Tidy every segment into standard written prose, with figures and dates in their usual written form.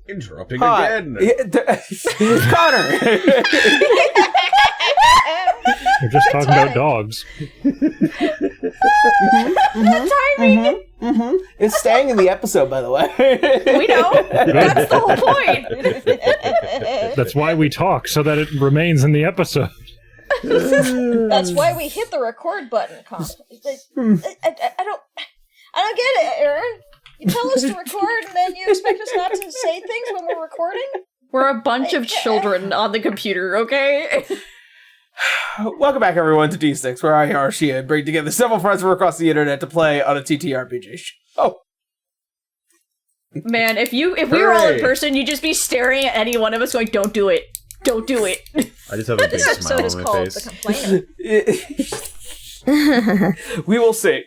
Interrupting Hi. again. Connor. We're just talking about dogs. Timing. It's staying in the episode, by the way. We know. That's the whole point. That's why we talk, so that it remains in the episode. That's why we hit the record button. I don't get it, Aaron. You tell us to record, and then you expect us not to say things when we're recording? We're a bunch of children on the computer, okay? Welcome back, everyone, to D6, where I, Arshia, bring together several friends from across the internet to play on a TTRPG show. Man, if we were all in person, you'd just be staring at any one of us going, don't do it. Don't do it. I just have a big This episode smile is on my called face. The Complainer. We will see.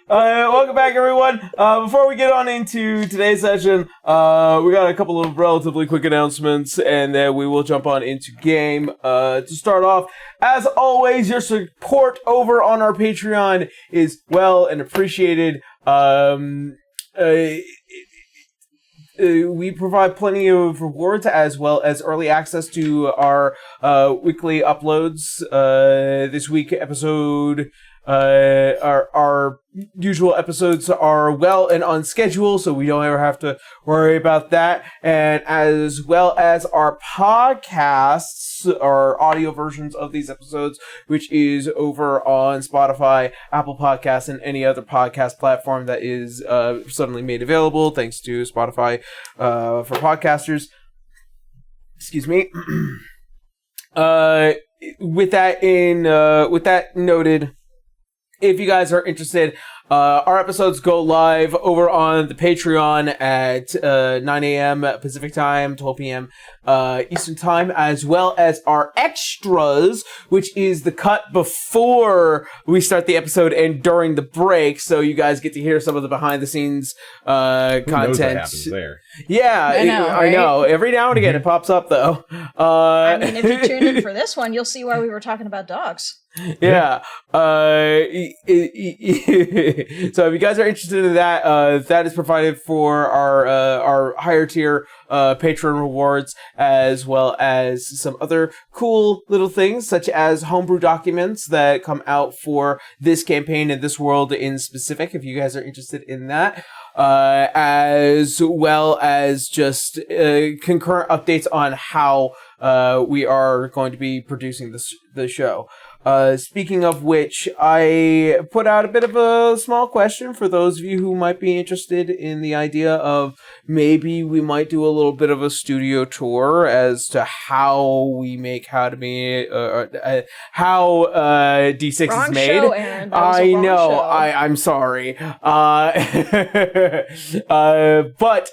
Welcome back, everyone. Before we get on into today's session, we got a couple of relatively quick announcements, and then we will jump on into game. To start off, as always, your support over on our Patreon is well and appreciated. We provide plenty of rewards as well as early access to our weekly uploads. This week episode, our usual episodes are well and on schedule, so we don't ever have to worry about that. And as well as our podcasts, our audio versions of these episodes, which is over on Spotify, Apple Podcasts, and any other podcast platform that is suddenly made available, thanks to Spotify for podcasters. Excuse me. With that noted, if you guys are interested, our episodes go live over on the Patreon at 9 a.m. Pacific Time, 12 p.m. Eastern Time, as well as our extras, which is the cut before we start the episode and during the break, so you guys get to hear some of the behind-the-scenes content. Who knows what happens there? Yeah, I know. Every now and again it pops up, though. I mean, if you tune in for this one, you'll see why we were talking about dogs. Yeah. So if you guys are interested in that, that is provided for our higher tier patron rewards, as well as some other cool little things, such as homebrew documents that come out for this campaign and this world in specific, if you guys are interested in that. As well as just concurrent updates on how we are going to be producing the show. Speaking of which, I put out a bit of a small question for those of you who might be interested in the idea of maybe we might do a little bit of a studio tour as to how we make how D6 Wrong is made. show, Aaron. That was a I wrong know. show. I'm sorry. But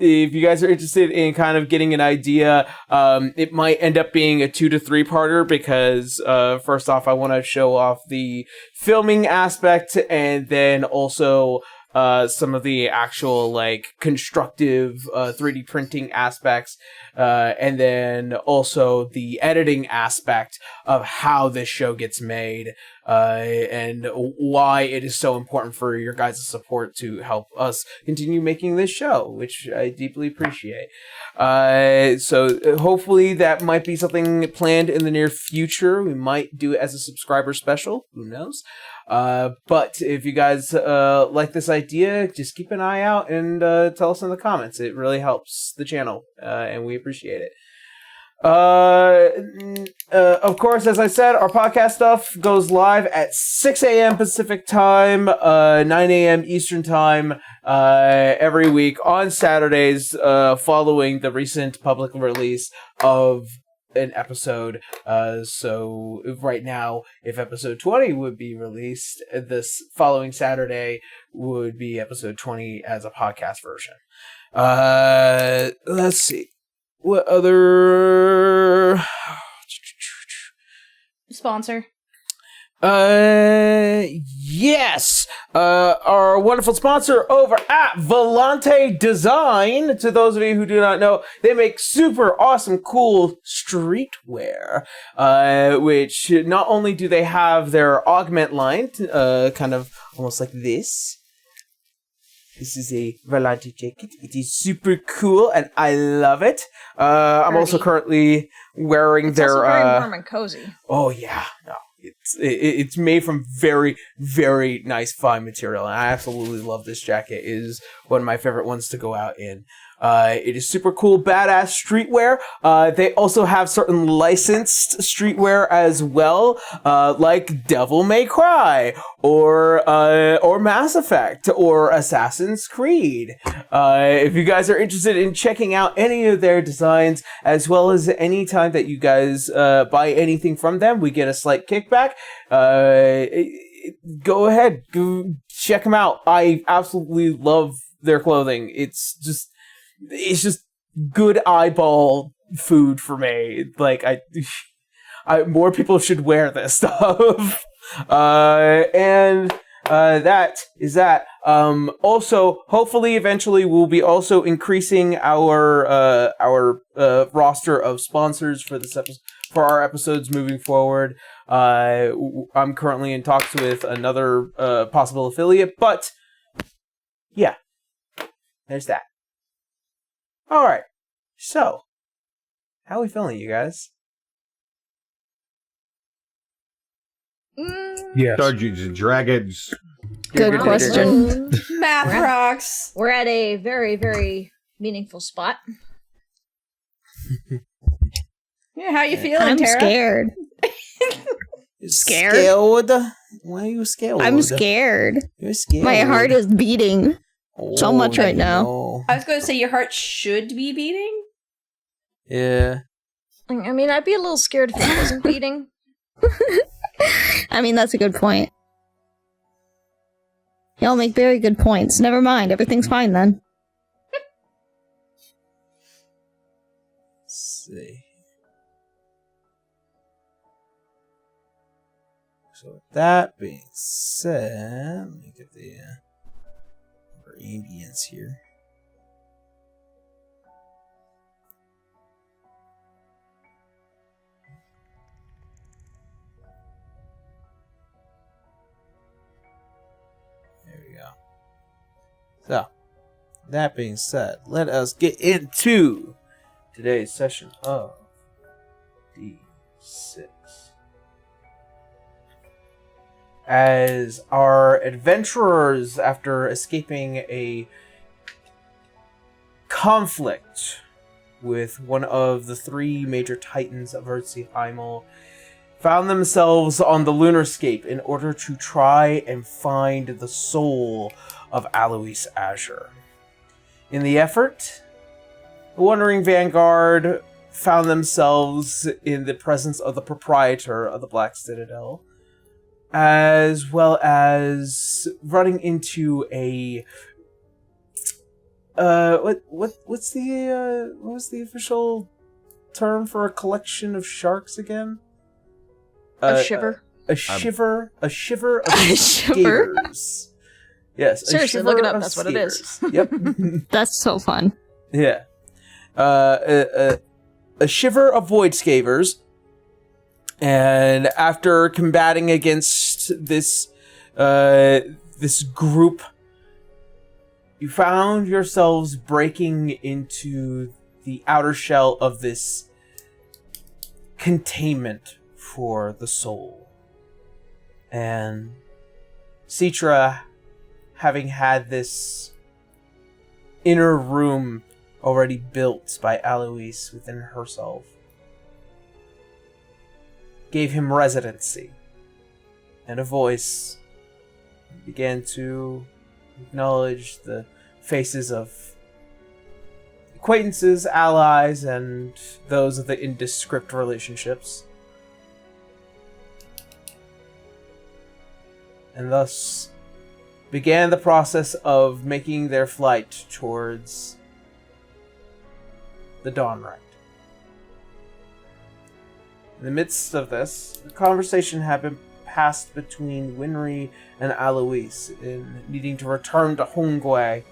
if you guys are interested in kind of getting an idea, it might end up being a 2 to 3 parter because first off, I want to show off the filming aspect, and then also some of the actual like constructive 3D printing aspects, and then also the editing aspect of how this show gets made, and why it is so important for your guys' support to help us continue making this show, which I deeply appreciate. So hopefully that might be something planned in the near future. We might do it as a subscriber special. Who knows? But if you guys like this idea, just keep an eye out and tell us in the comments. It really helps the channel, and we appreciate it. Of course, as I said, our podcast stuff goes live at 6 a.m. Pacific Time, 9 a.m. Eastern Time, every week on Saturdays, following the recent public release of an episode. So right now, if episode 20 would be released, this following Saturday would be episode 20 as a podcast version. Let's see. What other Sponsor. Yes. Our wonderful sponsor over at Volante Design. To those of you who do not know, they make super awesome, cool streetwear. Which not only do they have their Augment line, kind of almost like this. This is a Volante jacket. It is super cool, and I love it. I'm also currently wearing It's their. also very warm and cozy. Oh yeah, no, it's made from very, very nice fine material, and I absolutely love this jacket. It is one of my favorite ones to go out in. It is super cool, badass streetwear. They also have certain licensed streetwear as well, like Devil May Cry or Mass Effect or Assassin's Creed. If you guys are interested in checking out any of their designs, as well as any time that you guys buy anything from them, we get a slight kickback. Go ahead, go check them out. I absolutely love their clothing. It's just good eyeball food for me. Like I more people should wear this stuff. And that is that. Also, hopefully, eventually, we'll be also increasing our roster of sponsors for this for our episodes moving forward. I'm currently in talks with another possible affiliate, but yeah, there's that. All right, so how are we feeling, you guys? Yes. Dragons. Good question. Math rocks. We're at a very, very meaningful spot. Yeah, how you feeling, I'm Tara? scared. Scared? Why are you scared? I'm scared. You're scared. My heart is beating so much right now. No. I was going to say your heart should be beating. Yeah. I mean, I'd be a little scared if it wasn't beating. I mean, that's a good point. Y'all make very good points. Never mind, everything's fine then. Let's see. So with that being said, let me get the ambience here. There we go. So, that being said, let us get into today's session of D6. As our adventurers, after escaping a conflict with one of the three major titans of Eardsihimmle, found themselves on the Lunarscape in order to try and find the soul of Alois Azure. In the effort, the Wandering Vanguard found themselves in the presence of the proprietor of the Black Citadel, as well as running into a what was the official term for a collection of sharks again? A shiver. A shiver of shiver? skaters. Yes. Seriously, look it up. That's what it is. Yep. That's so fun. Yeah. A shiver of void scavers. And after combating against this group, you found yourselves breaking into the outer shell of this containment for the soul. And Citra, having had this inner room already built by Alois within herself, gave him residency and a voice, and began to acknowledge the faces of acquaintances, allies, and those of the indescript relationships. And thus began the process of making their flight towards the Dawnright. In the midst of this, a conversation had been passed between Winry and Alois in needing to return to Hongwei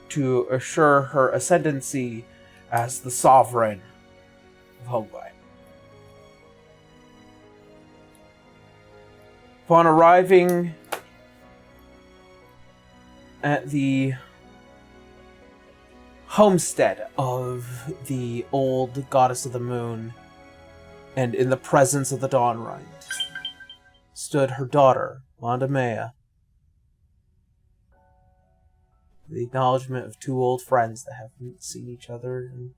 to assure her ascendancy as the sovereign of Hongwei. Upon arriving at the homestead of the old goddess of the moon, and in the presence of the Dawnright, stood her daughter, Mondamea. The acknowledgement of two old friends that haven't seen each other in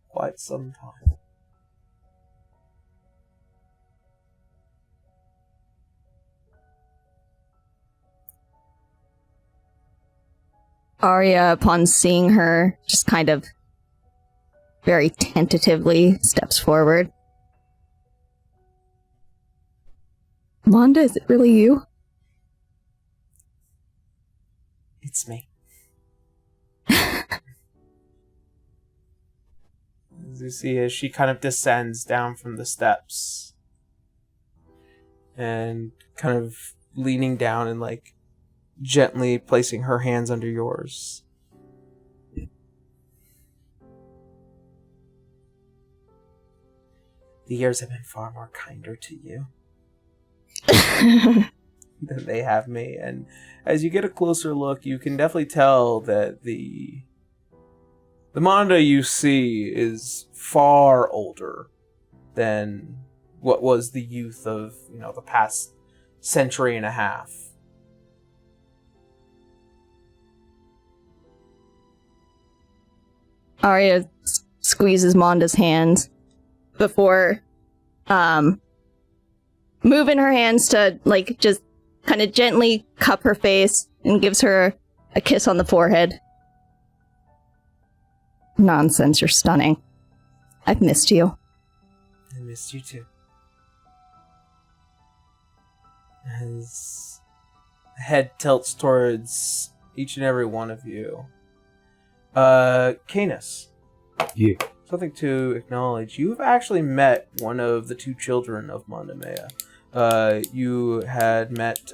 quite some time. Arya, upon seeing her, just kind of very tentatively steps forward. Monda, is it really you? It's me. As you see, as she kind of descends down from the steps and kind of leaning down and like gently placing her hands under yours. The years have been far more kinder to you than they have me, and as you get a closer look, you can definitely tell that the Monda you see is far older than what was the youth of, the past century and a half. Arya squeezes Monda's hands before moving her hands to, like, just kind of gently cup her face and gives her a kiss on the forehead. Nonsense, you're stunning. I've missed you. I missed you too. As the head tilts towards each and every one of you. Canis. Yeah. Something to acknowledge. You've actually met one of the two children of Mondamea. You had met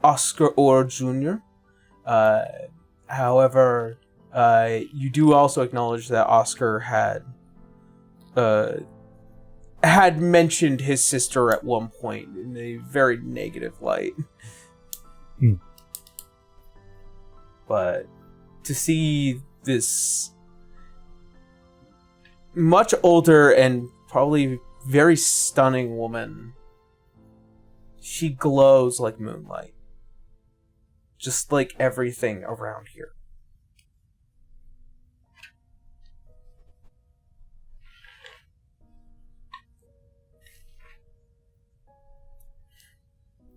Oscar Orr Jr. However, you do also acknowledge that Oscar had mentioned his sister at one point in a very negative light. But to see this much older and probably very stunning woman, she glows like moonlight. Just like everything around here.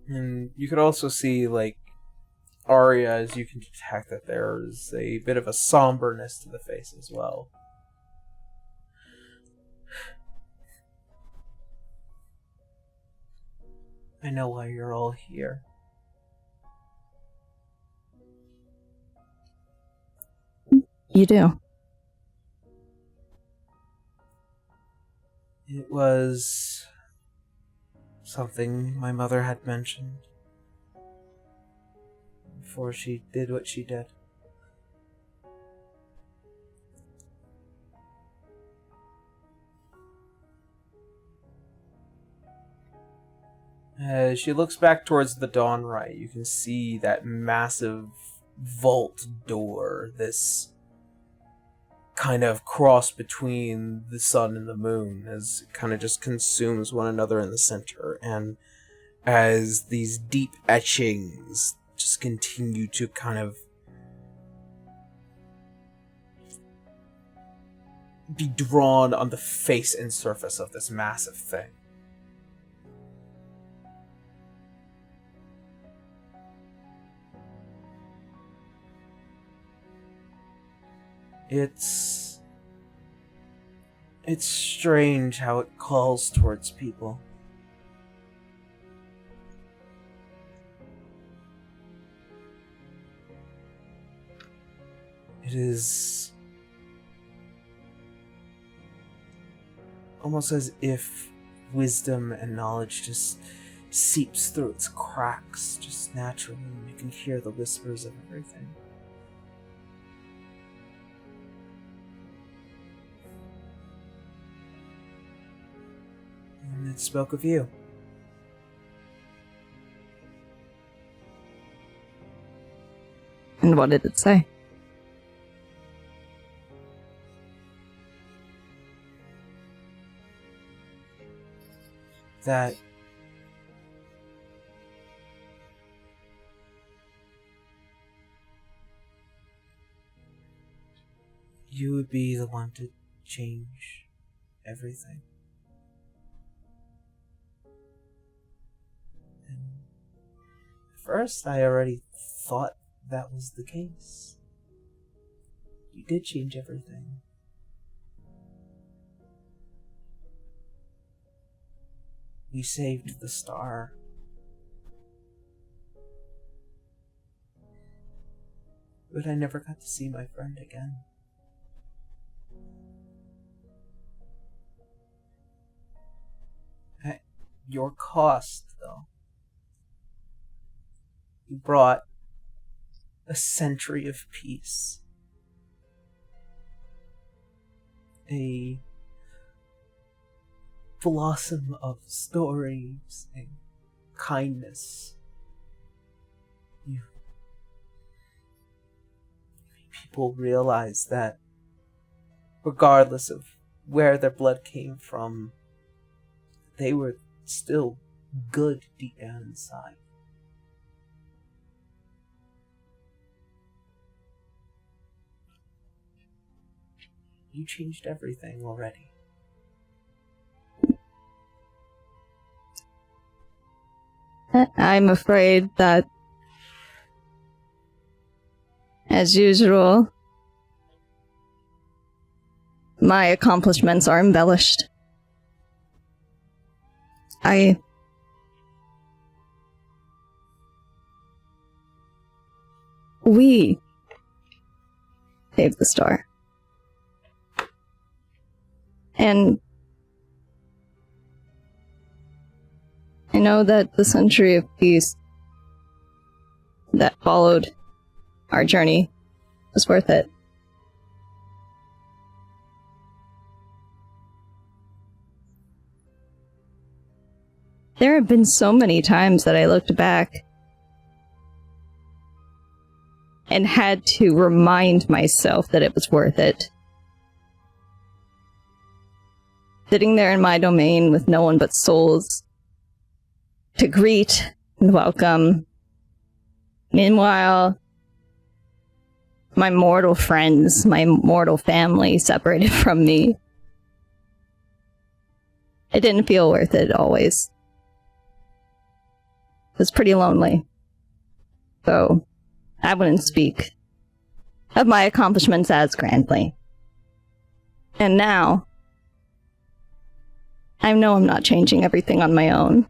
And you could also see, like, Arya, as you can detect that there's a bit of a somberness to the face as well. I know why you're all here. You do. It was something my mother had mentioned before she did what she did. As she looks back towards the Dawnright, you can see that massive vault door, this kind of cross between the sun and the moon, as it kind of just consumes one another in the center, and as these deep etchings just continue to kind of be drawn on the face and surface of this massive thing. It's strange how it calls towards people. It is almost as if wisdom and knowledge just seeps through its cracks just naturally, and you can hear the whispers of everything. And it spoke of you. And what did it say? that you would be the one to change everything. And at first, I already thought that was the case. You did change everything. You saved the star. But I never got to see my friend again. At your cost, though. You brought a century of peace. A blossom of stories and kindness. You made people realize that regardless of where their blood came from, they were still good deep down inside. You changed everything already. I'm afraid that, as usual, my accomplishments are embellished. We saved the star. And I know that the century of peace that followed our journey was worth it. There have been so many times that I looked back and had to remind myself that it was worth it. Sitting there in my domain with no one but souls to greet and welcome. Meanwhile, my mortal friends, my mortal family separated from me. It didn't feel worth it always. It was pretty lonely. So, I wouldn't speak of my accomplishments as grandly. And now, I know I'm not changing everything on my own.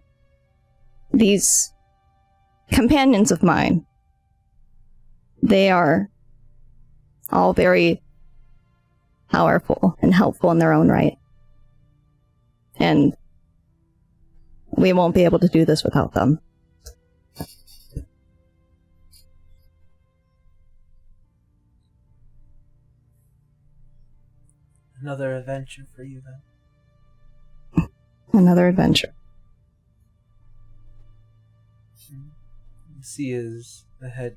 These companions of mine, they are all very powerful and helpful in their own right. And we won't be able to do this without them. Another adventure for you, then. Another adventure. You see as the head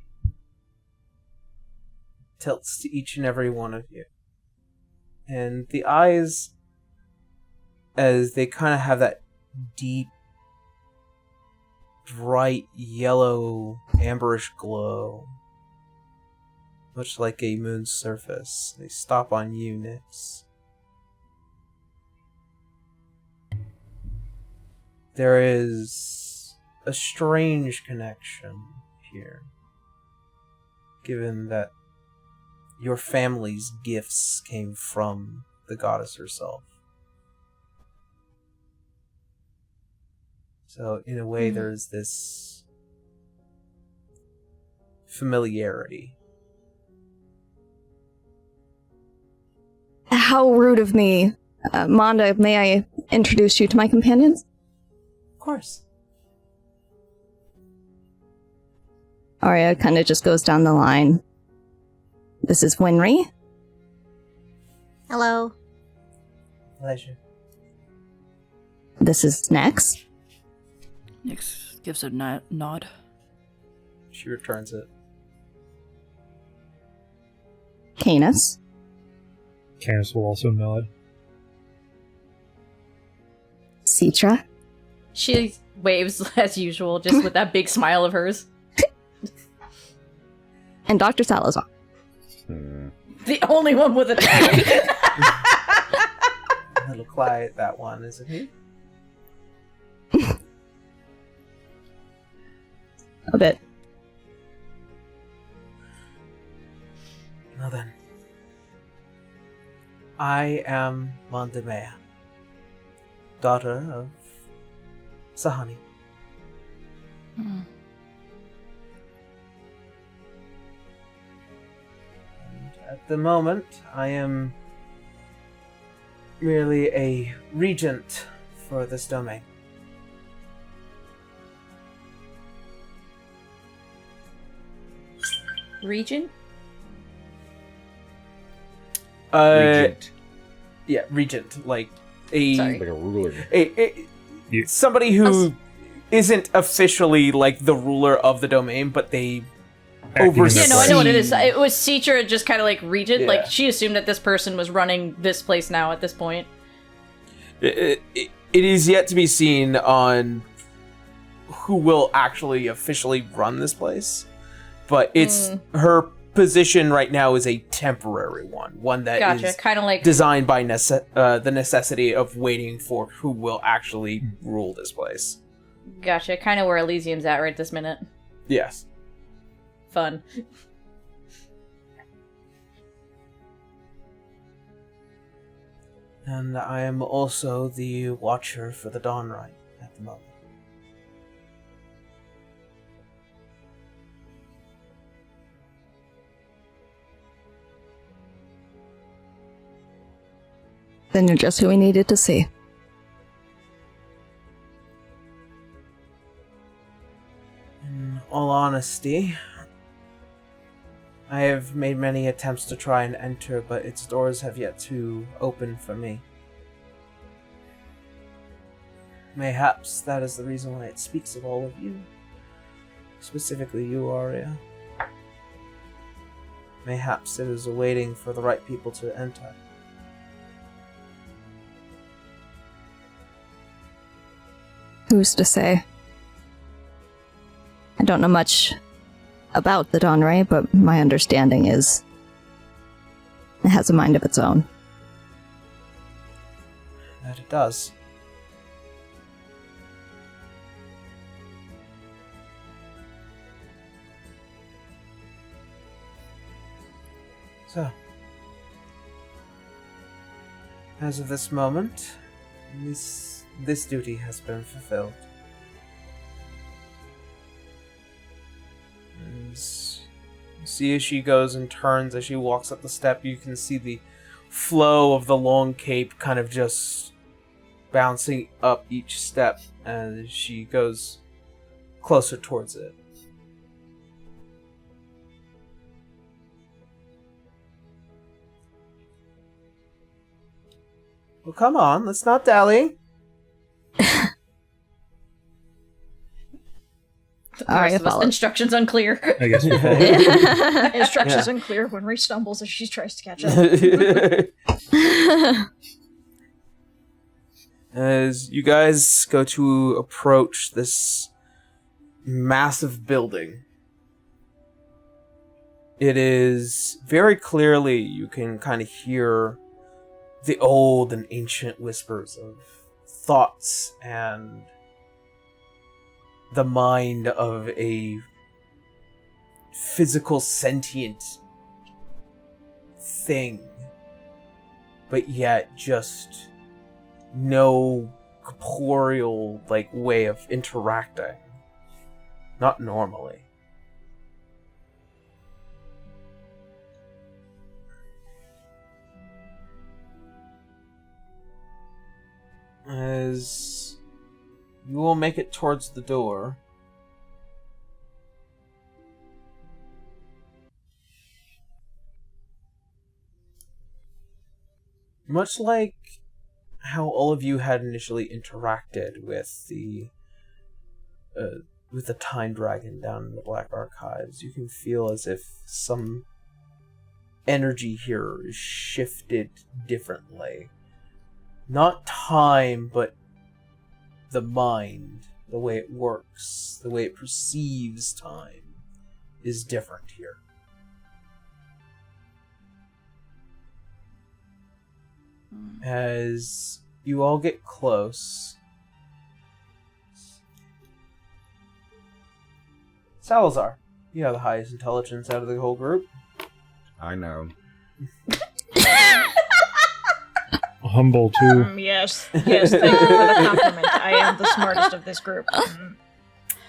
tilts to each and every one of you. And the eyes, as they kind of have that deep, bright yellow, amberish glow, much like a moon's surface, they stop on you, Nyx. There is a strange connection here, given that your family's gifts came from the goddess herself. So, in a way, there's this familiarity. How rude of me. Manda, may I introduce you to my companions? Of course. Arya kind of just goes down the line. This is Winry. Hello. Pleasure. This is Nex. Nyx gives a nod. She returns it. Canis. Canis will also nod. Citra. She waves as usual, just with that big smile of hers. And Dr. Salazar. The only one with a tag. A little quiet, that one, isn't he? A bit. Now then. I am Mondemea, daughter of Sahani. And at the moment, I am merely a regent for this domain. Regent? Regent. Yeah, regent, like a Sorry. Like a ruler. somebody who isn't officially like the ruler of the domain, but they oversee. Yeah, no, I know what it is. It was Citra, just kind of like regent. Yeah. Like, she assumed that this person was running this place now at this point. It is yet to be seen on who will actually officially run this place, but it's her position right now is a temporary one that is Kind of like designed by the necessity of waiting for who will actually rule this place. Gotcha. Kind of where Elysium's at right this minute. Yes. Fun. And I am also the watcher for the Dawnright at the moment. Then you're just who we needed to see. In all honesty, I have made many attempts to try and enter, but its doors have yet to open for me. Mayhaps that is the reason why it speaks of all of you. Specifically you, Arya. Mayhaps it is awaiting for the right people to enter. Who's to say? I don't know much about the Dawnray, but my understanding is it has a mind of its own. That it does. So, as of this moment, this duty has been fulfilled. And see as she goes and turns, as she walks up the step, you can see the flow of the long cape kind of just bouncing up each step as she goes closer towards it. Well, come on, let's not dally. Arya follows. Instructions unclear. I guess we follow. Instructions unclear when Ree stumbles as she tries to catch up. As you guys go to approach this massive building, it is very clearly you can kind of hear the old and ancient whispers of thoughts and the mind of a physical sentient thing, but yet just no corporeal way of interacting. Not normally. As you will make it towards the door, much like how all of you had initially interacted with the Time Dragon down in the Black Archives, you can feel as if some energy here is shifted differently. Not time, but the mind, the way it works, the way it perceives time is different here. As you all get close, Salazar, you have the highest intelligence out of the whole group. I know. Humble too. Yes, thank you for the compliment. I am the smartest of this group.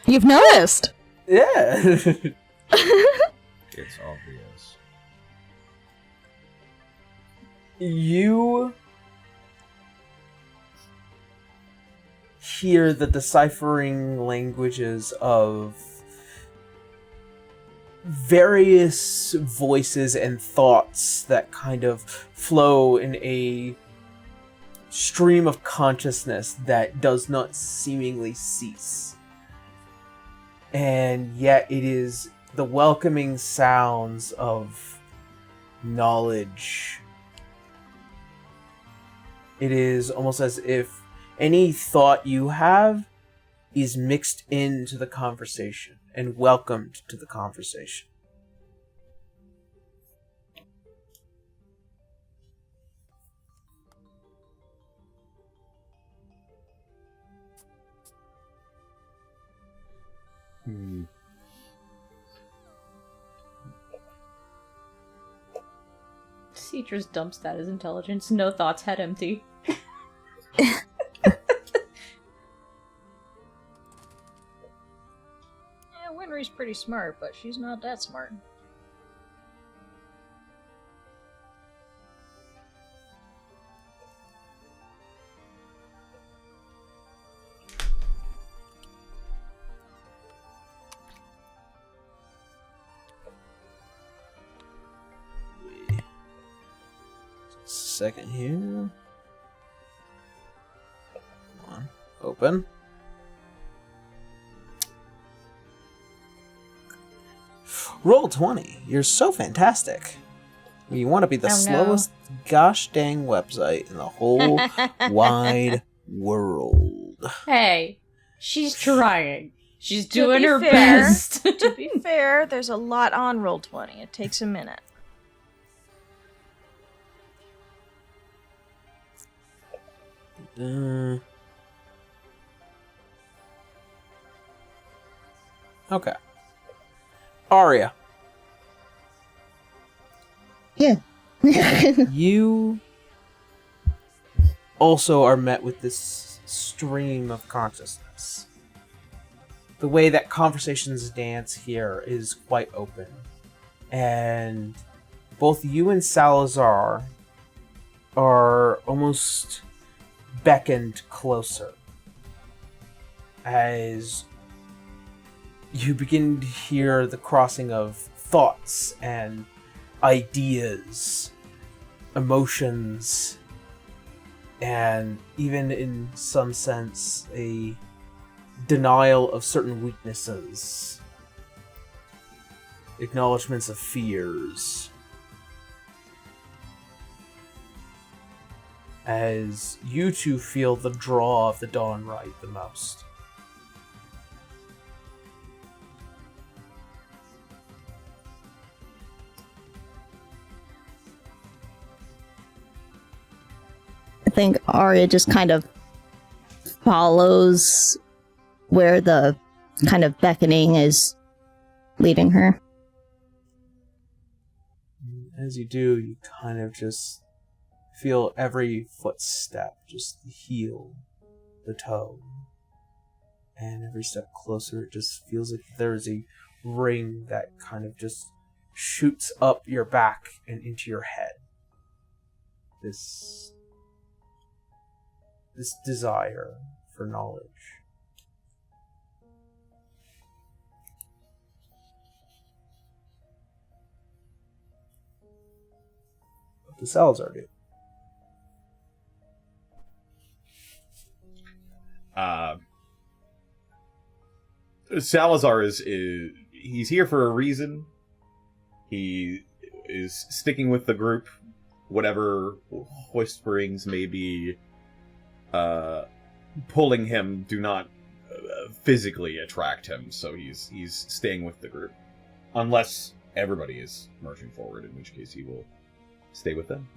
You've noticed. Yeah. It's obvious. You hear the deciphering languages of various voices and thoughts that kind of flow in a stream of consciousness that does not seemingly cease. And yet it is the welcoming sounds of knowledge. It is almost as if any thought you have is mixed into the conversation and welcomed to the conversation. Cetrus dumps that as intelligence. No thoughts, head empty. Winry's pretty smart, but she's not that smart. Second here. Come on. Open. Roll 20. You're so fantastic. You want to be the Oh, no. slowest gosh dang website in the whole wide world. Hey, she's trying. She's To doing be her fair- best. To be fair, there's a lot on Roll20. It takes a minute. Okay. Arya. Yeah. You also are met with this stream of consciousness. The way that conversations dance here is quite open. And both you and Salazar are almost beckoned closer as you begin to hear the crossing of thoughts and ideas, emotions, and even in some sense a denial of certain weaknesses, acknowledgments of fears, as you two feel the draw of the Dawn Rite the most. I think Arya just kind of follows where the kind of beckoning is leading her. As you do, you kind of just feel every footstep, just the heel, the toe, and every step closer, it just feels like there's a ring that kind of just shoots up your back and into your head. This desire for knowledge. What the Salazar do? Salazar is he's here for a reason. He is sticking with the group, whatever whisperings may be pulling him do not physically attract him, so he's staying with the group. Unless everybody is marching forward, in which case he will stay with them.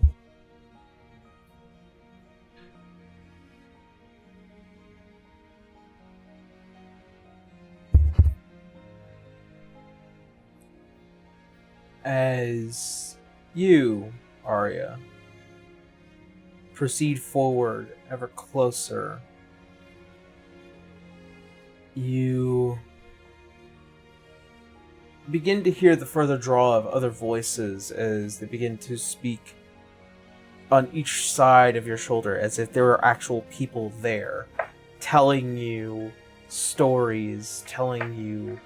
As you, Arya, proceed forward ever closer, you begin to hear the further draw of other voices as they begin to speak on each side of your shoulder, as if there were actual people there, telling you stories, telling you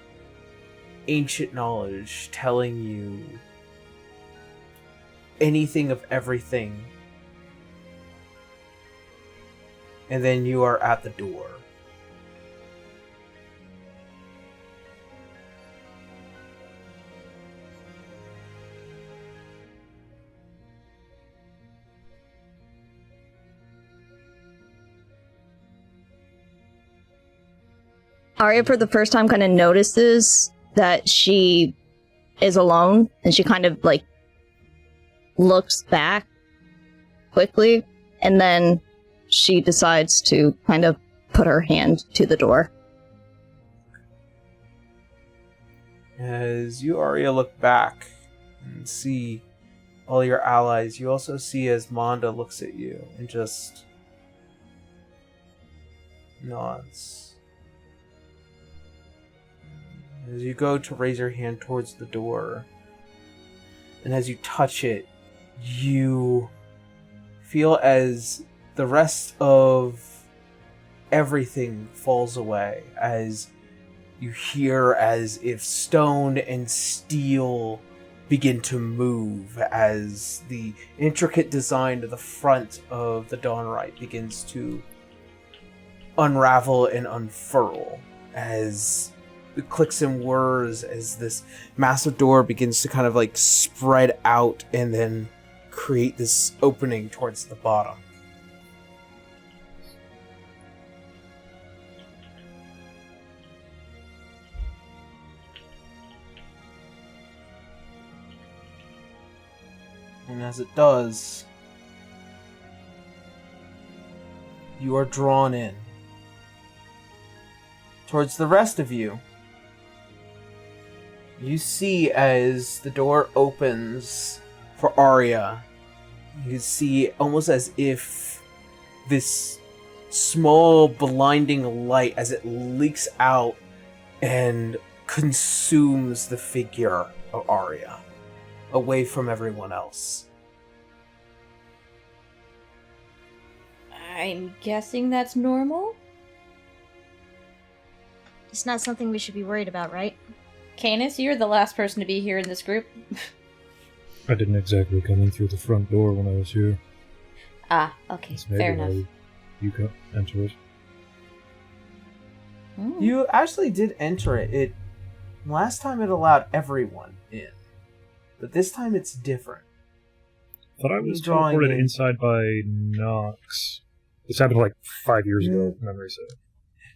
ancient knowledge, telling you anything of everything. And then you are at the door. Arya, for the first time, kind of notices that she is alone, and she kind of, like, looks back quickly, and then she decides to kind of put her hand to the door. As you, Arya, look back and see all your allies, you also see as Manda looks at you and just nods. As you go to raise your hand towards the door, and as you touch it, you feel as the rest of everything falls away, as you hear as if stone and steel begin to move, as the intricate design of the front of the Dawnrite begins to unravel and unfurl, as it clicks and whirs as this massive door begins to kind of like spread out and then create this opening towards the bottom. And as it does, you are drawn in. Towards the rest of you, you see as the door opens for Arya, you see almost as if this small blinding light as it leaks out and consumes the figure of Arya away from everyone else. I'm guessing that's normal? It's not something we should be worried about, right? Canis, you're the last person to be here in this group. I didn't exactly come in through the front door when I was here. Ah, okay, So maybe fair enough. You could enter it. Mm. You actually did enter it. Last time it allowed everyone in, but this time it's different. Thought I was Drawing teleported in. inside by Nox. This happened like 5 years ago, if memory serves.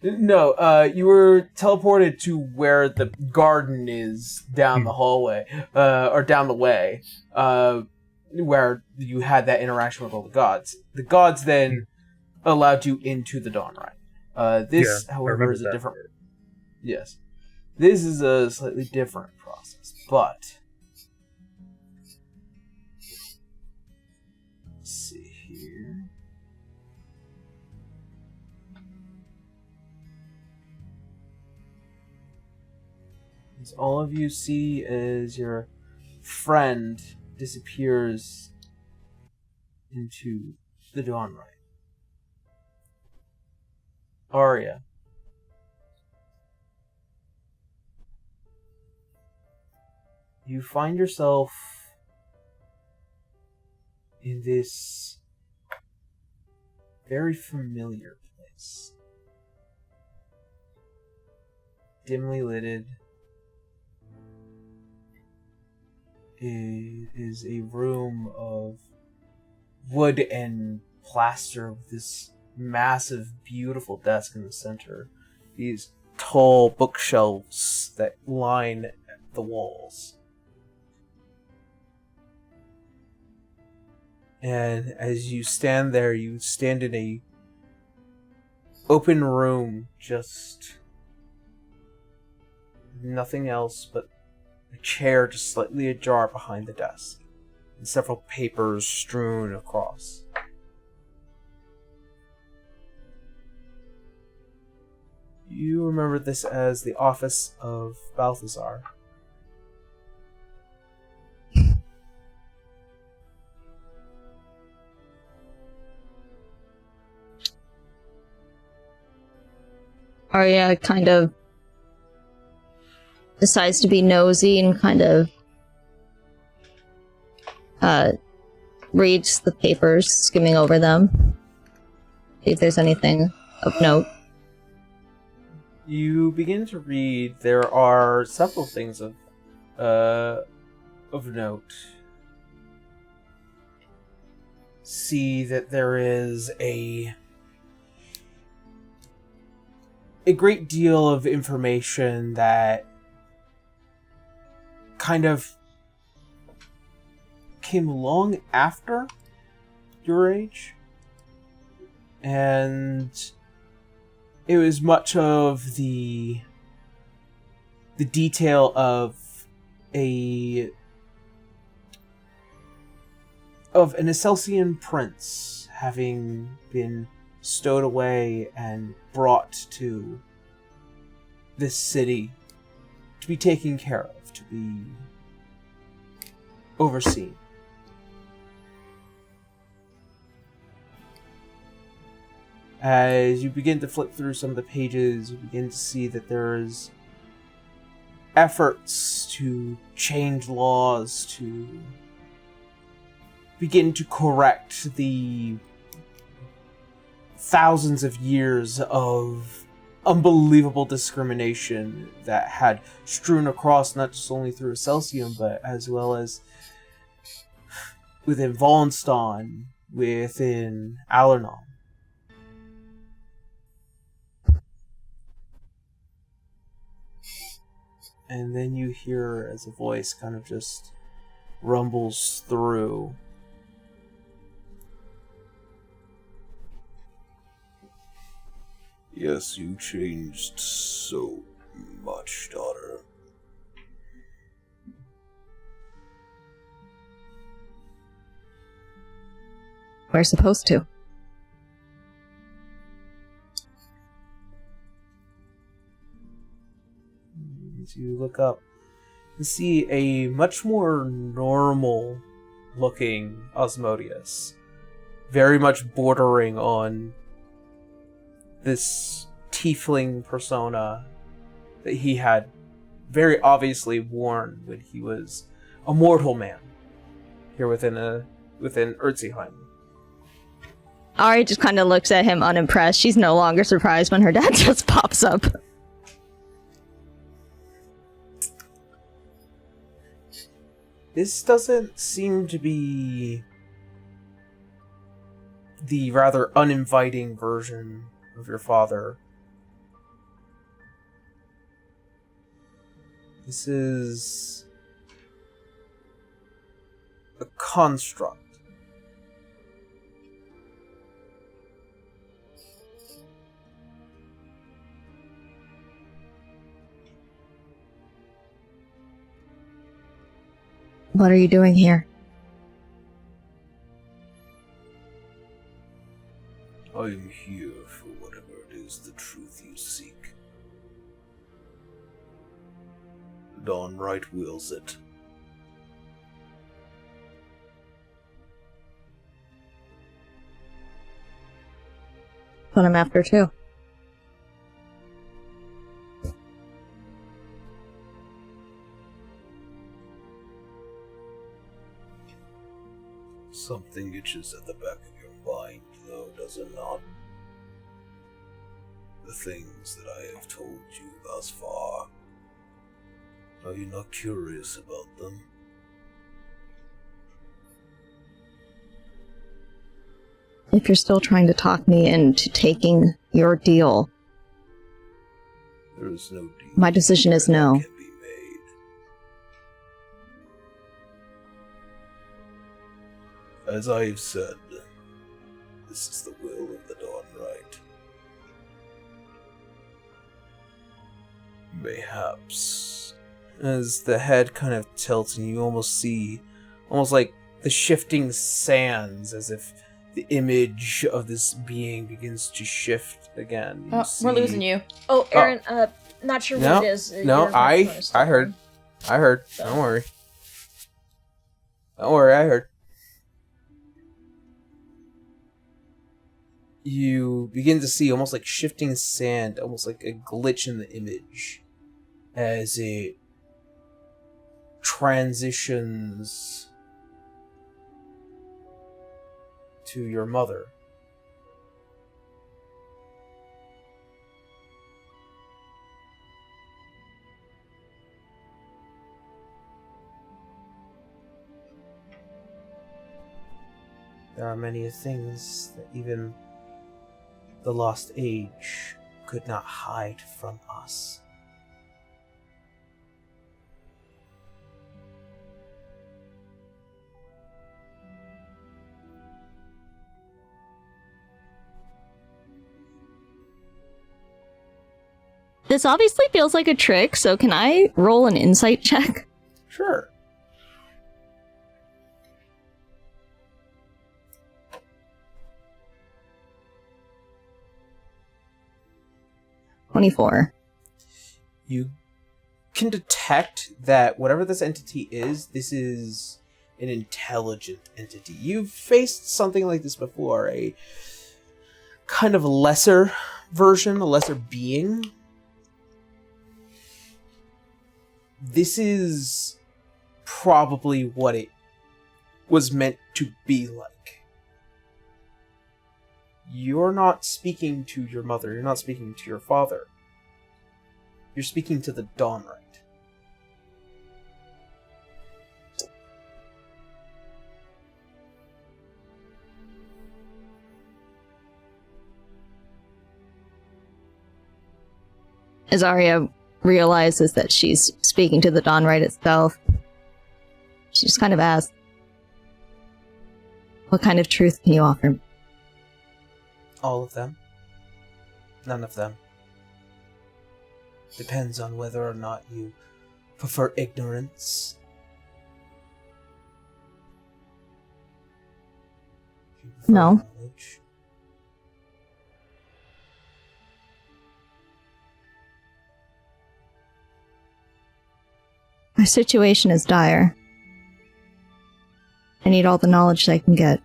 No, you were teleported to where the garden is down the hallway, or down the way, where you had that interaction with all the gods. The gods then allowed you into the Dawnrite. This, Yeah, I however, remember is a that different... part. Yes. This is a slightly different process, but... Let's see here... As all of you see as your friend disappears into the Dawnrite. Arya. You find yourself in this very familiar place. Dimly lighted. It is a room of wood and plaster with this massive, beautiful desk in the center. These tall bookshelves that line the walls. And as you stand there, you stand in a open room, just nothing else but a chair just slightly ajar behind the desk, and several papers strewn across. You remember this as the office of Balthazar. Arya kind of decides to be nosy and kind of reads the papers, skimming over them. See if there's anything of note. You begin to read. There are several things of note. See that there is a great deal of information that kind of came along after your age, and it was much of the detail of an Excelsian prince having been stowed away and brought to this city to be taken care of, to be overseen. As you begin to flip through some of the pages, you begin to see that there's efforts to change laws, to begin to correct the thousands of years of unbelievable discrimination that had strewn across not just only through Excelsium, but as well as within Volenston, within Alernon. And then you hear as a voice kind of just rumbles through. Yes, you changed so much, daughter. We're supposed to. As you look up, you see a much more normal looking Osmodius. Very much bordering on this tiefling persona that he had very obviously worn when he was a mortal man here within Eardsihimmle. Ari just kind of looks at him unimpressed. She's no longer surprised when her dad just pops up. This doesn't seem to be the rather uninviting version of your father. This is a construct. What are you doing here? I am here for whatever it is the truth you seek. Dawn right wills it. What I'm after too. Something itches at the back of your mind, though, does it not? The things that I have told you thus far. Are you not curious about them? if you're still trying to talk me into taking your deal, There is no deal my decision is that no. can be made. As I have said, this is the will of the Dawn Right. Mayhaps. As the head kind of tilts and you almost see, almost like the shifting sands, as if the image of this being begins to shift again. Oh, we're losing you. Oh, Aaron, not sure No, what it is. no, Your microphone is still I heard. on. I heard. Don't worry. Don't worry, I heard. You begin to see almost like shifting sand, almost like a glitch in the image, as it transitions to your mother. There are many things that even the lost age could not hide from us. This obviously feels like a trick, so can I roll an insight check? Sure. $24. You can detect that whatever this entity is, this is an intelligent entity. You've faced something like this before, a kind of lesser version, a lesser being. This is probably what it was meant to be like. You're not speaking to your mother, you're not speaking to your father. You're speaking to the Dawnright. As Arya realizes that she's speaking to the Dawnright itself, she just kind of asks, what kind of truth can you offer? All of them. None of them. Depends on whether or not you prefer ignorance. If you prefer No. knowledge. My situation is dire. I need all the knowledge I can get.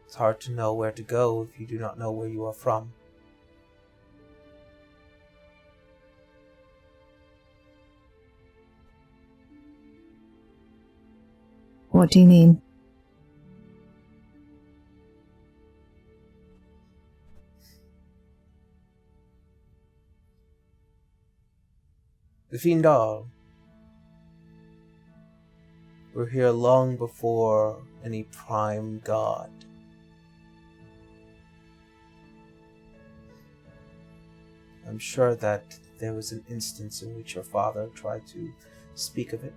It's hard to know where to go if you do not know where you are from. What do you mean? The Fiendal were here long before any prime god. I'm sure that there was an instance in which your father tried to speak of it.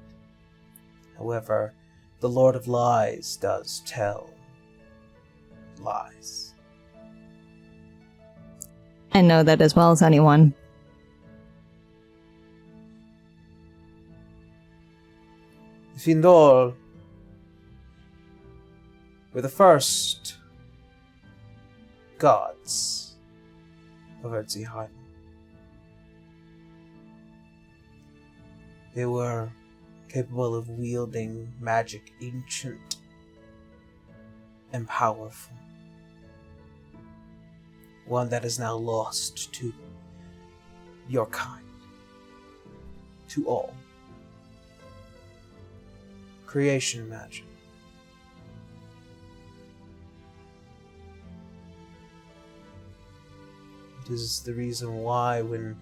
However, the Lord of Lies does tell lies. I know that as well as anyone. The Fiendal were the first gods of Eardsihimmle. They were capable of wielding magic, ancient and powerful. One that is now lost to your kind, to all. Creation magic. It is the reason why when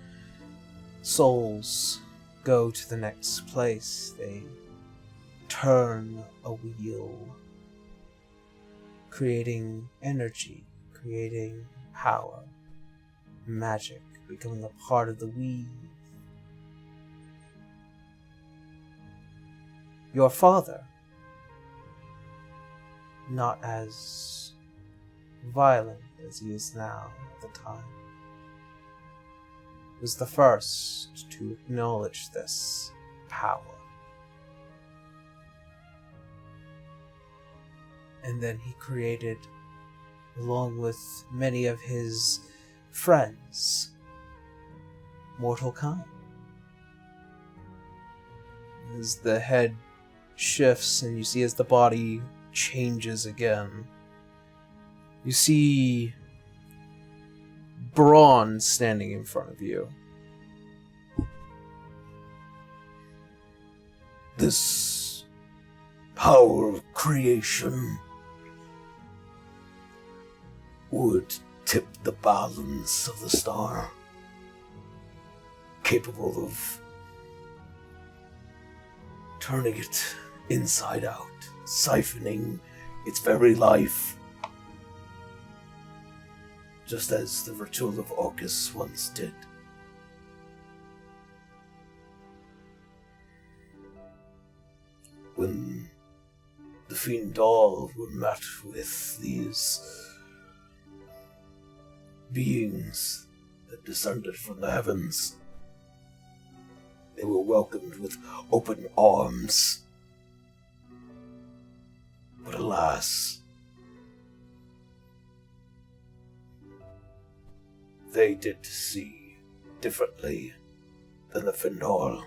souls go to the next place, they turn a wheel creating energy, creating power, magic, becoming a part of the weave. Your father, not as violent as he is now at the time, was the first to acknowledge this power. And then he created, along with many of his friends, mortal kind. As the head shifts and you see as the body changes again, you see Braun standing in front of you. This power of creation would tip the balance of the star, capable of turning it inside out, siphoning its very life, just as the ritual of Orcus once did. When the Fiendal were met with these beings that descended from the heavens, they were welcomed with open arms. But alas, they did see differently than the Fiendal.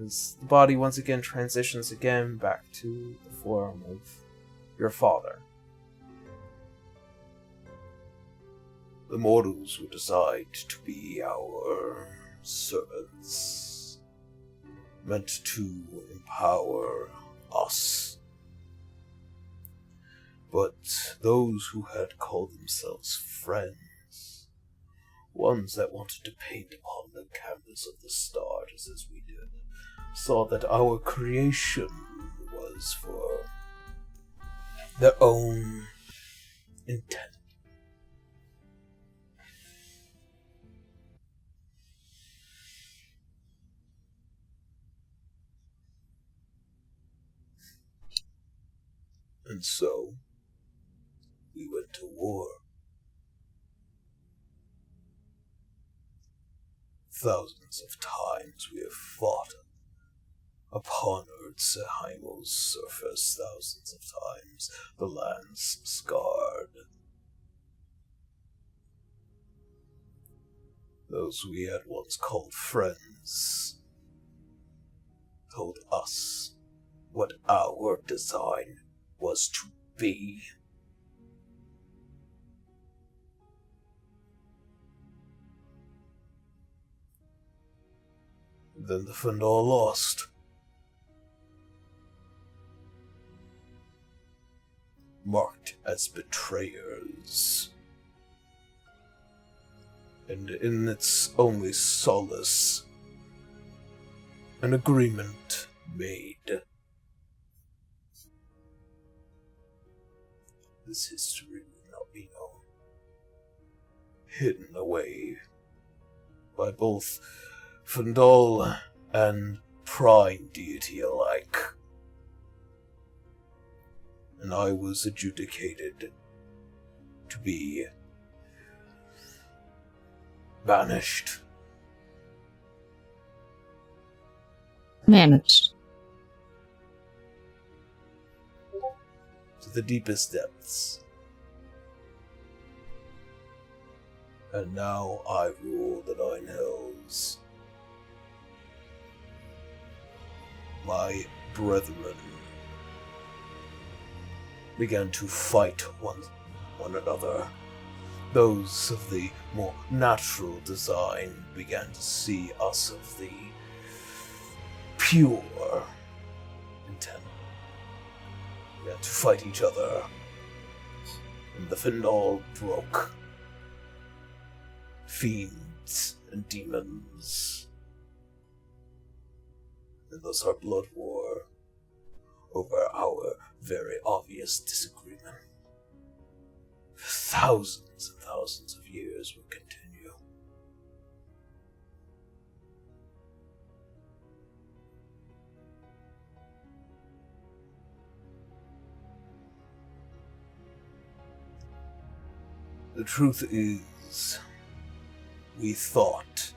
As the body once again transitions again back to the form of your father. The mortals were designed to be our servants, meant to empower us. But those who had called themselves friends, ones that wanted to paint upon the canvas of the stars as we did, saw that our creation was for their own intent. And so, we went to war. Thousands of times we have fought upon Eardsihimmle's surface, thousands of times the land's scarred. Those we had once called friends told us what our design was to be. Then the Fiendal lost. Marked as betrayers. And in its only solace, an agreement made. This history will not be known. Hidden away by both Fiendal and Prime deity alike. And I was adjudicated to be banished. Managed. To the deepest depths. And now I rule the Nine Hells. My brethren began to fight one another. Those of the more natural design began to see us of the pure intent. Began to fight each other. And the Fiendal broke. Fiends and demons. and thus our blood war over our very obvious disagreement. For thousands and thousands of years will continue. The truth is, we thought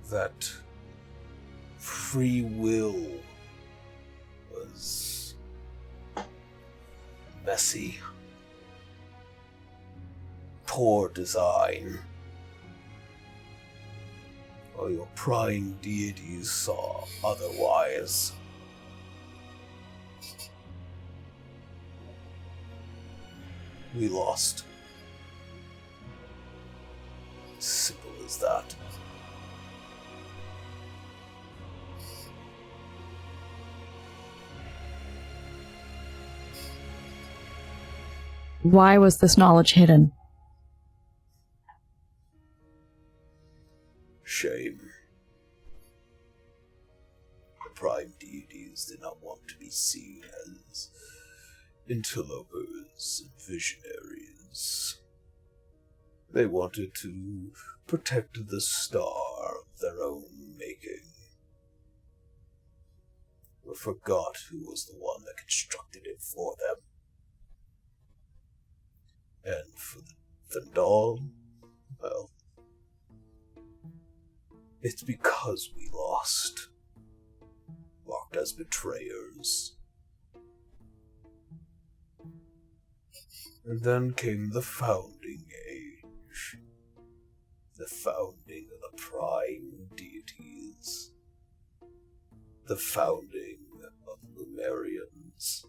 that free will was messy, poor design, while your prying deities saw otherwise. We lost. Simple as that. Why was this knowledge hidden? Shame. The prime deities did not want to be seen as interlopers and visionaries. They wanted to protect the star of their own making, but forgot who was the one that constructed it for them. And for the Vandal, well, it's because we lost, marked as betrayers. And then came the founding age, the founding of the prime deities, the founding of Lumerians.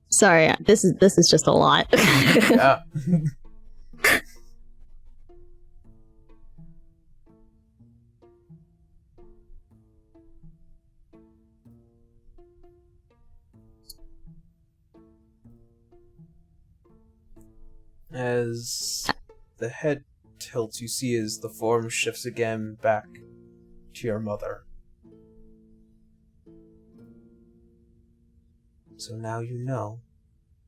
Sorry, this is just a lot. Yeah. As the head tilts, you see as the form shifts again back to your mother. So now you know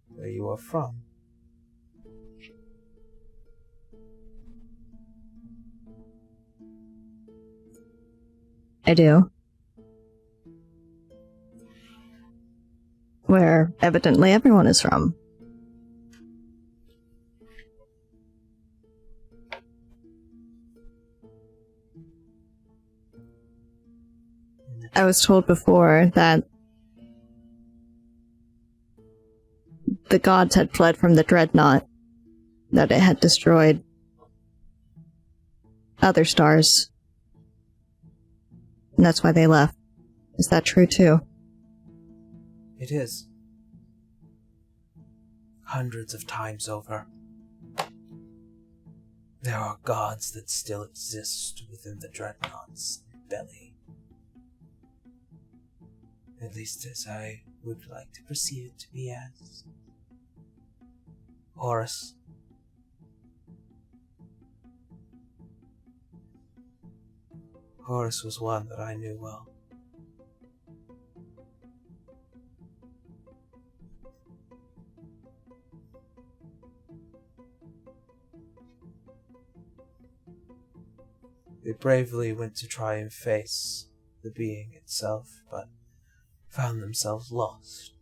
where you are from. I do. Where evidently everyone is from. I was told before that the gods had fled from the dreadnought, that it had destroyed other stars, and that's why they left. Is that true too? It is. Hundreds of times over. There are gods that still exist within the dreadnought's belly. At least as I would like to perceive it to be as. Horus. Horus was one that I knew well. They bravely went to try and face the being itself, but found themselves lost.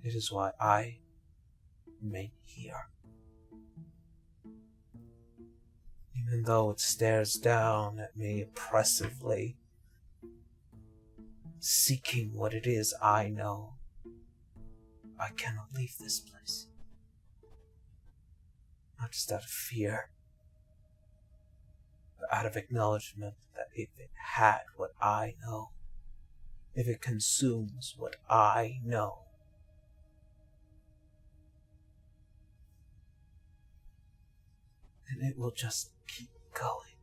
It is why I remain here. Even though it stares down at me oppressively, seeking what it is I know, I cannot leave this place. Not just out of fear, but out of acknowledgement that if it had what I know, if it consumes what I know. And it will just keep going.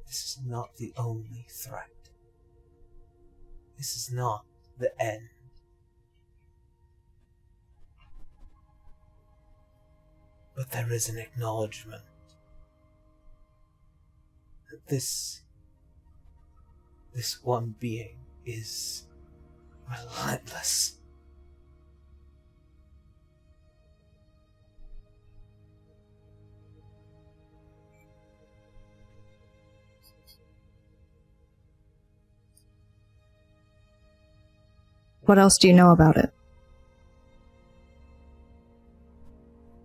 This is not the only threat. This is not the end. But there is an acknowledgement that this one being is relentless. What else do you know about it?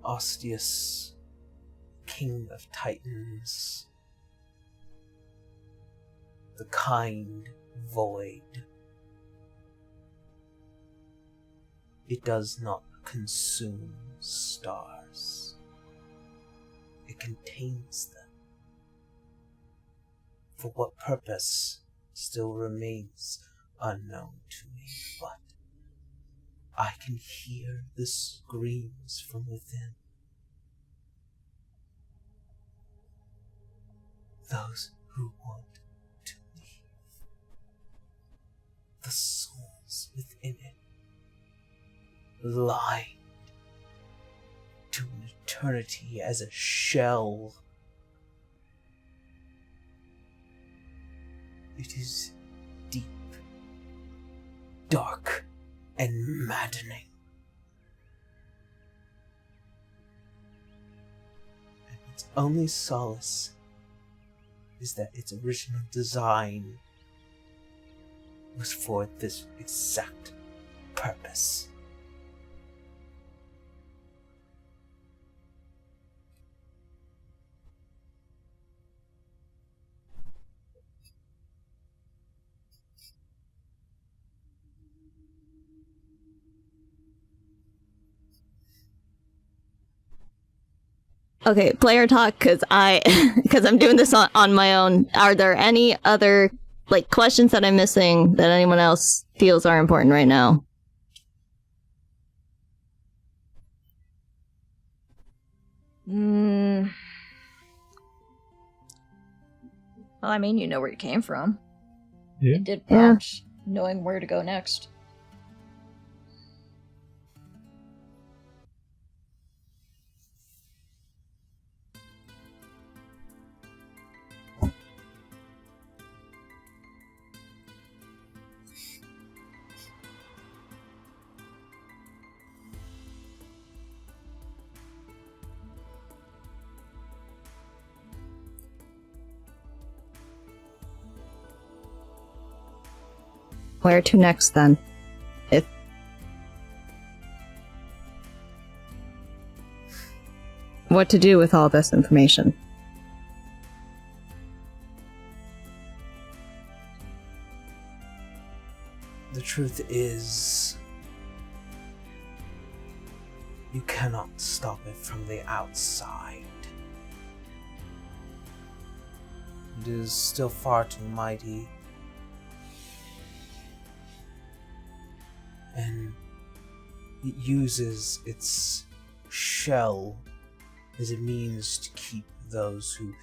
Osteus, King of Titans, the kind void. It does not consume stars. It contains them. For what purpose still remains unknown to me, but I can hear the screams from within. Those who want to leave. The souls within it, lined to an eternity as a shell. It is deep, dark, and maddening. And its only solace is that its original design was for this exact purpose. Okay, player talk, because I'm doing this on my own. Are there any other questions that I'm missing that anyone else feels are important right now? Well, I mean, you know where you came from. Yeah. It did prompt knowing where to go next. Where to next, then? What to do with all this information? The truth is, you cannot stop it from the outside. It is still far too mighty. And it uses its shell as a means to keep those who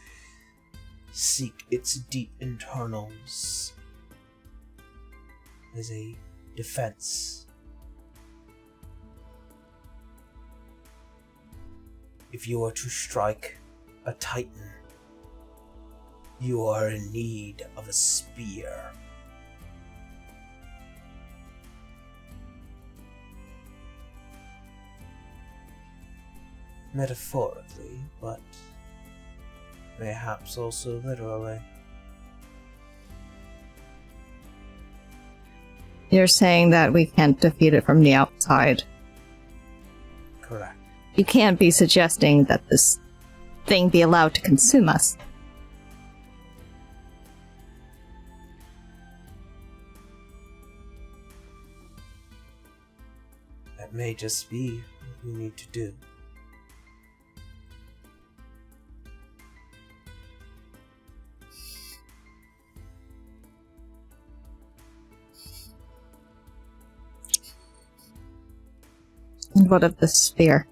seek its deep internals as a defense. If you are to strike a titan, you are in need of a spear. Metaphorically, but perhaps also literally. You're saying that we can't defeat it from the outside. Correct. You can't be suggesting that this thing be allowed to consume us. That may just be what we need to do. What of the spear?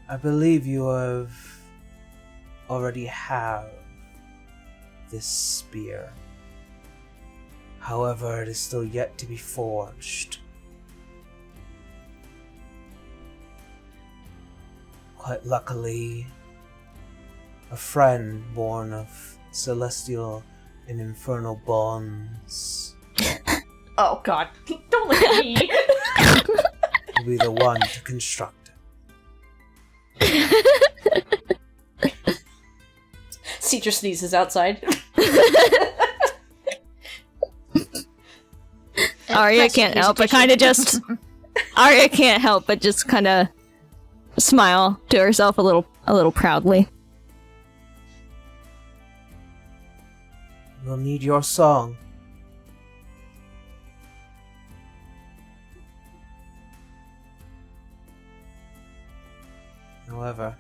I believe you already have this spear. However, it is still yet to be forged. Quite luckily, a friend born of celestial and infernal bonds Oh god, don't look at me. will be the one to construct it. Cedra sneezes outside. Arya can't help but kind of just... Arya can't help but just kind of smile to herself a little proudly. We'll need your song. However,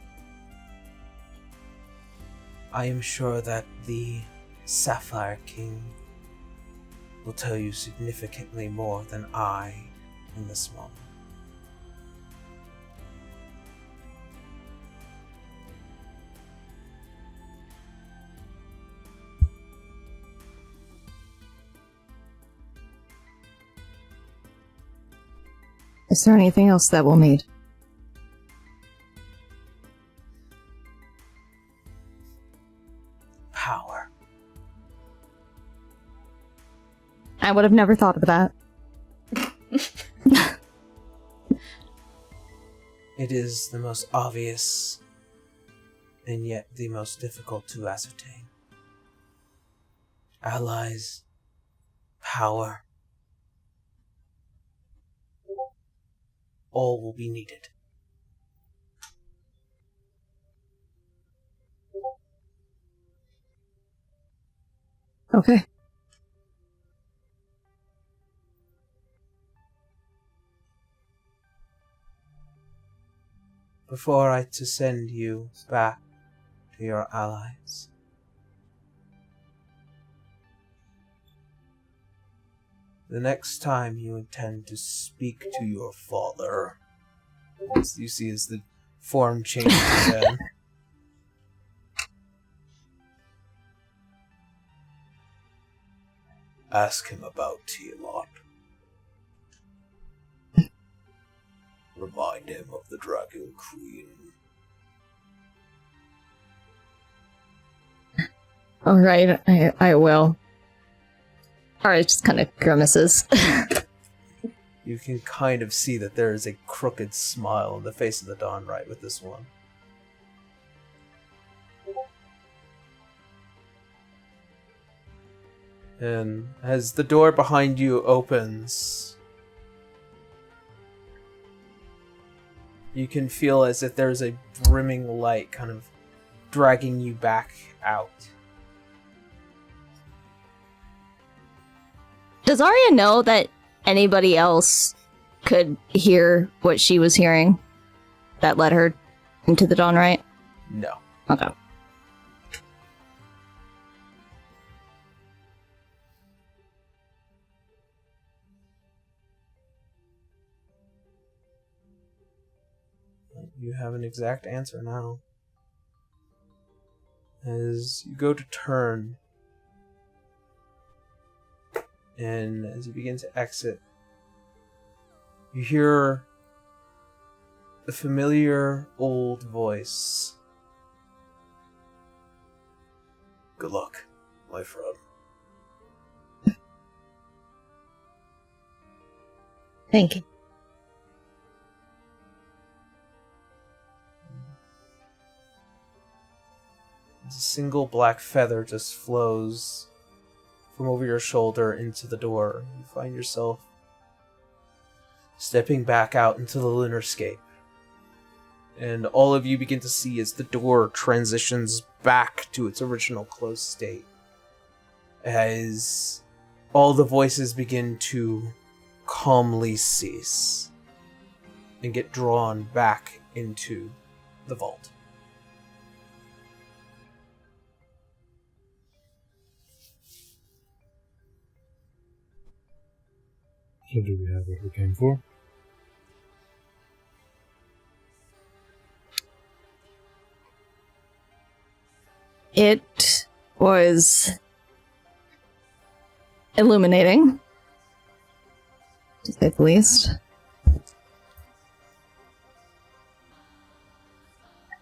I am sure that the Sapphire King will tell you significantly more than I in this moment. Is there anything else that we'll need? Power. I would have never thought of that. It is the most obvious and yet the most difficult to ascertain. Allies, power, all will be needed. Okay. Before I to send you back to your allies, the next time you intend to speak to your father, as you see as the form changes again, ask him about Tiamat. Remind him of the Dragon Queen. Alright, I will. Alright, just kind of grimaces. You can kind of see that there is a crooked smile on the face of the Dawnwright with this one. And as the door behind you opens, you can feel as if there's a brimming light kind of dragging you back out. Does Arya know that anybody else could hear what she was hearing that led her into the Dawnwright? No. Okay. You have an exact answer now. As you go to turn, and as you begin to exit, you hear the familiar old voice. Good luck, my friend. Thank you. A single black feather just flows from over your shoulder into the door. You find yourself stepping back out into the lunarscape. And all of you begin to see as the door transitions back to its original closed state. As all the voices begin to calmly cease and get drawn back into the vault. So do we have what we came for? It was illuminating, to say the least.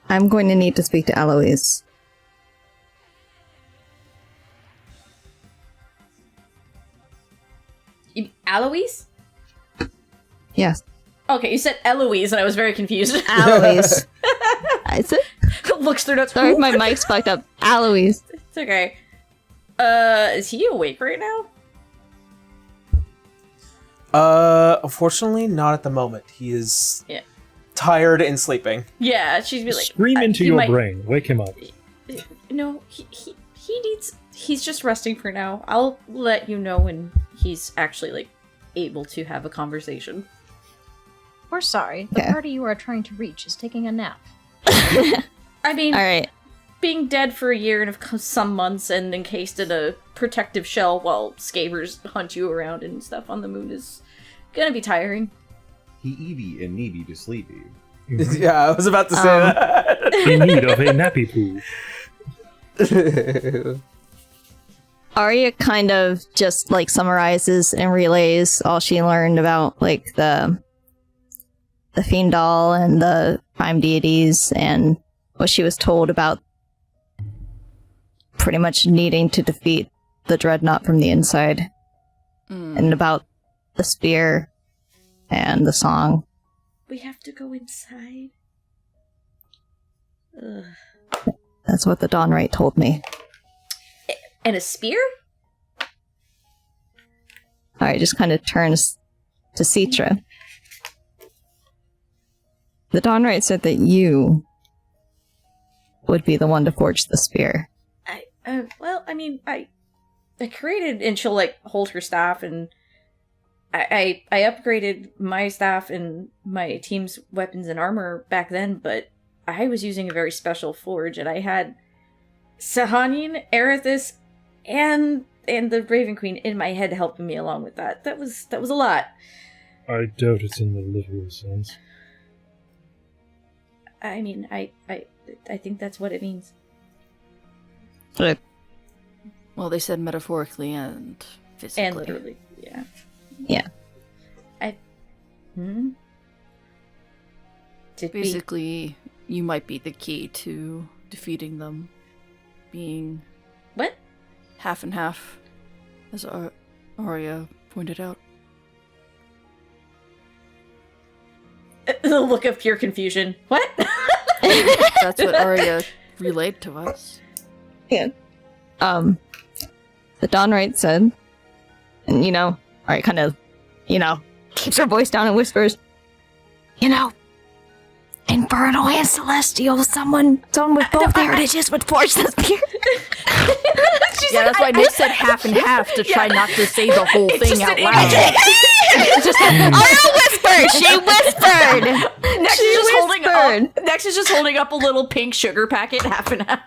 I'm going to need to speak to Eloise. Eloise? Yes. Okay, you said Eloise, and I was very confused. Eloise. Is it? Looks through notes. Sorry, my mic's fucked up. Eloise. It's okay. Is he awake right now? Unfortunately, not at the moment. He is Yeah. tired and sleeping. Yeah, she'd be like, Scream into you your might- brain. Wake him up. No, he needs. He's just resting for now. I'll let you know when he's actually like able to have a conversation. We're sorry. The Okay. party you are trying to reach is taking a nap. I mean, All right. being dead for a year and some months and encased in a protective shell while scavers hunt you around and stuff on the moon is gonna be tiring. He eevee and needy to sleepy. Yeah, I was about to say that. In need of a nappy poo. Arya kind of just like summarizes and relays all she learned about like the fiend doll and the prime deities and what she was told about pretty much needing to defeat the dreadnought from the inside and about the spear and the song. We have to go inside. Ugh. That's what the Dawnwright told me. And a spear? Alright, just kind of turns to Citra. The Dawnwright said that you would be the one to forge the spear. Well, I mean, I created, and she'll like hold her staff, and I upgraded my staff and my team's weapons and armor back then, but I was using a very special forge, and I had Sahanin, Erithus, and the Raven Queen in my head helping me along with that. That was a lot. I doubt it's in the literal sense. I mean, I think that's what it means. Well, they said metaphorically and physically. And literally, yeah. Yeah. Basically, you might be the key to defeating them. Being... What? Half and half, as Arya pointed out. The look of pure confusion. What? That's what Arya relayed to us. Yeah. The Dawnwright said, and Arya kind of, keeps her voice down and whispers, infernal and celestial, someone with both heritages would forge the spear. Yeah, that's why Nick said half and half to try not to say the whole thing out loud. Arya whispered! She whispered! Nex is just holding up a little pink sugar packet, half and half.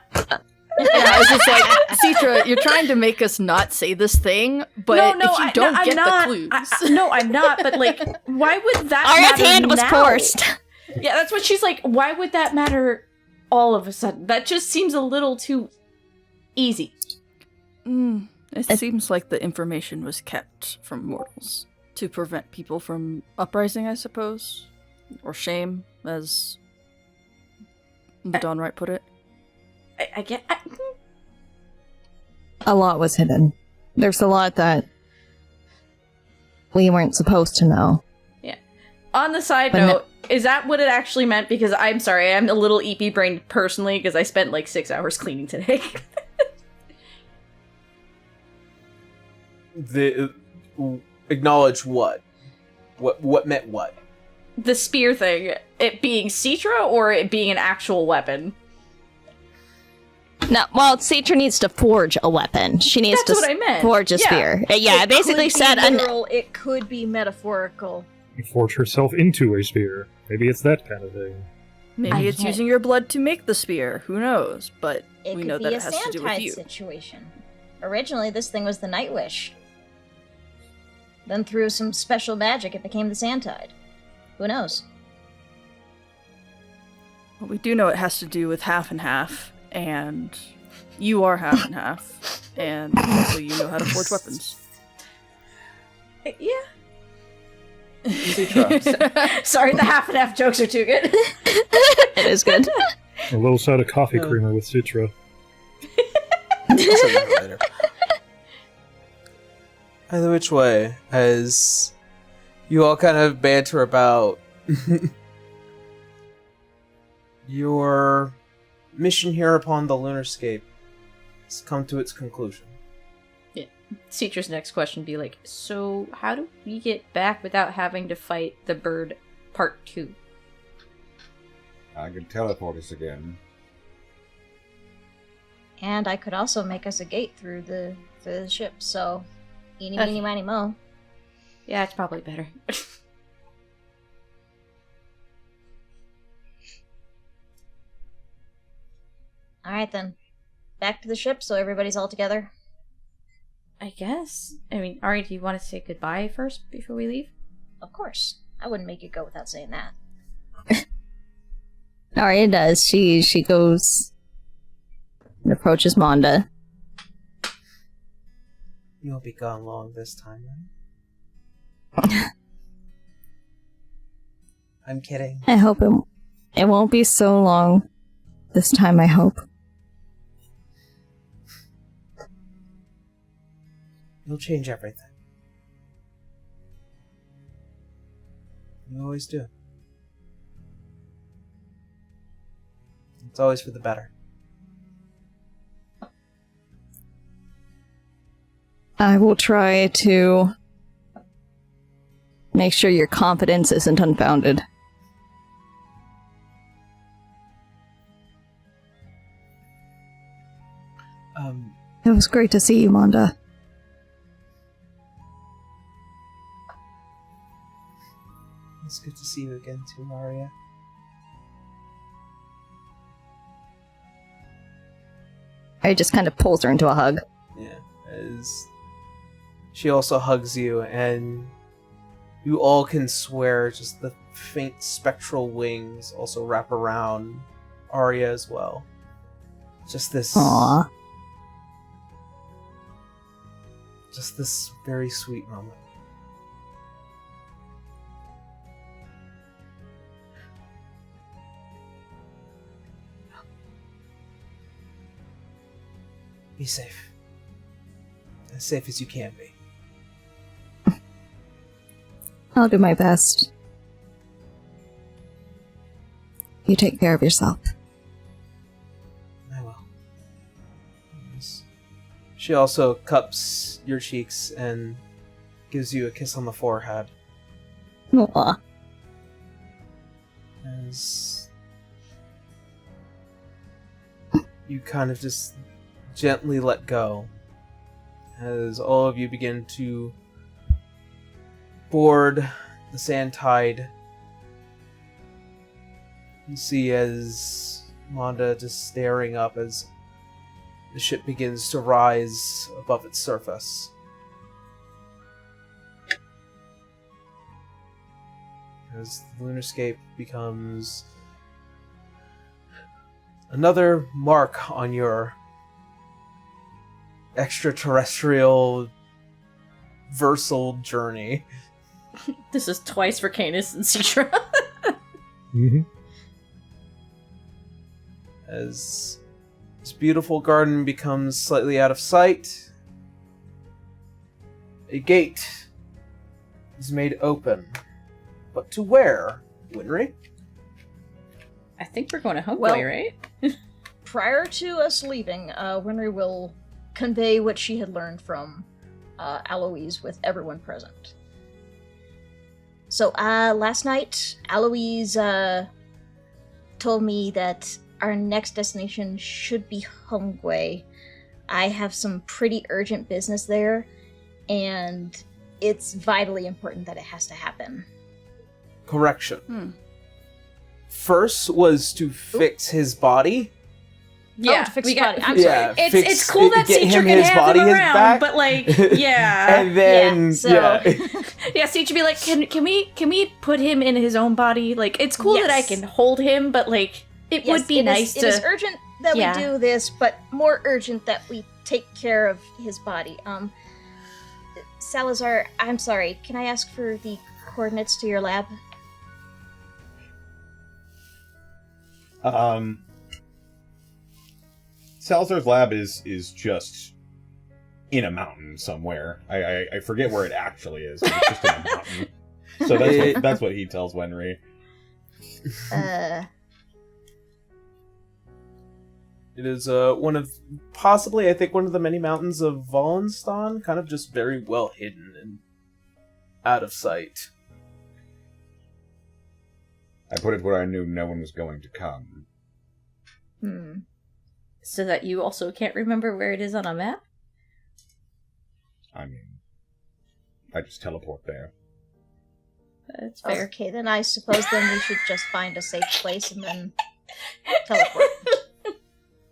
Yeah, I was just like, Citra, you're trying to make us not say this thing, but if you don't get the clues... No, I'm not, but like, why would that Arya's matter hand was now? forced. Yeah, that's what she's like, why would that matter all of a sudden? That just seems a little too easy. It seems like the information was kept from mortals to prevent people from uprising, I suppose. Or shame, as the Dawnwright put it. I get... A lot was hidden. There's a lot that we weren't supposed to know. Yeah. On the side note, is that what it actually meant? Because I'm sorry, I'm a little EP brained personally because I spent like 6 hours cleaning today. Acknowledge what? What meant what? The spear thing. It being Citra or it being an actual weapon? No, well, Citra needs to forge a weapon. She needs That's what I meant. forge a spear. Yeah, I basically said... literal, it could be metaphorical. Forge herself into a spear. Maybe it's that kind of thing. Maybe it's using your blood to make the spear. Who knows? But It we could know be that a it has to do with Sandtide you. situation. Originally, this thing was the Night Wish. Then through some special magic, it became the Sand Tide. Who knows? Well, we do know it has to do with half and half, and you are half and half, and also you know how to forge weapons. Yeah. Citra. Sorry, the half and half jokes are too good. It is good. A little side of coffee creamer with Citra. I'll say that later. Either which way, as you all kind of banter about your mission here upon the Lunarscape has come to its conclusion. Yeah. Citra's next question would be like, so how do we get back without having to fight the bird part 2? I can teleport us again. And I could also make us a gate through the ship, so eeny, meeny, miny, mo. Yeah, it's probably better. Alright then. Back to the ship so everybody's all together. I guess. I mean, Ari, do you want to say goodbye first before we leave? Of course. I wouldn't make it go without saying that. Arya does. She goes and approaches Monda. You'll be gone long this time, right? I'm kidding. I hope it won't be so long this time, I hope. You'll change everything. You always do. It's always for the better. I will try to make sure your confidence isn't unfounded. It was great to see you, Monda. It's good to see you again too, Arya. I just kind of pulls her into a hug. Yeah, as she also hugs you, and you all can swear just the faint spectral wings also wrap around Arya as well. Just this... Aww. Just this very sweet moment. Be safe. As safe as you can be. I'll do my best. You take care of yourself. I will. Yes. She also cups your cheeks and gives you a kiss on the forehead. Aww. As you kind of just gently let go, as all of you begin to board the Sand Tide. You see as Monda just staring up as the ship begins to rise above its surface. As the Lunarscape becomes another mark on your extraterrestrial versal journey. This is twice for Canis and Citra. Mm-hmm. As this beautiful garden becomes slightly out of sight, a gate is made open. But to where, Winry? I think we're going to Homeboy, Well- right? Prior to us leaving, Winry will convey what she had learned from Aloise with everyone present. So, last night, Aloise told me that our next destination should be Homegway. I have some pretty urgent business there, and it's vitally important that it has to happen. Correction. First was to fix his body, Yeah, to fix we his got. body. I'm Yeah. sorry. It's cool that get Seacher him can his have body, him his around, back. but like, yeah, And then so- yeah. Seacher be like, can we put him in his own body? Like, it's cool that I Yes. can hold him, but like, it would be nice It is to. urgent that Yeah. we do this, but more urgent that we take care of his body. Salazar, I'm sorry. Can I ask for the coordinates to your lab? Salazar's lab is just in a mountain somewhere. I forget where it actually is, but it's just in a mountain. So that's what he tells Wenry. It is one of possibly, I think, one of the many mountains of Wallenstein, kind of just very well hidden and out of sight. I put it where I knew no one was going to come. So that you also can't remember where it is on a map? I mean, I just teleport there. That's fair. Okay, then I suppose then we should just find a safe place and then teleport.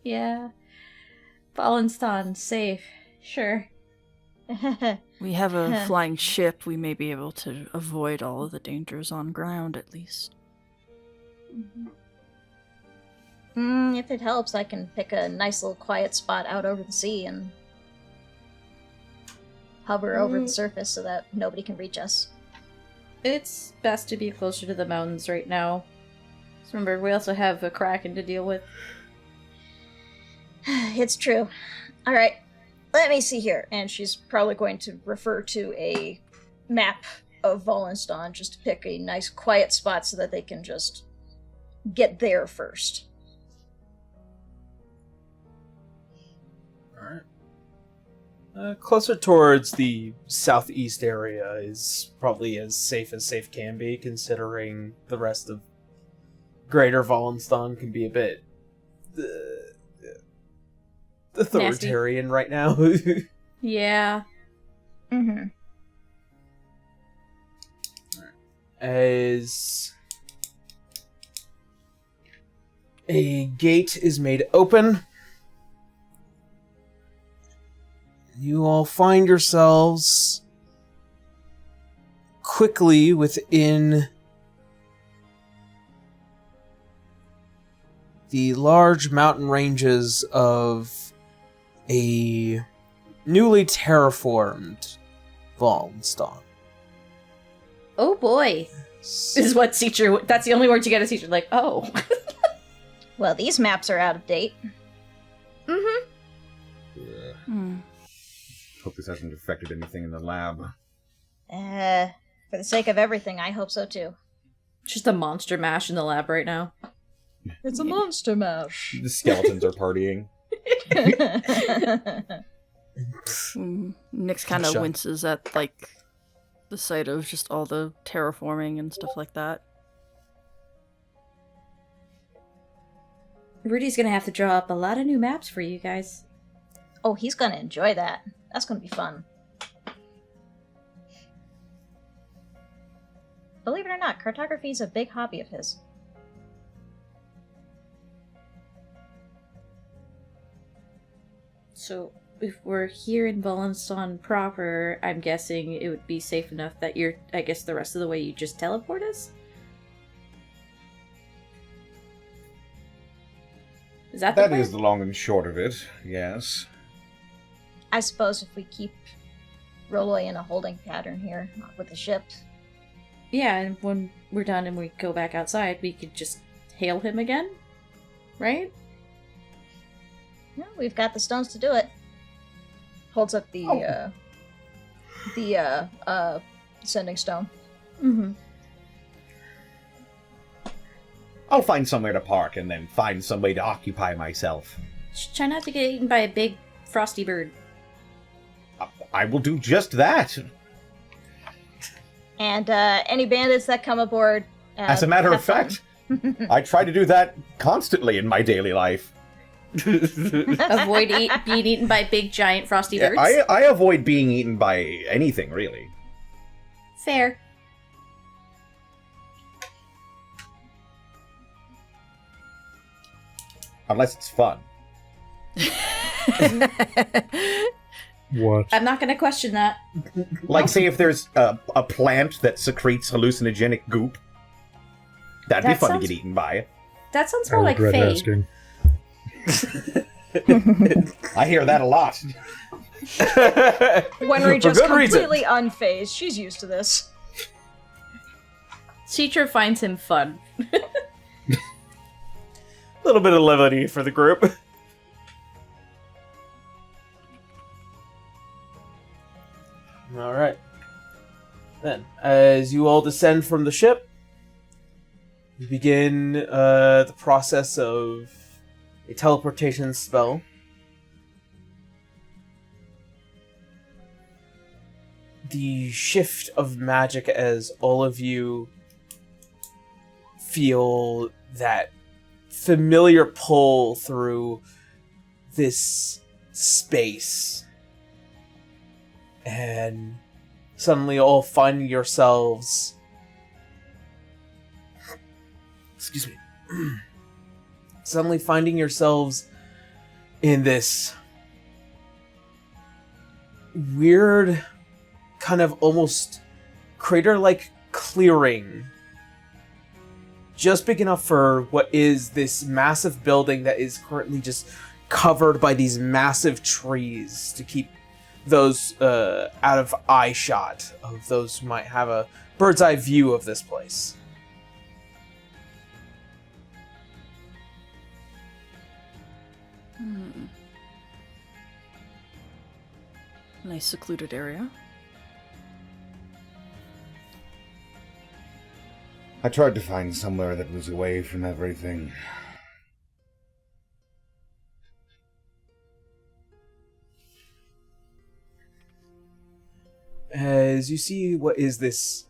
Yeah. Wallenstein, safe. Sure. We have a flying ship. We may be able to avoid all of the dangers on ground, at least. If it helps, I can pick a nice little quiet spot out over the sea and hover over the surface so that nobody can reach us. It's best to be closer to the mountains right now. Just remember, we also have a Kraken to deal with. It's true. Alright, let me see here. And she's probably going to refer to a map of Wallenstein just to pick a nice quiet spot so that they can just get there first. Closer towards the southeast area is probably as safe can be, considering the rest of Greater Wallenstein can be a bit authoritarian right now. Yeah. As a gate is made open, you all find yourselves quickly within the large mountain ranges of a newly terraformed Wallenstein. Oh boy. This is what Seacher. That's the only word you get a Seacher. Like, oh. Well, these maps are out of date. Hope this hasn't affected anything in the lab. For the sake of everything, I hope so too. Just a monster mash in the lab right now. It's a monster mash. The skeletons are partying. Nyx kind of Sure. winces at, like, the sight of just all the terraforming and stuff like that. Rudy's gonna have to draw up a lot of new maps for you guys. Oh, he's gonna enjoy that. That's gonna be fun. Believe it or not, cartography is a big hobby of his. So, if we're here in Wallenstein proper, I'm guessing it would be safe enough that you're, I guess the rest of the way you just teleport us? Is that the That plan? is the long and short of it, yes. I suppose if we keep Rolloy in a holding pattern here, not with the ship. Yeah, and when we're done and we go back outside, we could just hail him again? Right? No, we've got the stones to do it. Holds up the sending stone. Mm-hmm. I'll find somewhere to park and then find some way to occupy myself. Try not to get eaten by a big frosty bird. I will do just that. And any bandits that come aboard. As a matter of have fun. fact, I try to do that constantly in my daily life. Avoid being eaten by big giant frosty birds. I avoid being eaten by anything, really. Fair. Unless it's fun. What? I'm not going to question that. Like, say if there's a plant that secretes hallucinogenic goop. That'd be That fun sounds- to get eaten by. That sounds I more like regret Faye. asking. I hear that a lot. Wenry For just good reason. completely unfazed. She's used to this. Teacher finds him fun. A little bit of levity for the group. All right. Then, as you all descend from the ship, you begin the process of a teleportation spell. The shift of magic as all of you feel that familiar pull through this space, and suddenly all find yourselves, excuse me, suddenly finding yourselves in this weird kind of almost crater-like clearing, just big enough for what is this massive building that is currently just covered by these massive trees to keep those out of eye shot of those who might have a bird's eye view of this place. Nice secluded area. I tried to find somewhere that was away from everything. As you see what is this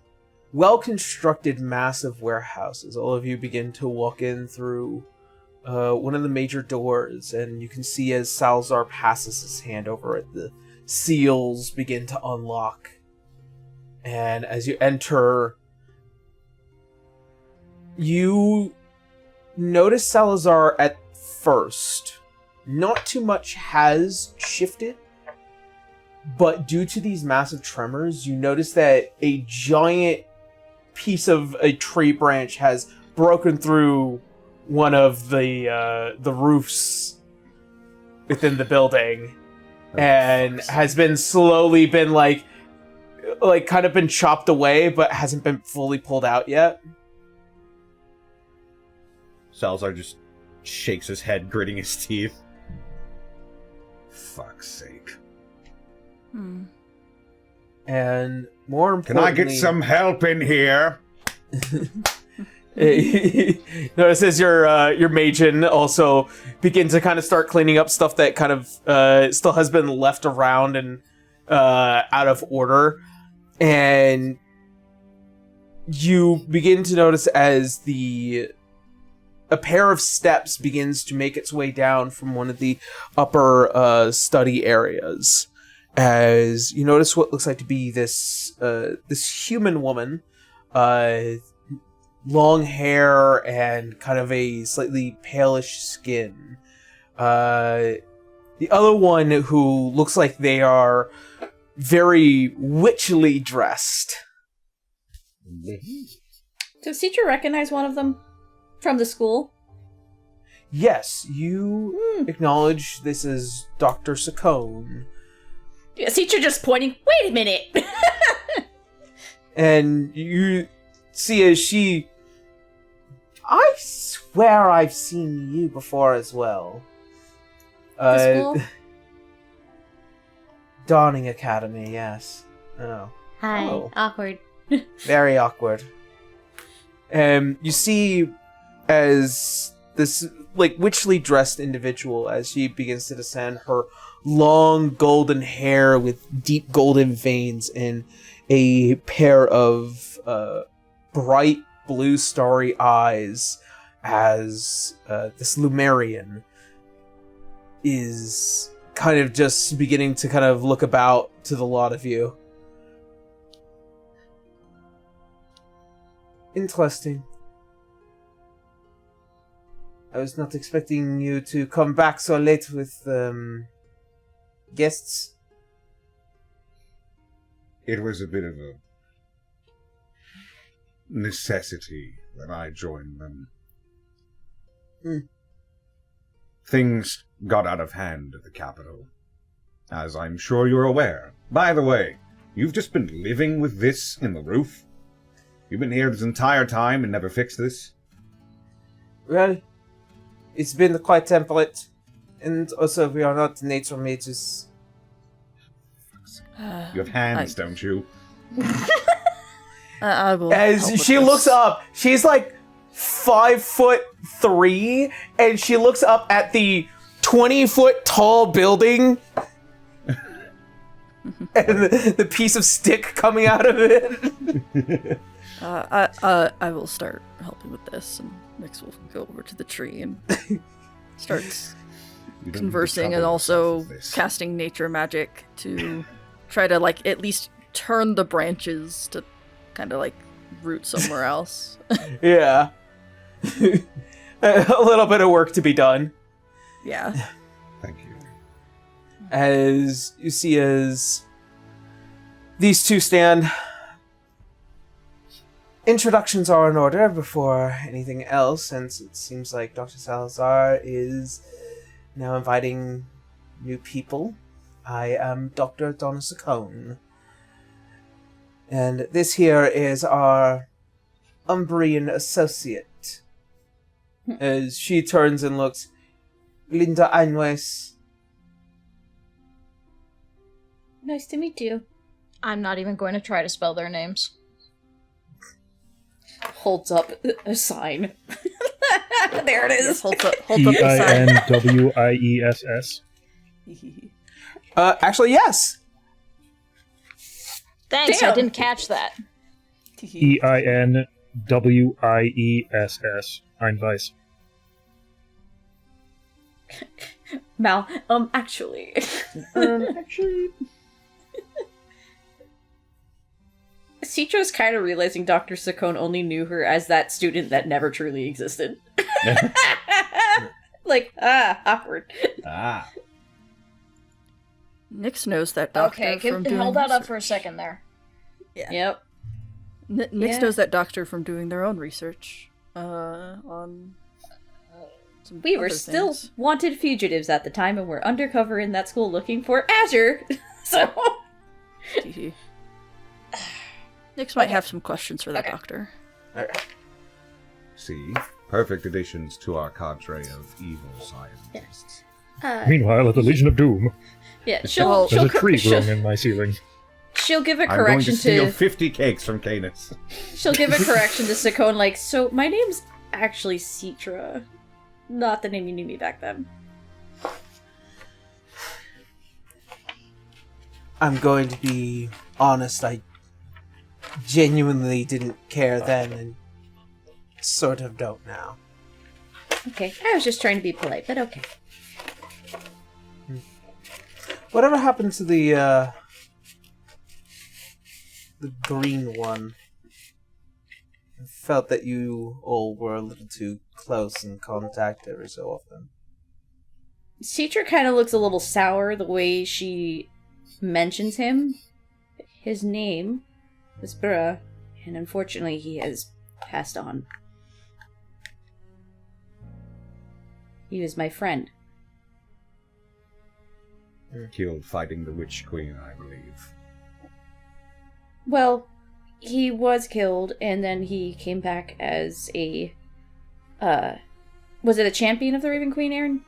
well-constructed massive warehouse, as all of you begin to walk in through one of the major doors, and you can see as Salazar passes his hand over it, the seals begin to unlock. And as you enter, you notice Salazar at first. Not too much has shifted, but due to these massive tremors, you notice that a giant piece of a tree branch has broken through one of the roofs within the building, and has been slowly been like kind of been chopped away, but hasn't been fully pulled out yet. Salazar just shakes his head, gritting his teeth. Fuck's sake. And more Can importantly, I get some help in here? notice as your Magen also begin to kind of start cleaning up stuff that kind of still has been left around and out of order, and you begin to notice as a pair of steps begins to make its way down from one of the upper study areas, as you notice what looks like to be this human woman, long hair and kind of a slightly palish skin. The other one who looks like they are very witchily dressed. Does teacher recognize one of them from the school? Yes, you acknowledge this is Dr. Saccone. Yeah, teacher just pointing, wait a minute! And you see as she... I swear I've seen you before as well. The school? Dawning Academy, yes. Oh. Hi. Oh. Awkward. Very awkward. You see as this witchily dressed individual, as she begins to descend, her long golden hair with deep golden veins and a pair of bright blue starry eyes, as this Lumerian is kind of just beginning to kind of look about to the lot of you. Interesting. I was not expecting you to come back so late with, guests. It was a bit of a necessity that I joined them. Things got out of hand at the capital, as I'm sure you're aware. By the way, you've just been living with this in the roof? You've been here this entire time and never fixed this? Well, it's been quite temperate, and also we are not nature mages. You have hands, don't you? I will. As she looks up, she's like 5'3", and she looks up at the 20-foot tall building, and the piece of stick coming out of it. I will start helping with this, and Nyx will go over to the tree and starts conversing and also casting nature magic to try to like at least turn the branches to kind of like root somewhere else. Yeah. A little bit of work to be done. Yeah. Thank you. As you see as these two stand, introductions are in order before anything else, since it seems like Dr. Salazar is now inviting new people. I am Dr. Donna Saccone. And this here is our Umbrian associate. As she turns and looks, Linda Einweiss. Nice to meet you. I'm not even going to try to spell their names. Holds up a sign. There it is. Holds up the sign. EINWIESS. Actually, yes. Thanks, Damn. I didn't catch that. EINWIESS. Einweiss. Mal, actually. Citra's kind of realizing Dr. Saccone only knew her as that student that never truly existed. Like, awkward. Nyx knows that doctor Okay, from doing hold that up research. for a second there. Yeah. Yep. Nyx knows that doctor from doing their own research on some We were other still things. wanted fugitives at the time and were undercover in that school looking for Azure. So... Teehee. Nyx might have some questions for that doctor. See? Perfect additions to our cadre of evil scientists. Meanwhile, at the Legion of Doom, Yeah, there's a tree growing in my ceiling. She'll give a I'm going correction to steal 50 cakes from Canis. She'll give a correction to Saccone, like, so my name's actually Citra. Not the name you knew me back then. I'm going to be honest, I genuinely didn't care then and sort of don't now. Okay, I was just trying to be polite, but okay. Whatever happened to the green one? I felt that you all were a little too close in contact every so often. Citra kind of looks a little sour the way she mentions him. His name was Burra, and unfortunately he has passed on. He was my friend. Killed fighting the Witch Queen, I believe. Well, he was killed, and then he came back as a, was it a champion of the Raven Queen, Aaron?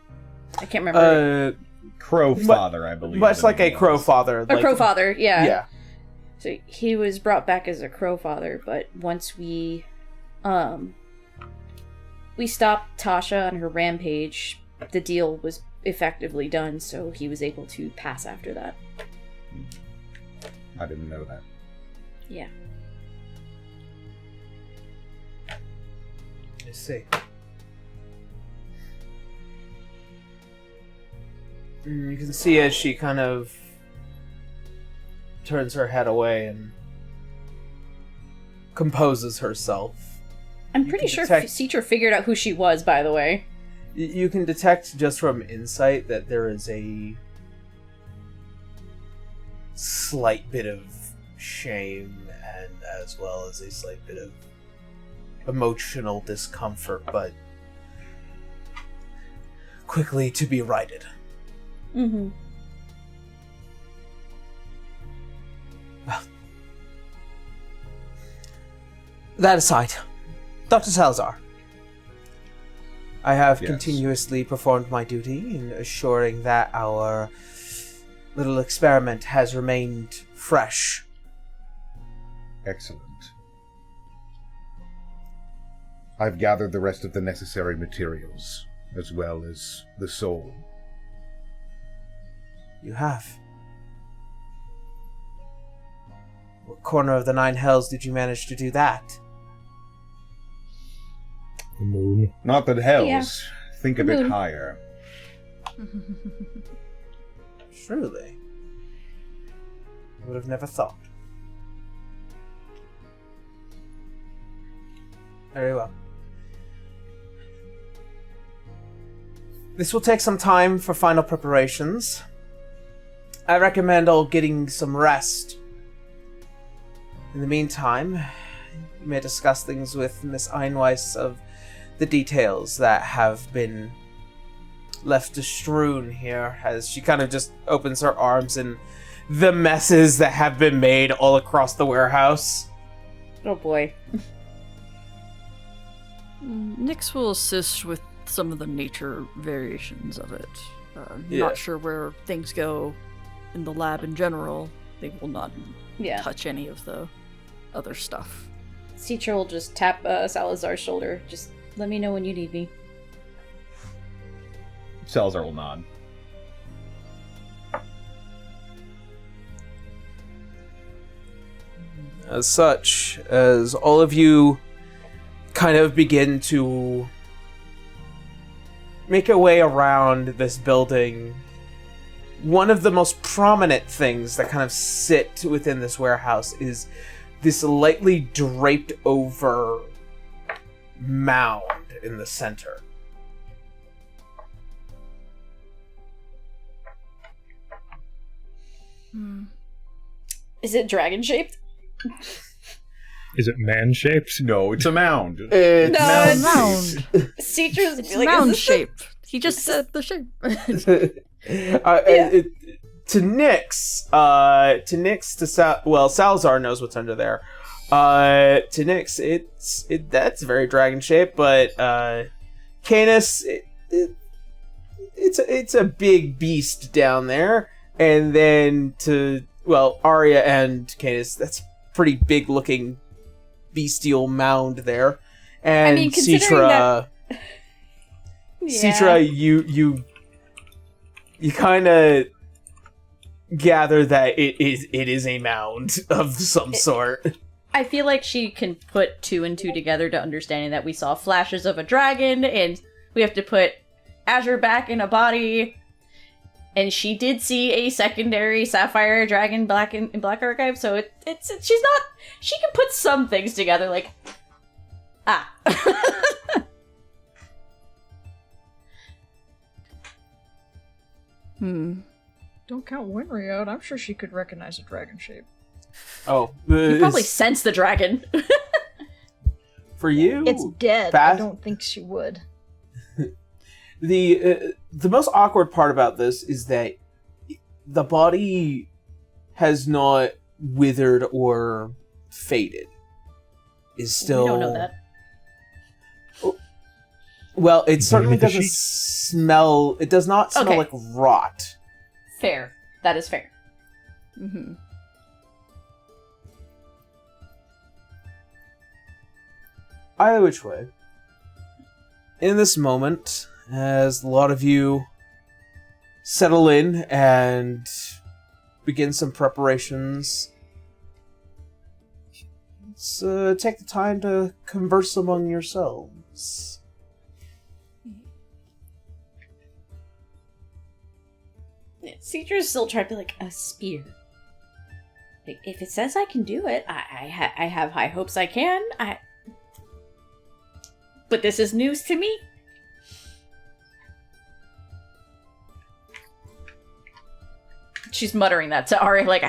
I can't remember. Crow Father, I believe. Much like a Crow Father. A Crow Father, yeah. Yeah. So he was brought back as a Crow Father, but once we stopped Tasha on her rampage, the deal was effectively done, so he was able to pass after that. I didn't know that. Yeah. I see. You can see as she kind of turns her head away and composes herself. I'm pretty sure detect- Citra figured out who she was, by the way. You can detect just from insight that there is a slight bit of shame and as well as a slight bit of emotional discomfort, but quickly to be righted. Mm-hmm. Well, that aside, Dr. Salazar, I have continuously performed my duty in assuring that our little experiment has remained fresh. Excellent. I've gathered the rest of the necessary materials, as well as the soul. You have. What corner of the Nine Hells did you manage to do that? The moon. Not the hells. Yeah. Think a bit higher. Truly. I would have never thought. Very well. This will take some time for final preparations. I recommend all getting some rest. In the meantime, you may discuss things with Miss Einweiss of the details that have been left strewn here, as she kind of just opens her arms and the messes that have been made all across the warehouse. Oh boy. Nyx will assist with some of the nature variations of it. Yeah. Not sure where things go in the lab in general. They will not touch any of the other stuff. Citra will just tap Salazar's shoulder. Just let me know when you need me. Salazar will nod. As such, as all of you kind of begin to make your way around this building, one of the most prominent things that kind of sit within this warehouse is this lightly draped over mound in the center. Is it dragon shaped? Is it man-shaped? No, it's a mound. It's mound. Citra's It's like, mound is this shaped. He just said the shape. To Nyx, Salazar knows what's under there. To Nyx, that's very dragon shaped, but Canis, it's a big beast down there, and then Arya and Canis, that's pretty big looking bestial mound there, and I mean, considering Citra, Citra, you kind of gather that it is a mound of some sort. I feel like she can put two and two together to understanding that we saw flashes of a dragon, and we have to put Azure back in a body, and she did see a secondary sapphire dragon in Black Archive, so she can put some things together, like, Don't count Winry out. I'm sure she could recognize a dragon shape. Oh, You probably sense the dragon. For you, It's dead. I don't think she would. The most awkward part about this is that the body has not withered or faded. Is still. We don't know that. Well, it certainly the doesn't sheet? smell. It does not smell Okay. like rot. Fair. That is fair. Mm-hmm. Either which way, in this moment, as a lot of you settle in and begin some preparations, let's take the time to converse among yourselves. Citra's still trying to be like, a spear. Like, if it says I can do it, I have high hopes I can. But this is news to me. she's muttering that to Ari, like,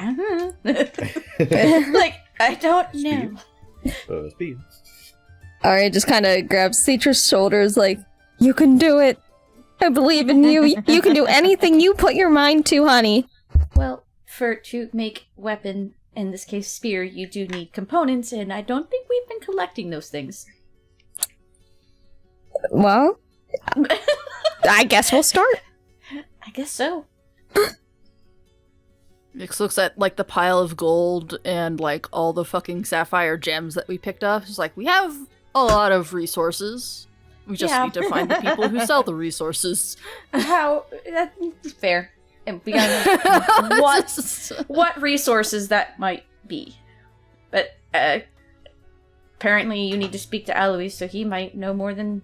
like, I don't know. Speed. Arya just kind of grabs Citra's shoulders like, you can do it. I believe in you. You can do anything you put your mind to, honey. Well, to make weapon, in this case spear, you do need components, and I don't think we've been collecting those things. Well, I guess we'll start. I guess so. Nix looks at, like, the pile of gold and, like, all the fucking sapphire gems that we picked up. He's like, we have a lot of resources. We just need to find the people who sell the resources. That's fair. And we gotta what resources that might be. But, apparently you need to speak to Alois, so he might know more than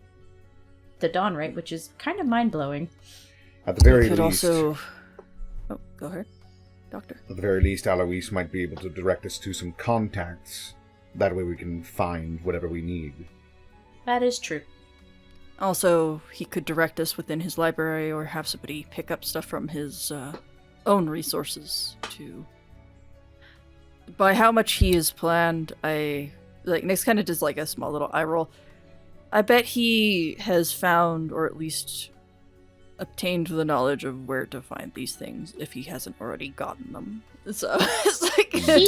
the Dawn, right? Which is kind of mind-blowing. At the very could least... also... Oh, go ahead, Doctor. At the very least, Alois might be able to direct us to some contacts. That way we can find whatever we need. That is true. Also, he could direct us within his library or have somebody pick up stuff from his own resources to... By how much he has planned, Nix kind of does like a small little eye roll. I bet he has found, or at least obtained the knowledge of where to find these things if he hasn't already gotten them. So it's like he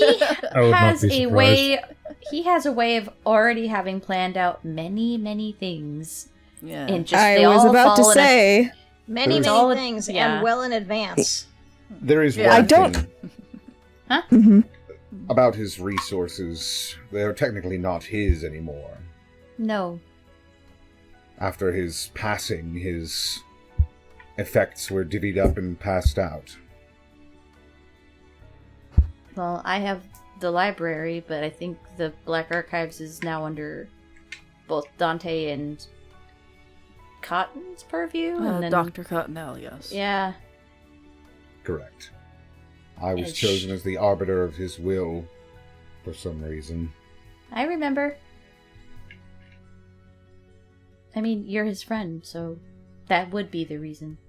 has a way of already having planned out many things. Yeah. And just I was about to say many things and well in advance. There is one I don't. thing Huh? Mm-hmm. about his resources. They're technically not his anymore. No. After his passing, his effects were divvied up and passed out. Well, I have the library, but I think the Black Archives is now under both Dante and Cotton's purview. And then... Dr. Cottonelle, yes. Yeah. Correct. I was chosen as the arbiter of his will for some reason. I remember. I mean, you're his friend, so that would be the reason.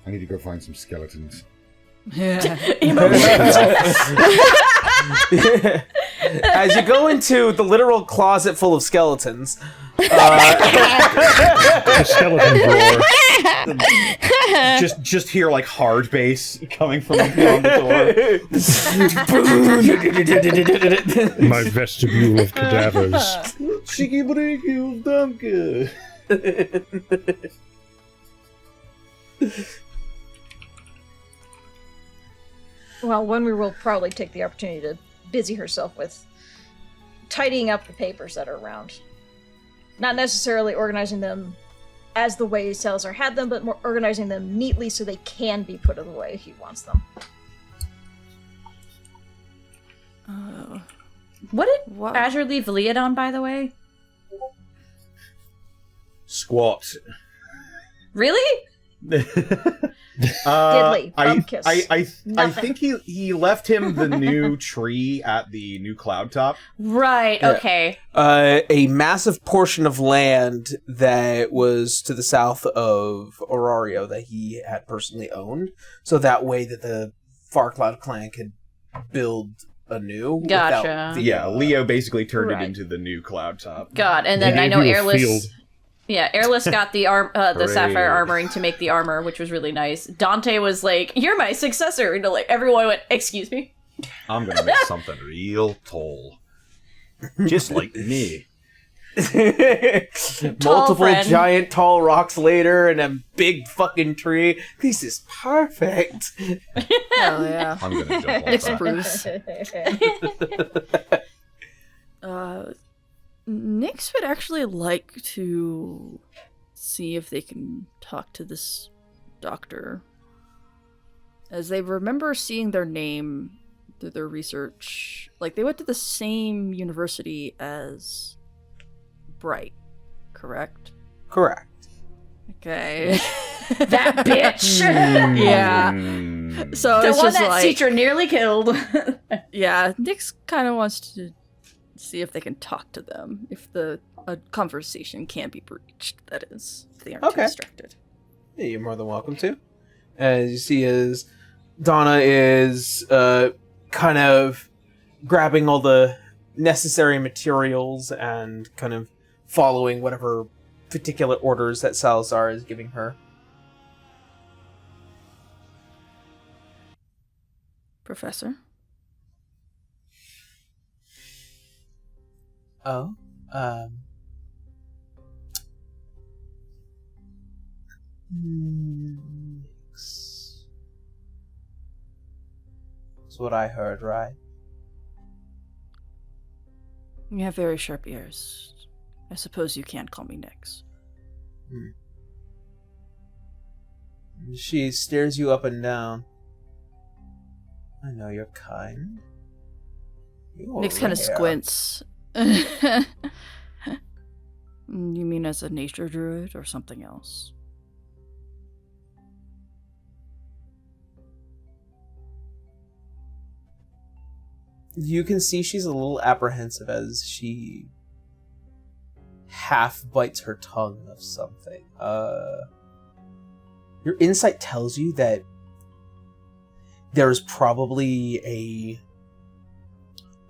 I need to go find some skeletons. As you go into the literal closet full of skeletons, The skeleton roar. Just hear like hard bass coming from beyond the door. My vestibule of cadavers. Cheeky breaky donkey. Well, Wenwu will probably take the opportunity to busy herself with tidying up the papers that are around. Not necessarily organizing them as the way Salazar had them, but more organizing them neatly so they can be put in the way he wants them. What did Azure leave Leodon, by the way? Squat. Really? Diddly, bumkiss, I think he left him the new tree at the new cloud top. Right, okay. A massive portion of land that was to the south of Aurario that he had personally owned, so that way that the Far Cloud clan could build anew. Gotcha. Yeah, Leo basically turned it into the new cloud top. God, and then I know Airless... Yeah, Airless got the the sapphire armoring to make the armor, which was really nice. Dante was like, "You're my successor," and like everyone went, "Excuse me." I'm gonna make something real tall, just like me. Multiple giant tall rocks later, and a big fucking tree. This is perfect. Hell yeah! I'm gonna jump off Bruce. Nyx would actually like to see if they can talk to this doctor, as they remember seeing their name through their research. Like, they went to the same university as Bright, correct? Correct. Okay. That bitch! Yeah. So the it's one just that like... Citra nearly killed. Yeah, Nyx kind of wants to see if they can talk to them. If the a conversation can be breached, that is, if they aren't Okay. too distracted. Yeah, you're more than welcome to. As you see, as Donna is kind of grabbing all the necessary materials and kind of following whatever particular orders that Salazar is giving her. Professor? Oh, that's what I heard, right? You have very sharp ears. I suppose you can call me Nyx. She stares you up and down. I know you're kind. Nyx kind of squints. You mean as a nature druid or something else? You can see she's a little apprehensive as she half bites her tongue of something. Your insight tells you that there is probably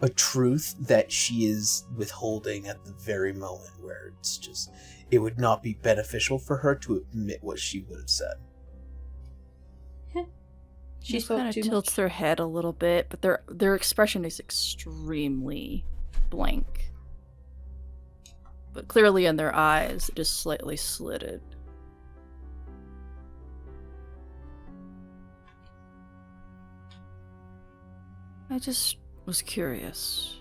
a truth that she is withholding at the very moment where it's just, it would not be beneficial for her to admit what she would have said. She kind of tilts their head a little bit, but their expression is extremely blank. But clearly in their eyes, it is slightly slitted. I just was curious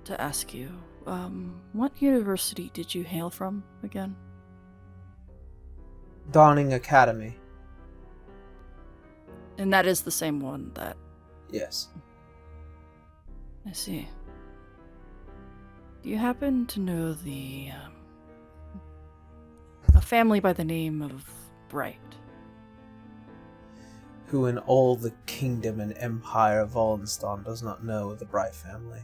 to ask you, what university did you hail from again? Dawning Academy. And that is the same one that... Yes. I see. Do you happen to know a family by the name of Bright? Who in all the kingdom and empire of Wallenstein does not know the Bright family?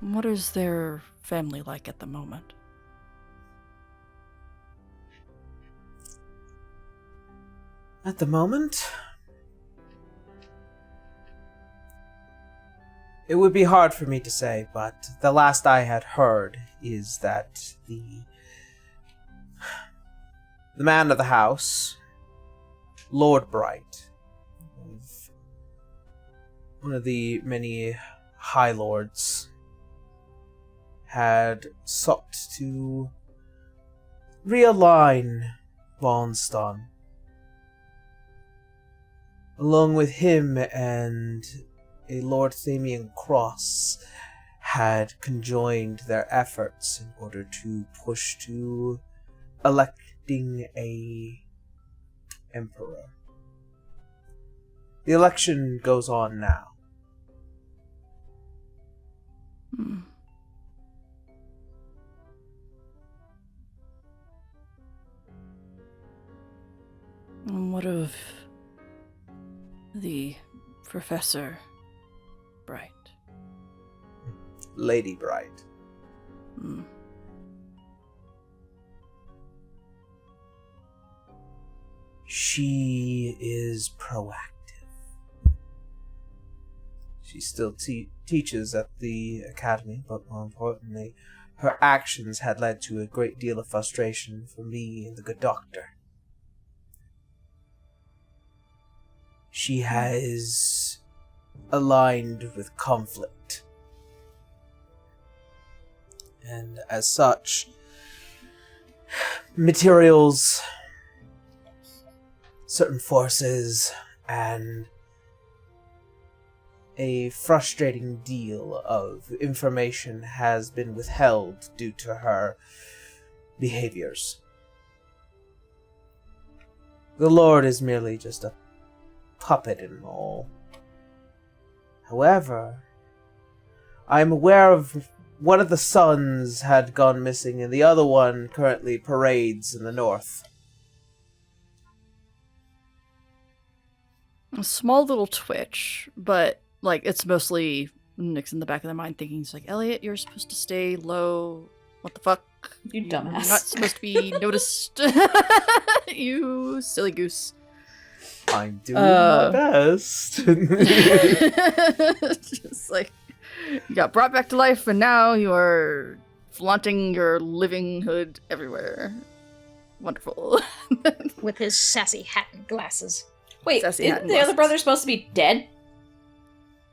What is their family like at the moment? At the moment, it would be hard for me to say, but the last I had heard is that the man of the house, Lord Bright, one of the many High Lords, had sought to realign Wallenstein. Along with him and a Lord Thamian Cross had conjoined their efforts in order to push to electing a emperor. The election goes on now. And what of the Professor Bright? Lady Bright. She is proactive. She still teaches at the academy, but more importantly, her actions had led to a great deal of frustration for me and the good doctor. She has aligned with conflict. And as such, materials, certain forces, and a frustrating deal of information has been withheld due to her behaviors. The Lord is merely just a puppet and all. However, I am aware of one of the sons had gone missing and the other one currently parades in the north. A small little twitch, but like it's mostly Nick's in the back of their mind thinking, he's like, Elliot, you're supposed to stay low. What the fuck? You dumbass. You're not supposed to be noticed. You silly goose. I'm doing my best. Just like, you got brought back to life, and now you are flaunting your living hood everywhere. Wonderful. With his sassy hat and glasses. Wait, Sassy hat isn't and the other glasses. brother supposed to be dead?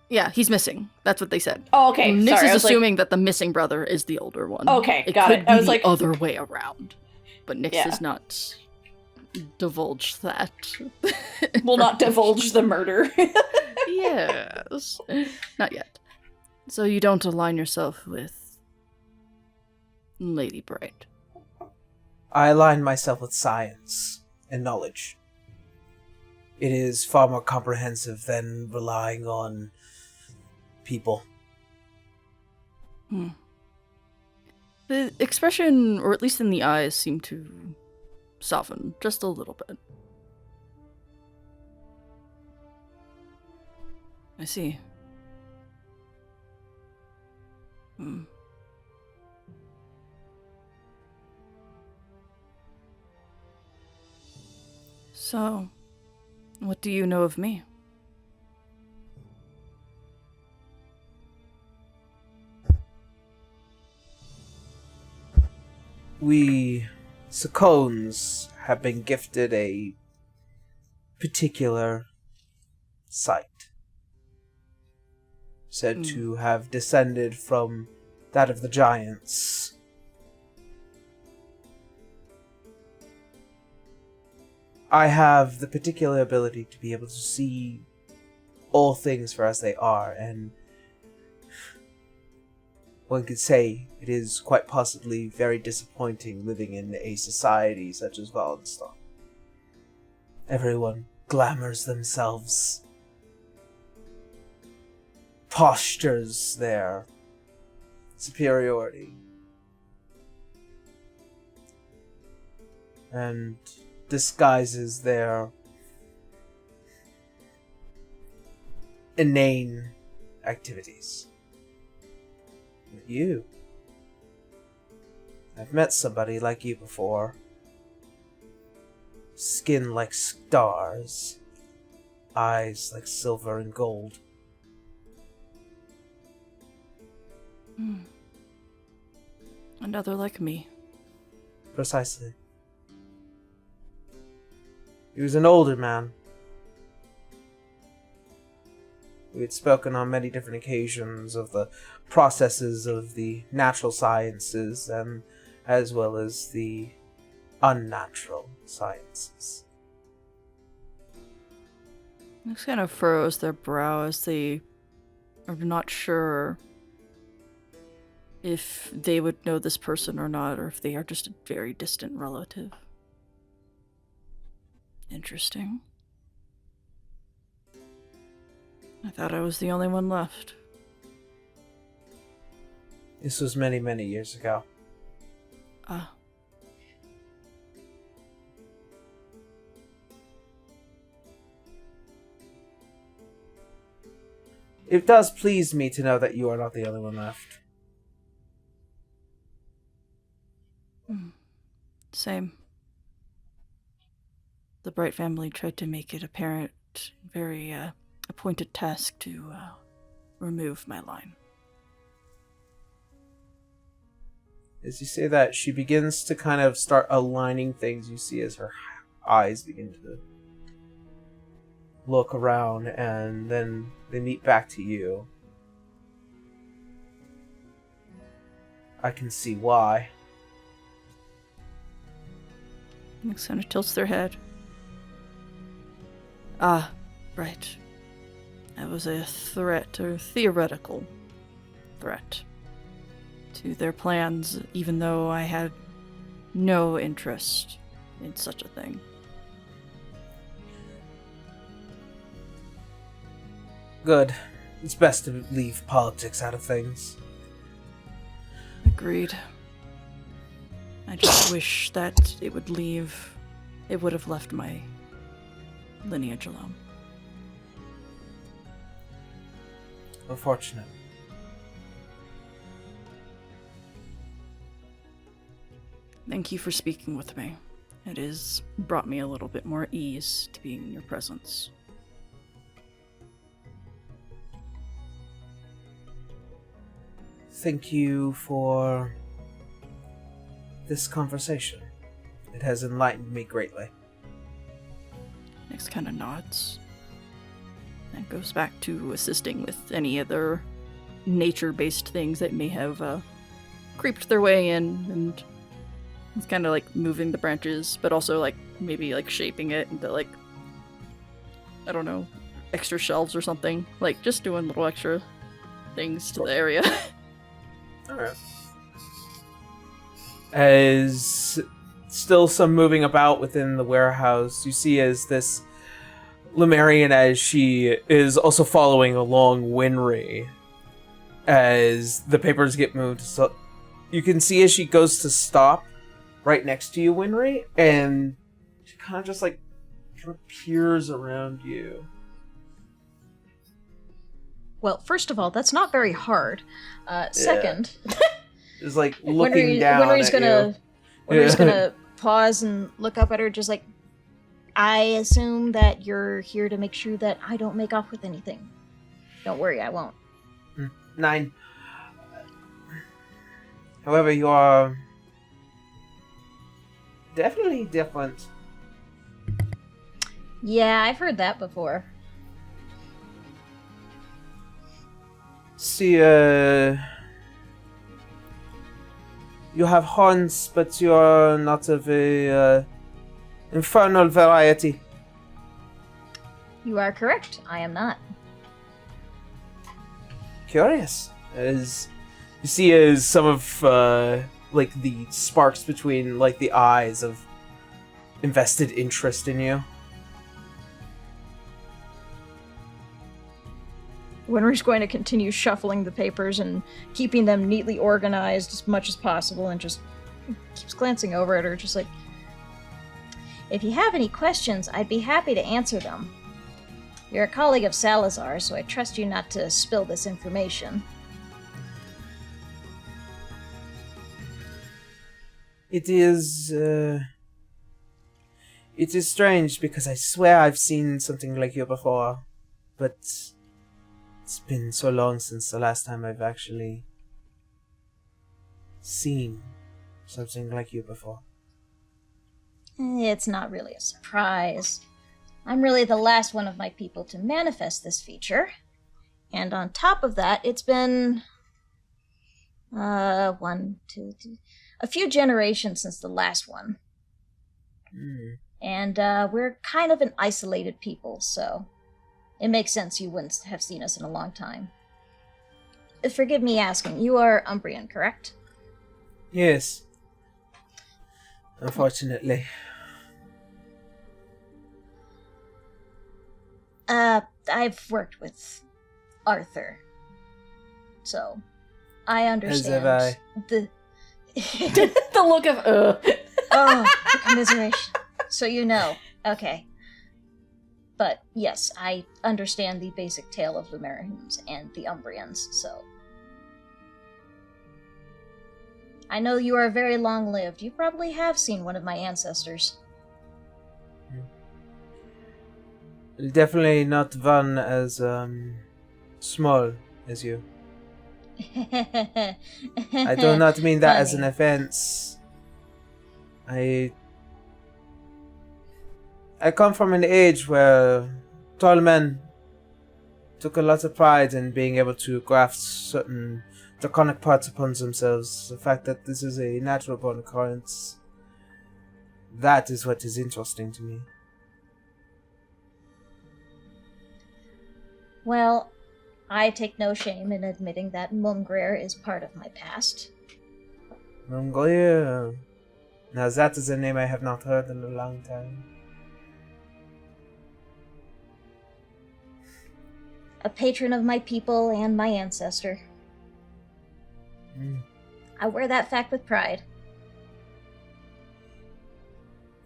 Yeah, he's missing. That's what they said. Oh, okay. Nix Sorry, I is was assuming that the missing brother is the older one. Okay, it got could it. Be I was the like- other way around, but Nix Yeah. has not divulged that. Will not divulge the murder. Yes, not yet. So you don't align yourself with Lady Bright. I align myself with science and knowledge. It is far more comprehensive than relying on people. The expression, or at least in the eyes, seem to soften just a little bit. I see. So, what do you know of me? We Sakones have been gifted a particular sight. Said to have descended from that of the giants. I have the particular ability to be able to see all things for as they are, and one could say it is quite possibly very disappointing living in a society such as Wallenstein. Everyone glamours themselves, postures their superiority, and disguises their inane activities. With you, I've met somebody like you before. Skin like stars, eyes like silver and gold. Another like me. Precisely. He was an older man. We had spoken on many different occasions of the processes of the natural sciences and as well as the unnatural sciences. This kind of furrows their brow as they are not sure if they would know this person or not, or if they are just a very distant relative. Interesting. I thought I was the only one left. This was many, many years ago. Ah. It does please me to know that you are not the only one left. Same. The Bright family tried to make it apparent, very a pointed task to remove my line. As you say that, she begins to kind of start aligning things. You see as her eyes begin to look around, and then they meet back to you. I can see why. Nix kind of tilts their head. Ah, right. That was a threat, or theoretical threat, to their plans, even though I had no interest in such a thing. Good. It's best to leave politics out of things. Agreed. I just wish that it would have left my lineage alone. Unfortunate. Thank you for speaking with me. It has brought me a little bit more ease to being in your presence. Thank you for this conversation. It has enlightened me greatly. Nyx kind of nods and goes back to assisting with any other nature-based things that may have creeped their way in, and it's kind of like moving the branches, but also like maybe like shaping it into like, I don't know, extra shelves or something. Like just doing little extra things to the area. Alright. As still some moving about within the warehouse, you see as this Lemurian, as she is also following along Winry, as the papers get moved. So you can see as she goes to stop right next to you, Winry, and she kind of just like peers around you. Well, first of all, that's not very hard. Second, is like looking down Winry's at gonna, you. Winry's gonna pause and look up at her, just like, I assume that you're here to make sure that I don't make off with anything. Don't worry, I won't. 9. However, you are definitely different. Yeah, I've heard that before. See, you have horns, but you are not of a infernal variety. You are correct. I am not. Curious. As you see, as some of like the sparks between like the eyes of invested interest in you. Winry's going to continue shuffling the papers and keeping them neatly organized as much as possible, and just keeps glancing over at her, just like, if you have any questions, I'd be happy to answer them. You're a colleague of Salazar, so I trust you not to spill this information. It is strange because I swear I've seen something like you before, but it's been so long since the last time I've actually seen something like you before. It's not really a surprise. I'm really the last one of my people to manifest this feature. And on top of that, it's been a few generations since the last one. And we're kind of an isolated people, so it makes sense you wouldn't have seen us in a long time. Forgive me asking, you are Umbrian, correct? Yes. Unfortunately. I've worked with Arthur, so I understand. As have the The look of oh, the commiseration. So you know, okay. But yes, I understand the basic tale of Lumerians and the Umbrians, so I know you are very long-lived. You probably have seen one of my ancestors. Definitely not one as small as you. I do not mean that as an offense. I come from an age where tall men took a lot of pride in being able to graft certain draconic parts upon themselves. The fact that this is a natural born occurrence, that is what is interesting to me. Well, I take no shame in admitting that Mungrir is part of my past. Mungrir. Now that is a name I have not heard in a long time. A patron of my people and my ancestor. I wear that fact with pride.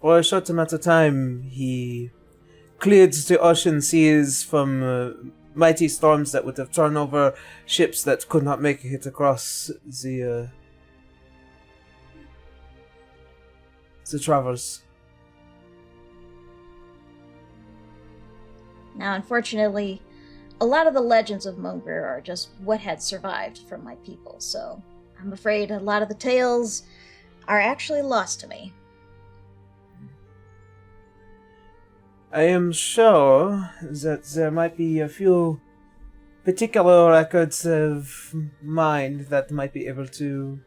For a short amount of time, he cleared the ocean seas from mighty storms that would have torn over ships that could not make it across the travels. Now, unfortunately, a lot of the legends of Mungrir are just what had survived from my people, so I'm afraid a lot of the tales are actually lost to me. I am sure that there might be a few particular records of mine that might be able to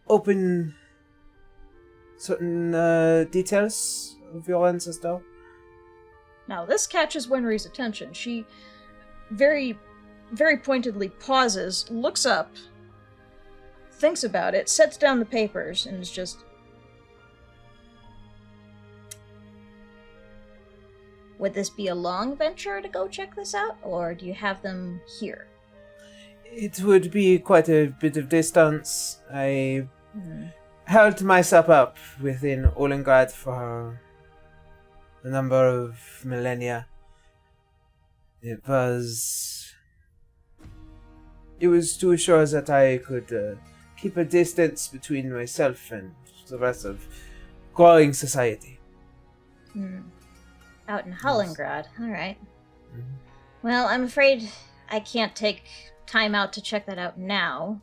open certain details of your ancestor. Now, this catches Wenry's attention. She very, very pointedly pauses, looks up, thinks about it, sets down the papers, and is just... Would this be a long venture to go check this out, or do you have them here? It would be quite a bit of distance. I held myself up within Olengrad for a number of millennia. It was to assure that I could keep a distance between myself and the rest of growing society. Out in Hollengrad, alright. Well, I'm afraid I can't take time out to check that out now.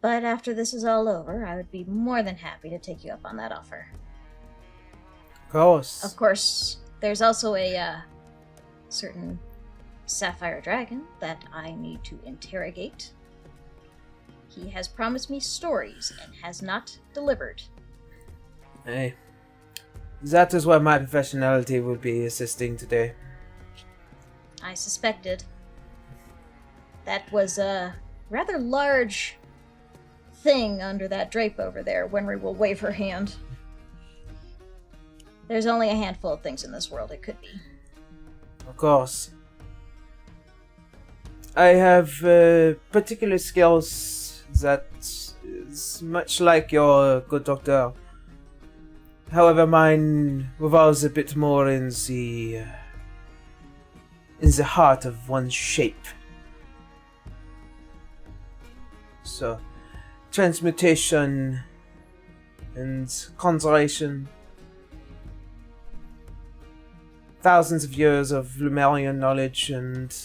But after this is all over, I would be more than happy to take you up on that offer. Of course, there's also a certain sapphire dragon that I need to interrogate. He has promised me stories and has not delivered. Hey. That is where my professionality will be assisting today. I suspected. That was a rather large thing under that drape over there. Wenry will wave her hand. There's only a handful of things in this world it could be. Of course. I have particular skills that is much like your good doctor. However, mine revolves a bit more in the heart of one's shape. So, transmutation and conjuration. Thousands of years of Lumerian knowledge, and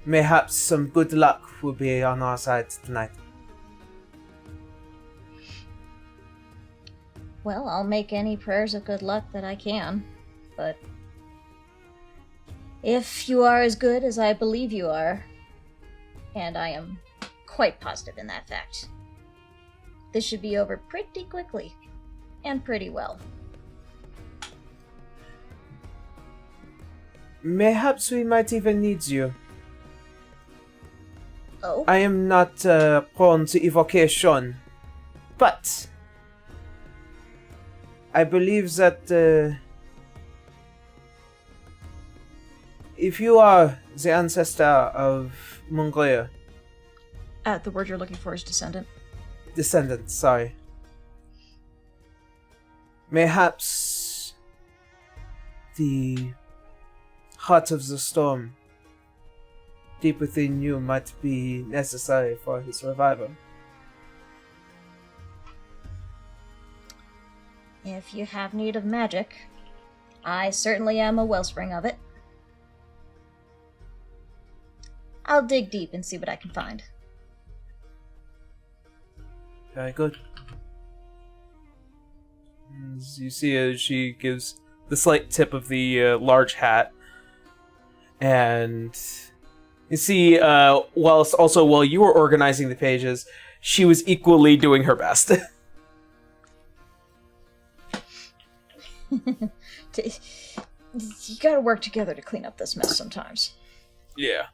mayhaps some good luck will be on our side tonight. Well, I'll make any prayers of good luck that I can, but if you are as good as I believe you are, and I am quite positive in that fact, this should be over pretty quickly, and pretty well. Mayhaps we might even need you. Oh? I am not prone to evocation, but I believe that if you are the ancestor of Mungrir... The word you're looking for is descendant. Descendant, sorry. Mayhaps the heart of the storm deep within you might be necessary for his revival. If you have need of magic, I certainly am a wellspring of it. I'll dig deep and see what I can find. Very good. As you see as she gives the slight tip of the large hat, and you see, while you were organizing the pages, she was equally doing her best. You gotta work together to clean up this mess sometimes. Yeah.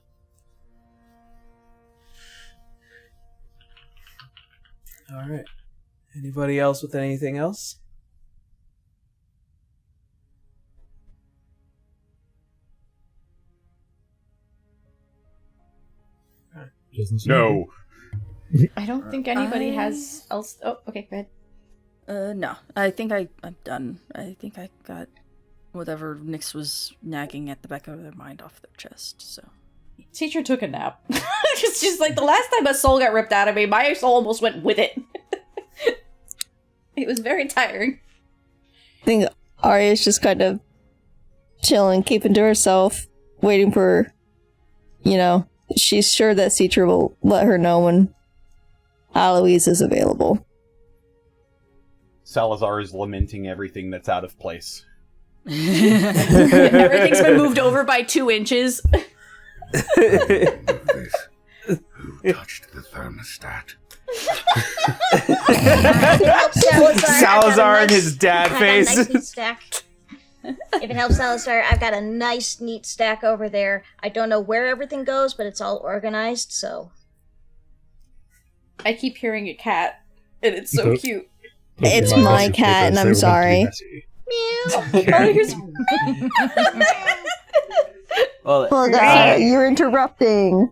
Alright. Anybody else with anything else? No. I don't think anybody has else. Oh, okay, go ahead. No. I think I'm done. I think I got whatever Nyx was nagging at the back of their mind off their chest, so. Teacher took a nap. It's just like the last time a soul got ripped out of me, my soul almost went with it. It was very tiring. I think Arya's just kind of chilling, keeping to herself, waiting for, she's sure that Citra will let her know when Aloise is available. Salazar is lamenting everything that's out of place. Everything's been moved over by 2 inches. Who touched the thermostat? Salazar and his dad face. Nice neat stack. If it helps, Salazar, I've got a nice neat stack over there. I don't know where everything goes, but it's all organized, so. I keep hearing a cat, and it's so cute. It's my cat, and I'm sorry. Well, you're interrupting.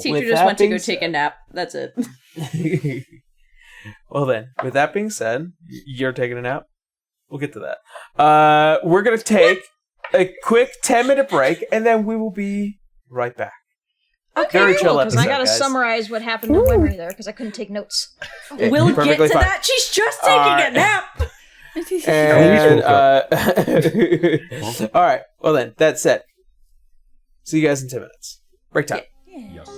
Teacher just went to go take a nap. That's it. Well then, with that being said, you're taking a nap. We'll get to that. We're gonna take a quick 10-minute break, and then we will be right back. Okay, Very chill because I gotta episode, guys. summarize what happened to Winry there, because I couldn't take notes. We'll get to Perfectly fine. that. She's just taking a nap. And, all right. Well then, that's it. See you guys in 10 minutes. Break time. Yes.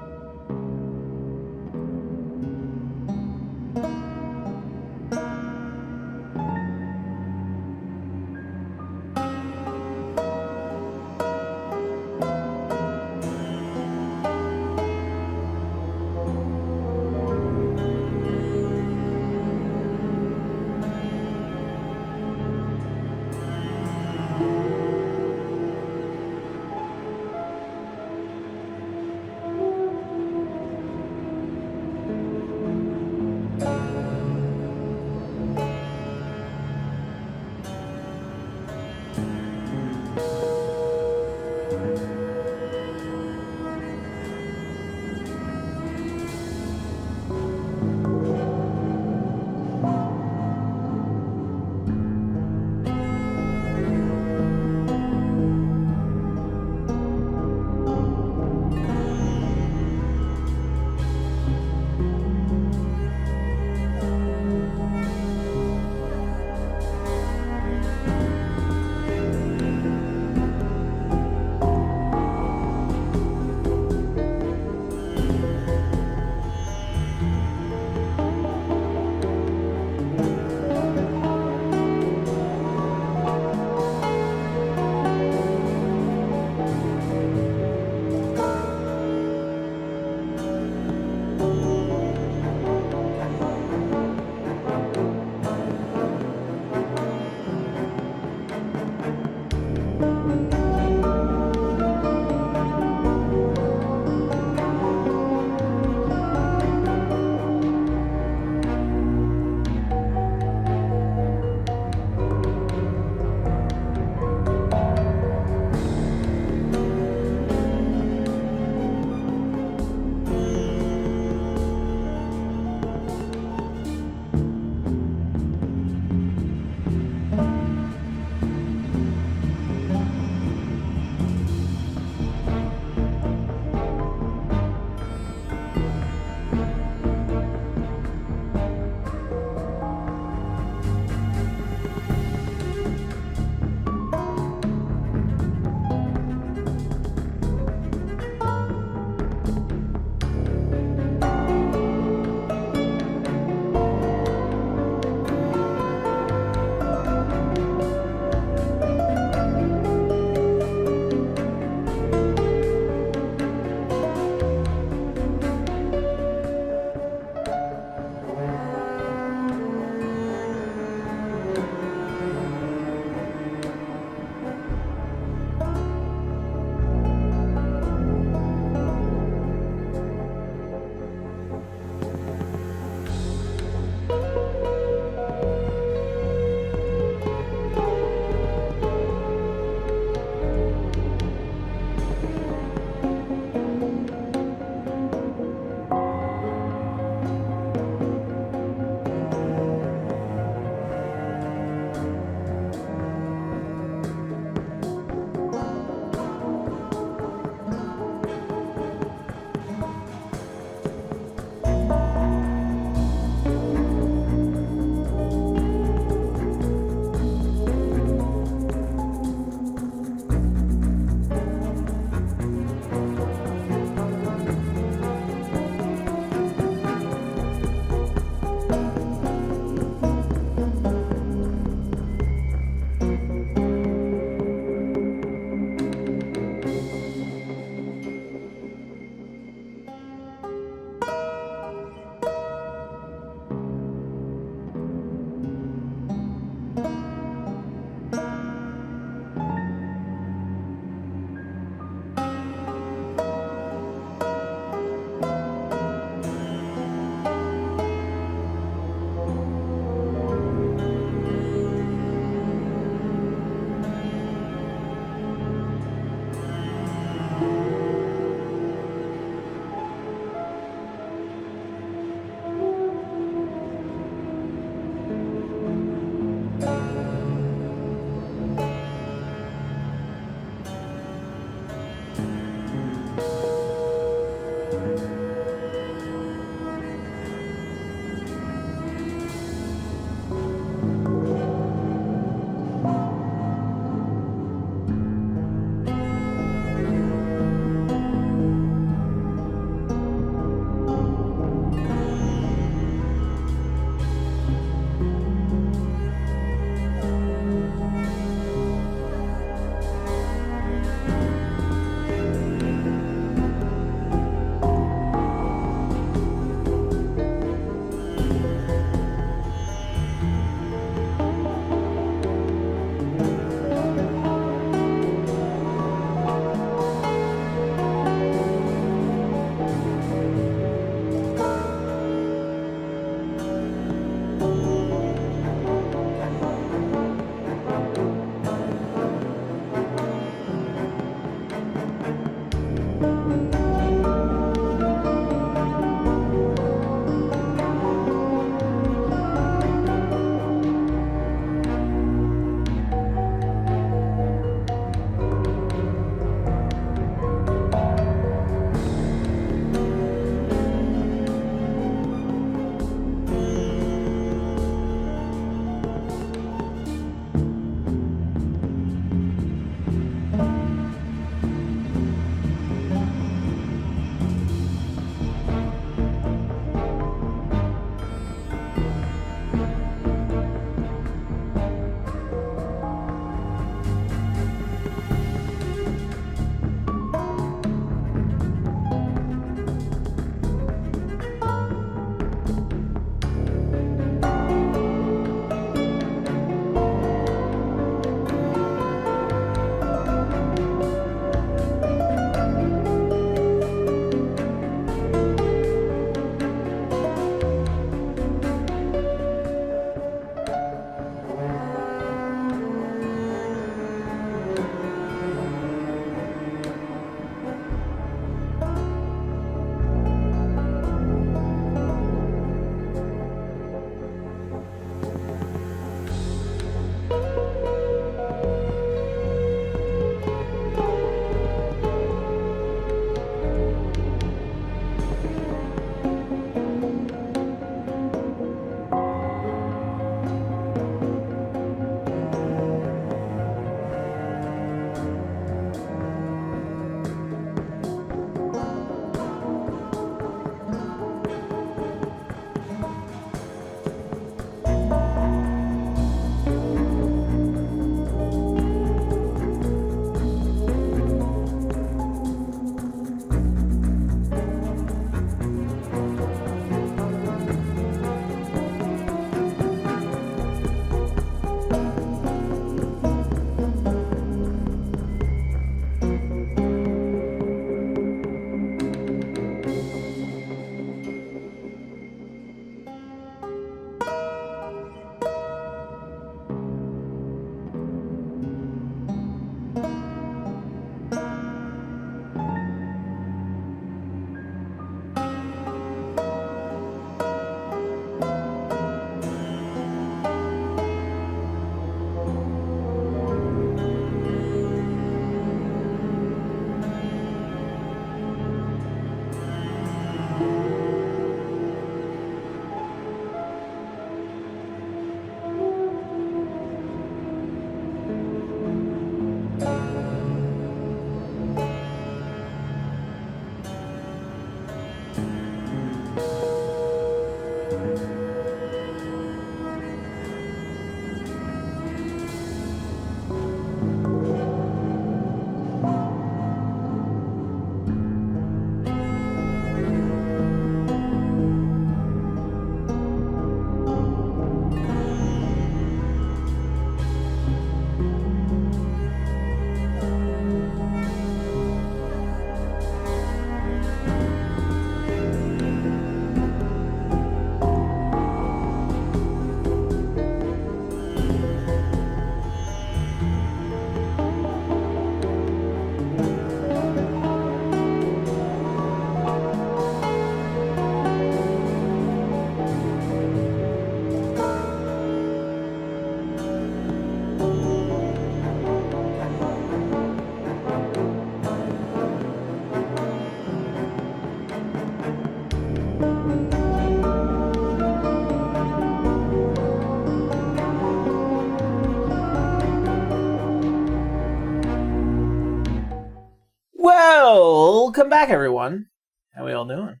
Well, come back, everyone. How we all doing?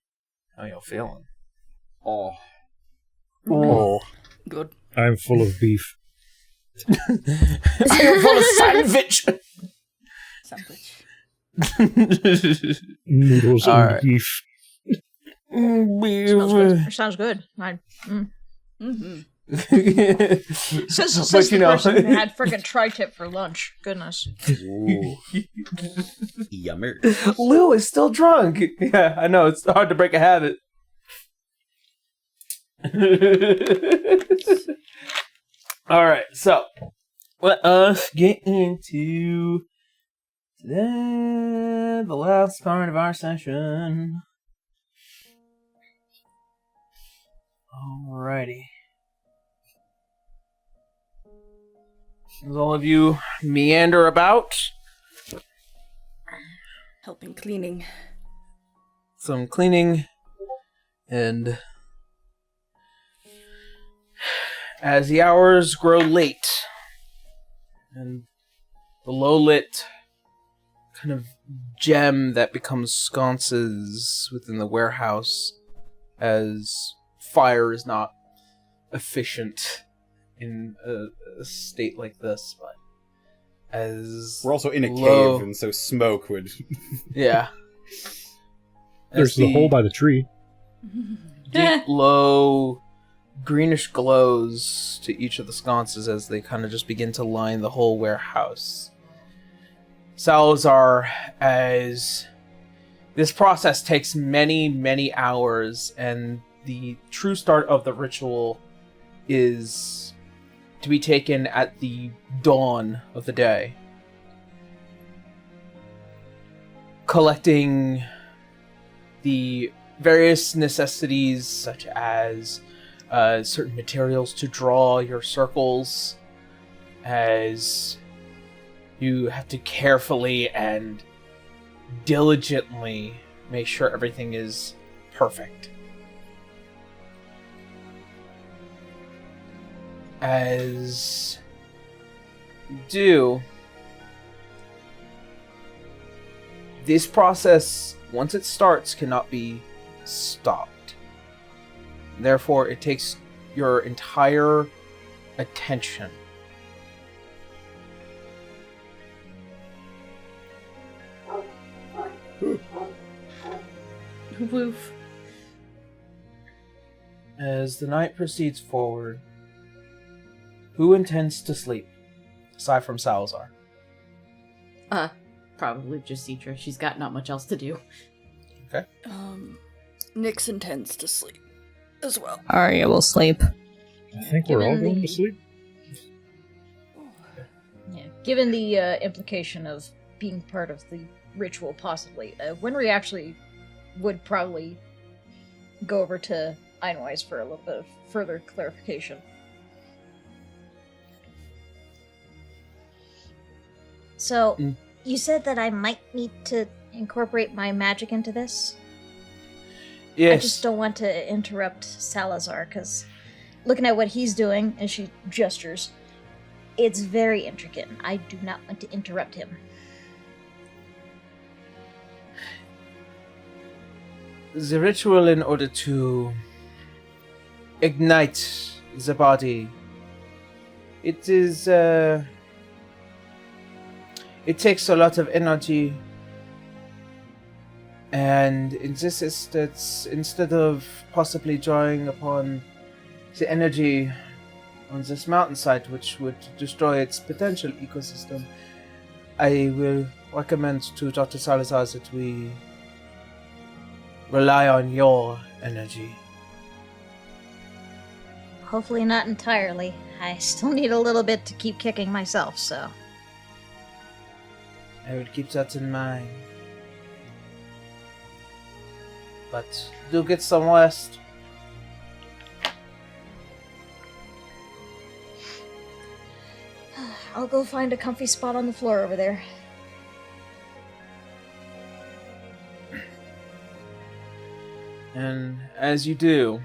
How y'all feeling? Oh. Oh. Good. I'm full of beef. I'm full of sandwich. Sandwich. Noodles All and right. beef. Sounds good. Mm-hmm. Says But the you know, person who had freaking tri-tip for lunch. Goodness. Ooh. Yummer. Lou is still drunk. Yeah, I know. It's hard to break a habit. All right, so let us get into the last part of our session. Alrighty. As all of you meander about, Helping cleaning. some cleaning, and as the hours grow late, and the low-lit kind of gem that becomes sconces within the warehouse, as fire is not efficient in a state like this, but as We're also in a low- cave, and so smoke would. yeah. There's As the hole by the tree. deep, low, greenish glows to each of the sconces as they kind of just begin to line the whole warehouse. Salazar, as this process takes many, many hours, and the true start of the ritual is to be taken at the dawn of the day. Collecting the various necessities, such as certain materials to draw your circles, as you have to carefully and diligently make sure everything is perfect. As you do, this process, once it starts, cannot be stopped. Therefore, it takes your entire attention. Woof. As the night proceeds forward, who intends to sleep, aside from Salazar? Probably just Citra. She's got not much else to do. Okay. Nyx intends to sleep as well. Arya will sleep. I think we're all going to sleep. Yeah. Given the implication of being part of the ritual, possibly, Winry actually would probably go over to Einwise for a little bit of further clarification. So, you said that I might need to incorporate my magic into this? Yes. I just don't want to interrupt Salazar, because looking at what he's doing, as she gestures, it's very intricate, and I do not want to interrupt him. The ritual, in order to ignite the body, it is, it takes a lot of energy, and in this instance, instead of possibly drawing upon the energy on this mountainside, which would destroy its potential ecosystem, I will recommend to Dr. Salazar that we rely on your energy. Hopefully not entirely. I still need a little bit to keep kicking myself, so... I will keep that in mind. But do get some rest. I'll go find a comfy spot on the floor over there. And as you do,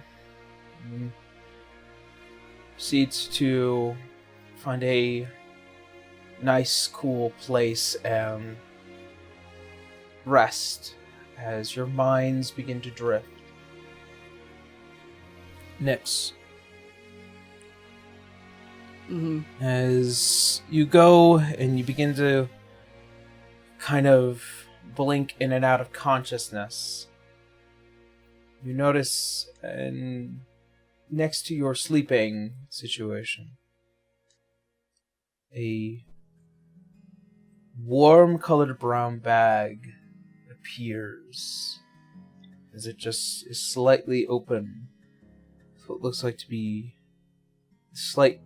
you proceed to find a nice, cool place and rest as your minds begin to drift. Nyx, as you go and you begin to kind of blink in and out of consciousness, you notice next to your sleeping situation, a warm-colored brown bag appears as it just is slightly open. So it looks like to be a slight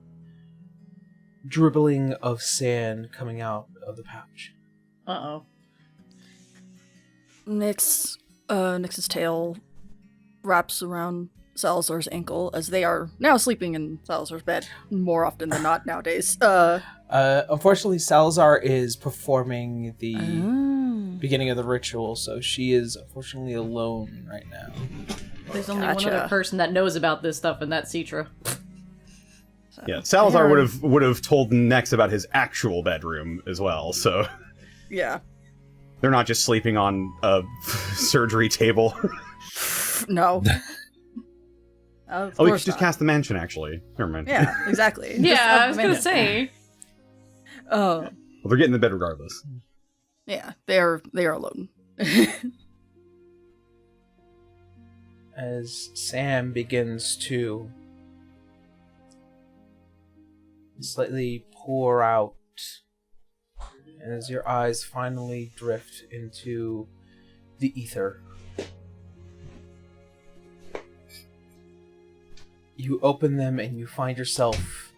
dribbling of sand coming out of the pouch. Uh-oh. Nyx's tail wraps around Salazar's ankle as they are now sleeping in Salazar's bed more often than not nowadays. Unfortunately, Salazar is performing the beginning of the ritual, so she is unfortunately alone right now. There's only one other person that knows about this stuff, and that's Citra. Yeah, Salazar would have told Nex about his actual bedroom as well, so... Yeah. They're not just sleeping on a surgery table. No. We could just cast the mansion, actually. Never mind. Yeah, exactly. Yeah, I was gonna say. Oh. Well, they're getting the bed regardless. Yeah, they are alone. As Sam begins to slightly pour out, as your eyes finally drift into the ether, you open them and you find yourself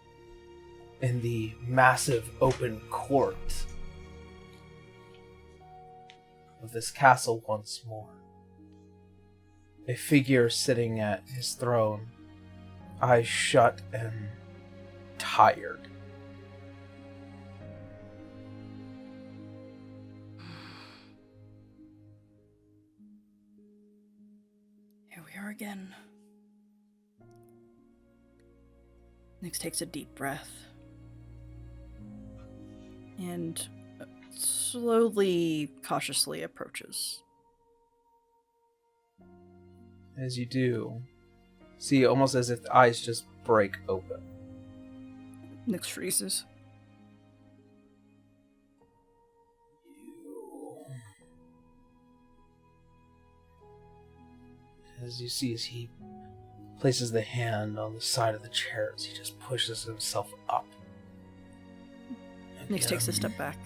in the massive open court of this castle once more. A figure sitting at his throne, eyes shut and tired. Here we are again. Nyx takes a deep breath and slowly, cautiously approaches. As you do, see almost as if the eyes just break open. Nyx freezes. As you see, as he places the hand on the side of the chair, as he just pushes himself up. Nyx takes a step back.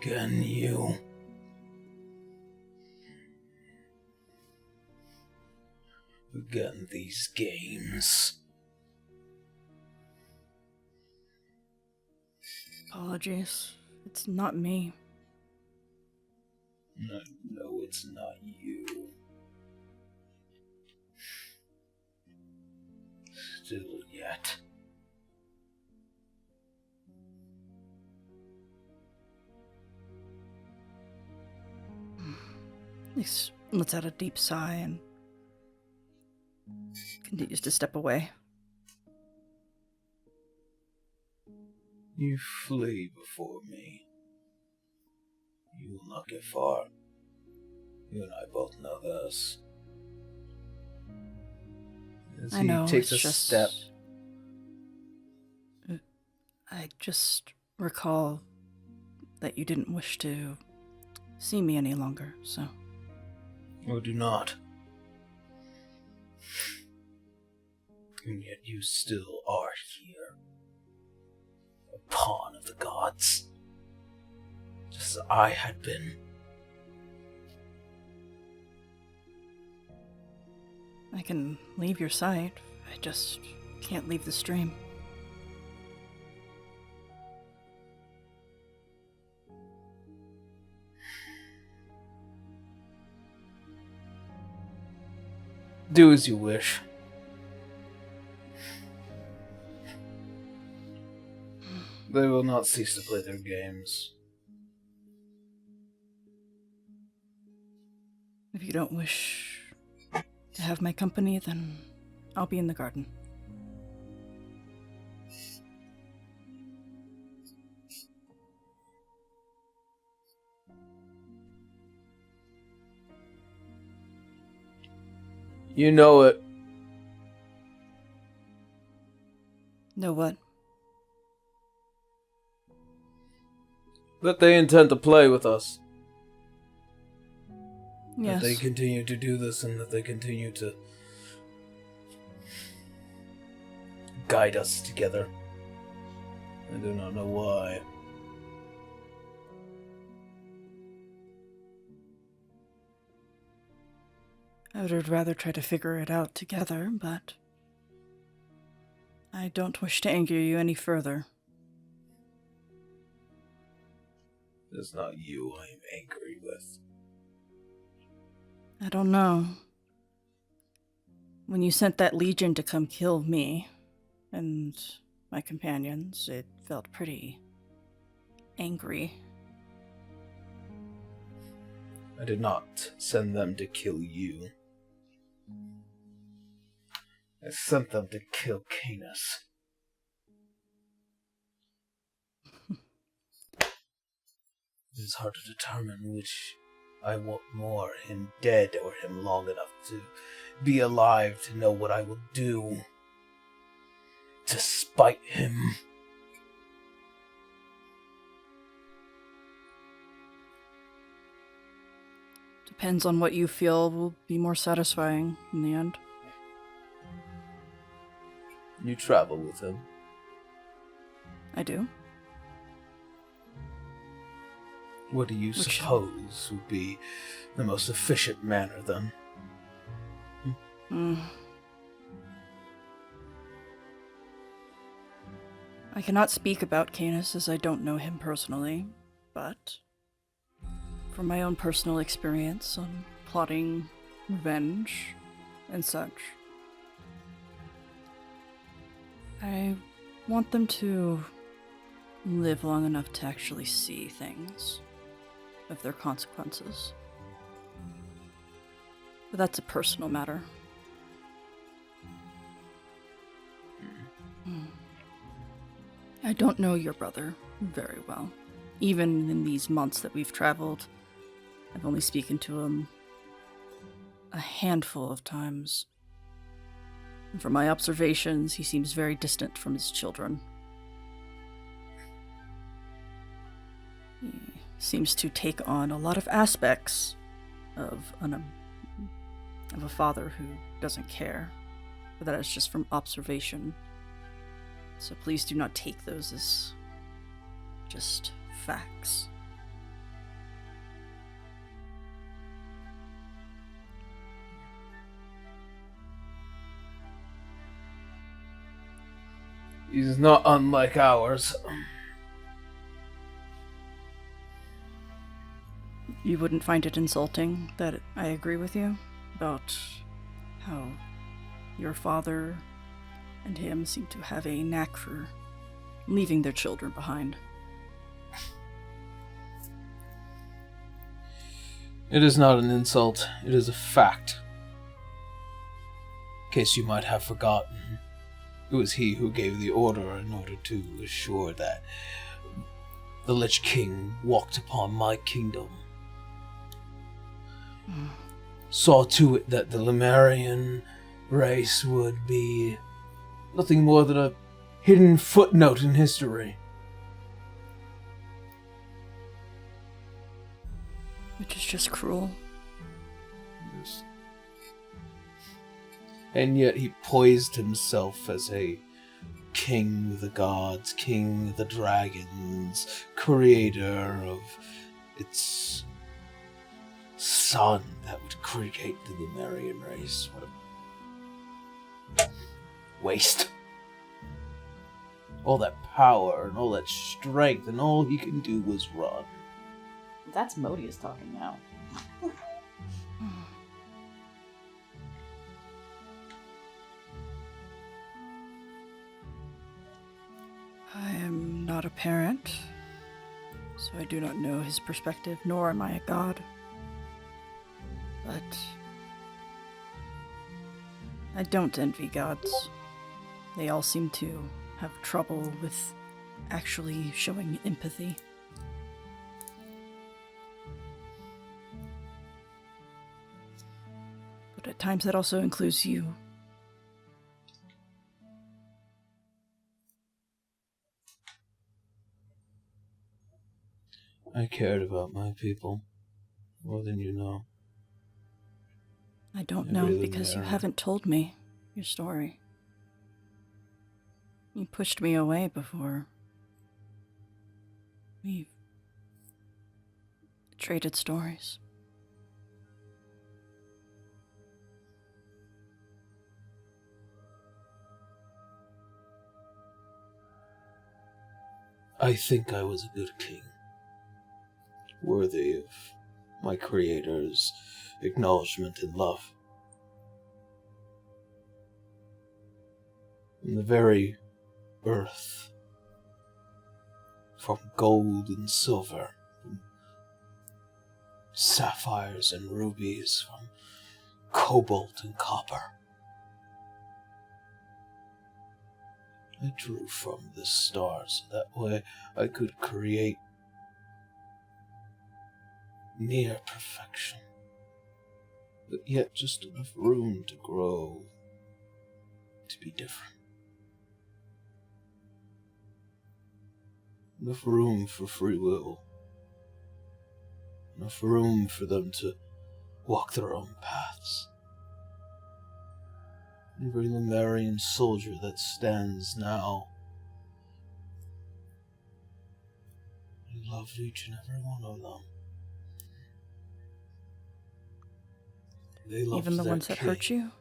Again, you. Again, these games. Apologies. It's not me. No, it's not you. Still yet. Nyx lets out a deep sigh and continues to step away. You flee before me. You will not get far. You and I both know this. As I know, he takes a it's just... step. I just recall that you didn't wish to see me any longer, so... Or do not. And yet you still are here. A pawn of the gods. Just as I had been. I can leave your sight. I just can't leave the stream. Do as you wish. They will not cease to play their games. If you don't wish to have my company, then I'll be in the garden. You know it. Know what? That they intend to play with us. Yes. That they continue to do this and that they continue to guide us together. I do not know why. I would rather try to figure it out together, but I don't wish to anger you any further. It is not you I am angry with. I don't know. When you sent that legion to come kill me and my companions, it felt pretty angry. I did not send them to kill you. I sent them to kill Canis. It is hard to determine which I want more, him dead or him long enough to be alive to know what I will do to spite him. Depends on what you feel will be more satisfying in the end. You travel with him. I do. What do you suppose would be the most efficient manner, then? I cannot speak about Canis as I don't know him personally, but from my own personal experience on plotting revenge and such, I want them to live long enough to actually see things of their consequences. But that's a personal matter. I don't know your brother very well. Even in these months that we've traveled, I've only spoken to him a handful of times. And from my observations, he seems very distant from his children. He seems to take on a lot of aspects of a father who doesn't care. But that is just from observation. So please do not take those as just facts. He's not unlike ours. You wouldn't find it insulting that I agree with you about how your father and him seem to have a knack for leaving their children behind. It is not an insult, it is a fact. In case you might have forgotten, it was he who gave the order in order to assure that the Lich King walked upon my kingdom. Saw to it that the Lemurian race would be nothing more than a hidden footnote in history. Which is just cruel. And yet he poised himself as a king of the gods, king of the dragons, creator of its son that would create the Lemurian race. What a waste. All that power and all that strength, and all he can do was run. That's Modius talking now. I am not a parent, so I do not know his perspective, nor am I a god. But I don't envy gods. They all seem to have trouble with actually showing empathy. But at times that also includes you. I cared about my people more than you know. I don't I know really because you am. haven't told me your story. You pushed me away before we traded stories. I think I was a good king, worthy of my creator's acknowledgement and love. In the very earth, from gold and silver, from sapphires and rubies, from cobalt and copper, I drew from the stars, so that way I could create near perfection, but yet just enough room to grow, to be different. Enough room for free will. Enough room for them to walk their own paths. Every Lemurian soldier that stands now, I loved each and every one of them. They loved Even the their ones that king. hurt you?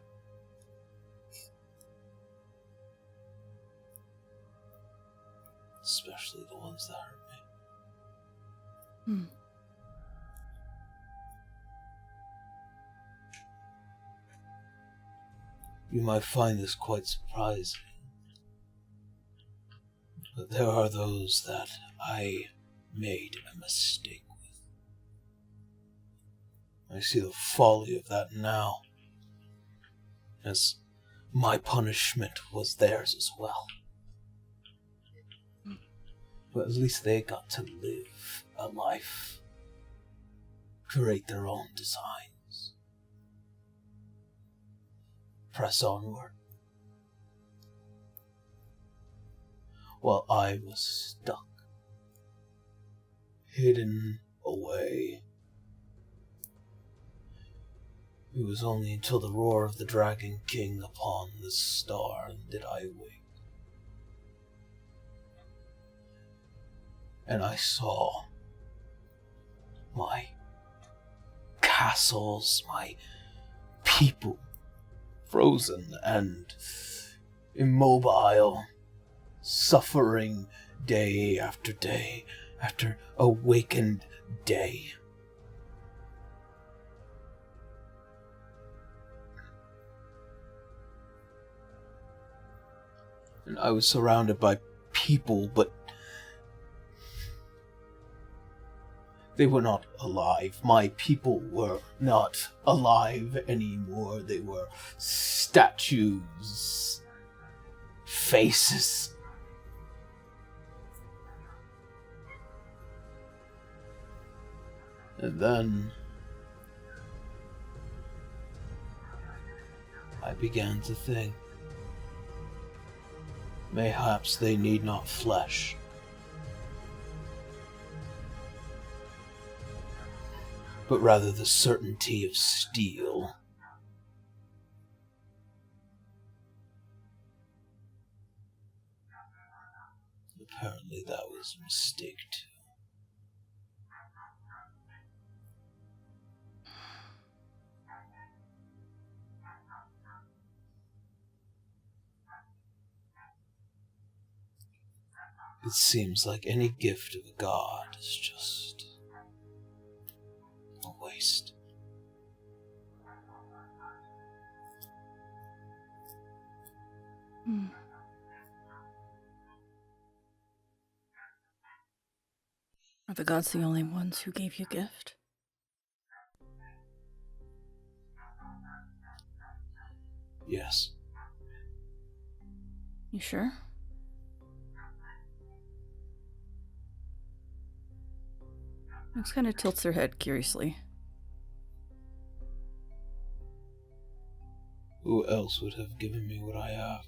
Especially the ones that hurt me. Hmm. You might find this quite surprising, but there are those that I made a mistake with. I see the folly of that now, as my punishment was theirs as well. But at least they got to live a life, create their own designs, press onward, while I was stuck, hidden away. It was only until the roar of the Dragon King upon the star did I wake. And I saw my castles, my people, frozen and immobile, suffering day after day after awakened day. And I was surrounded by people, but they were not alive. My people were not alive anymore. They were statues, faces. And then I began to think, mayhaps they need not flesh, but rather the certainty of steel. Apparently that was a mistake too. It seems like any gift of a god is just a waste. Hmm. Are the gods the only ones who gave you a gift? Yes. You sure? Max kind of tilts her head curiously. Who else would have given me what I have?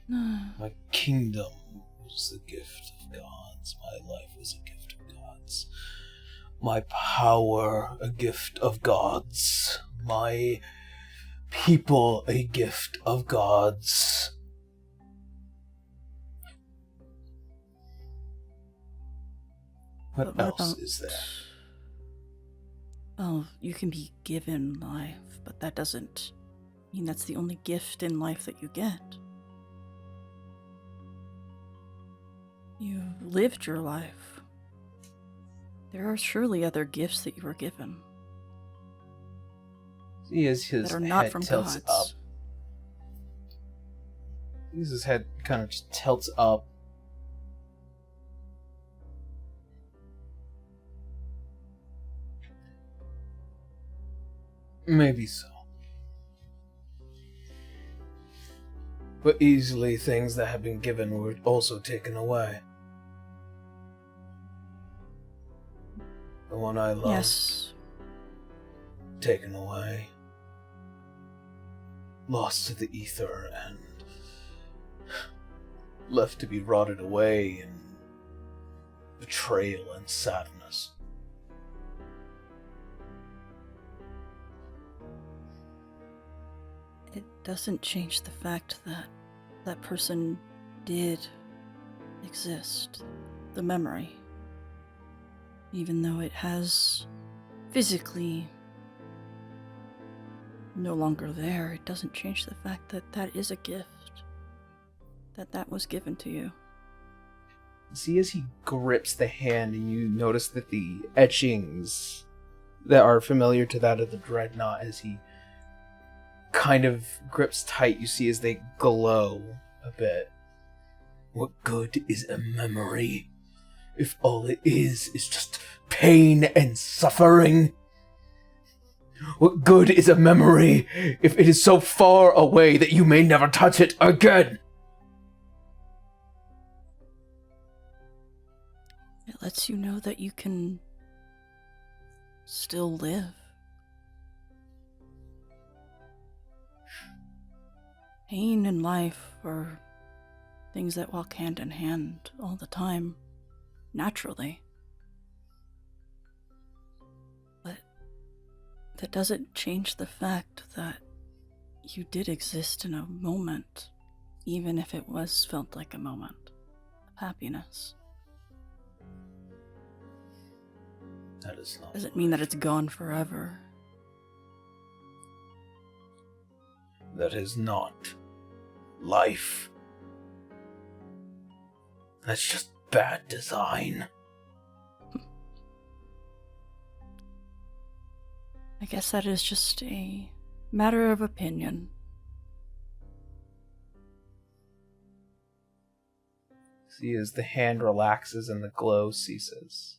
My kingdom was the gift of gods. My life was a gift of gods. My power, a gift of gods. My people, a gift of gods. What else is there? Oh, you can be given life, but that doesn't mean that's the only gift in life that you get. You lived your life. There are surely other gifts that you were given. See as his that are not head from tilts gods. up. See as his head kind of just tilts up. Maybe so. But easily things that have been given were also taken away. The one I loved. Yes. Taken away. Lost to the ether and left to be rotted away in betrayal and sadness. It doesn't change the fact that that person did exist. The memory. Even though it has physically no longer there, it doesn't change the fact that that is a gift. That was given to you. See as he grips the hand and you notice that the etchings that are familiar to that of the Dreadnought as he kind of grips tight, you see as they glow a bit. What good is a memory if all it is just pain and suffering? What good is a memory if it is so far away that you may never touch it again? It lets you know that you can still live. Pain and life are things that walk hand in hand all the time, naturally. But that doesn't change the fact that you did exist in a moment, even if it was felt like a moment of happiness. That is not. Doesn't mean that it's gone forever. That is not life. That's just bad design. I guess that is just a matter of opinion. See as the hand relaxes and the glow ceases.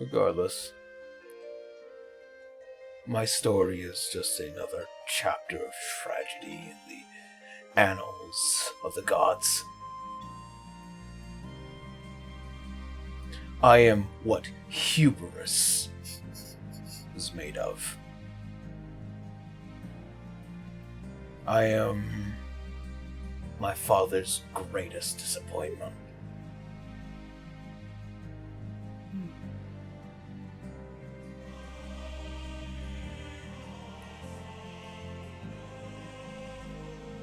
Regardless, my story is just another chapter of tragedy in the annals of the gods. I am what hubris is made of. I am my father's greatest disappointment.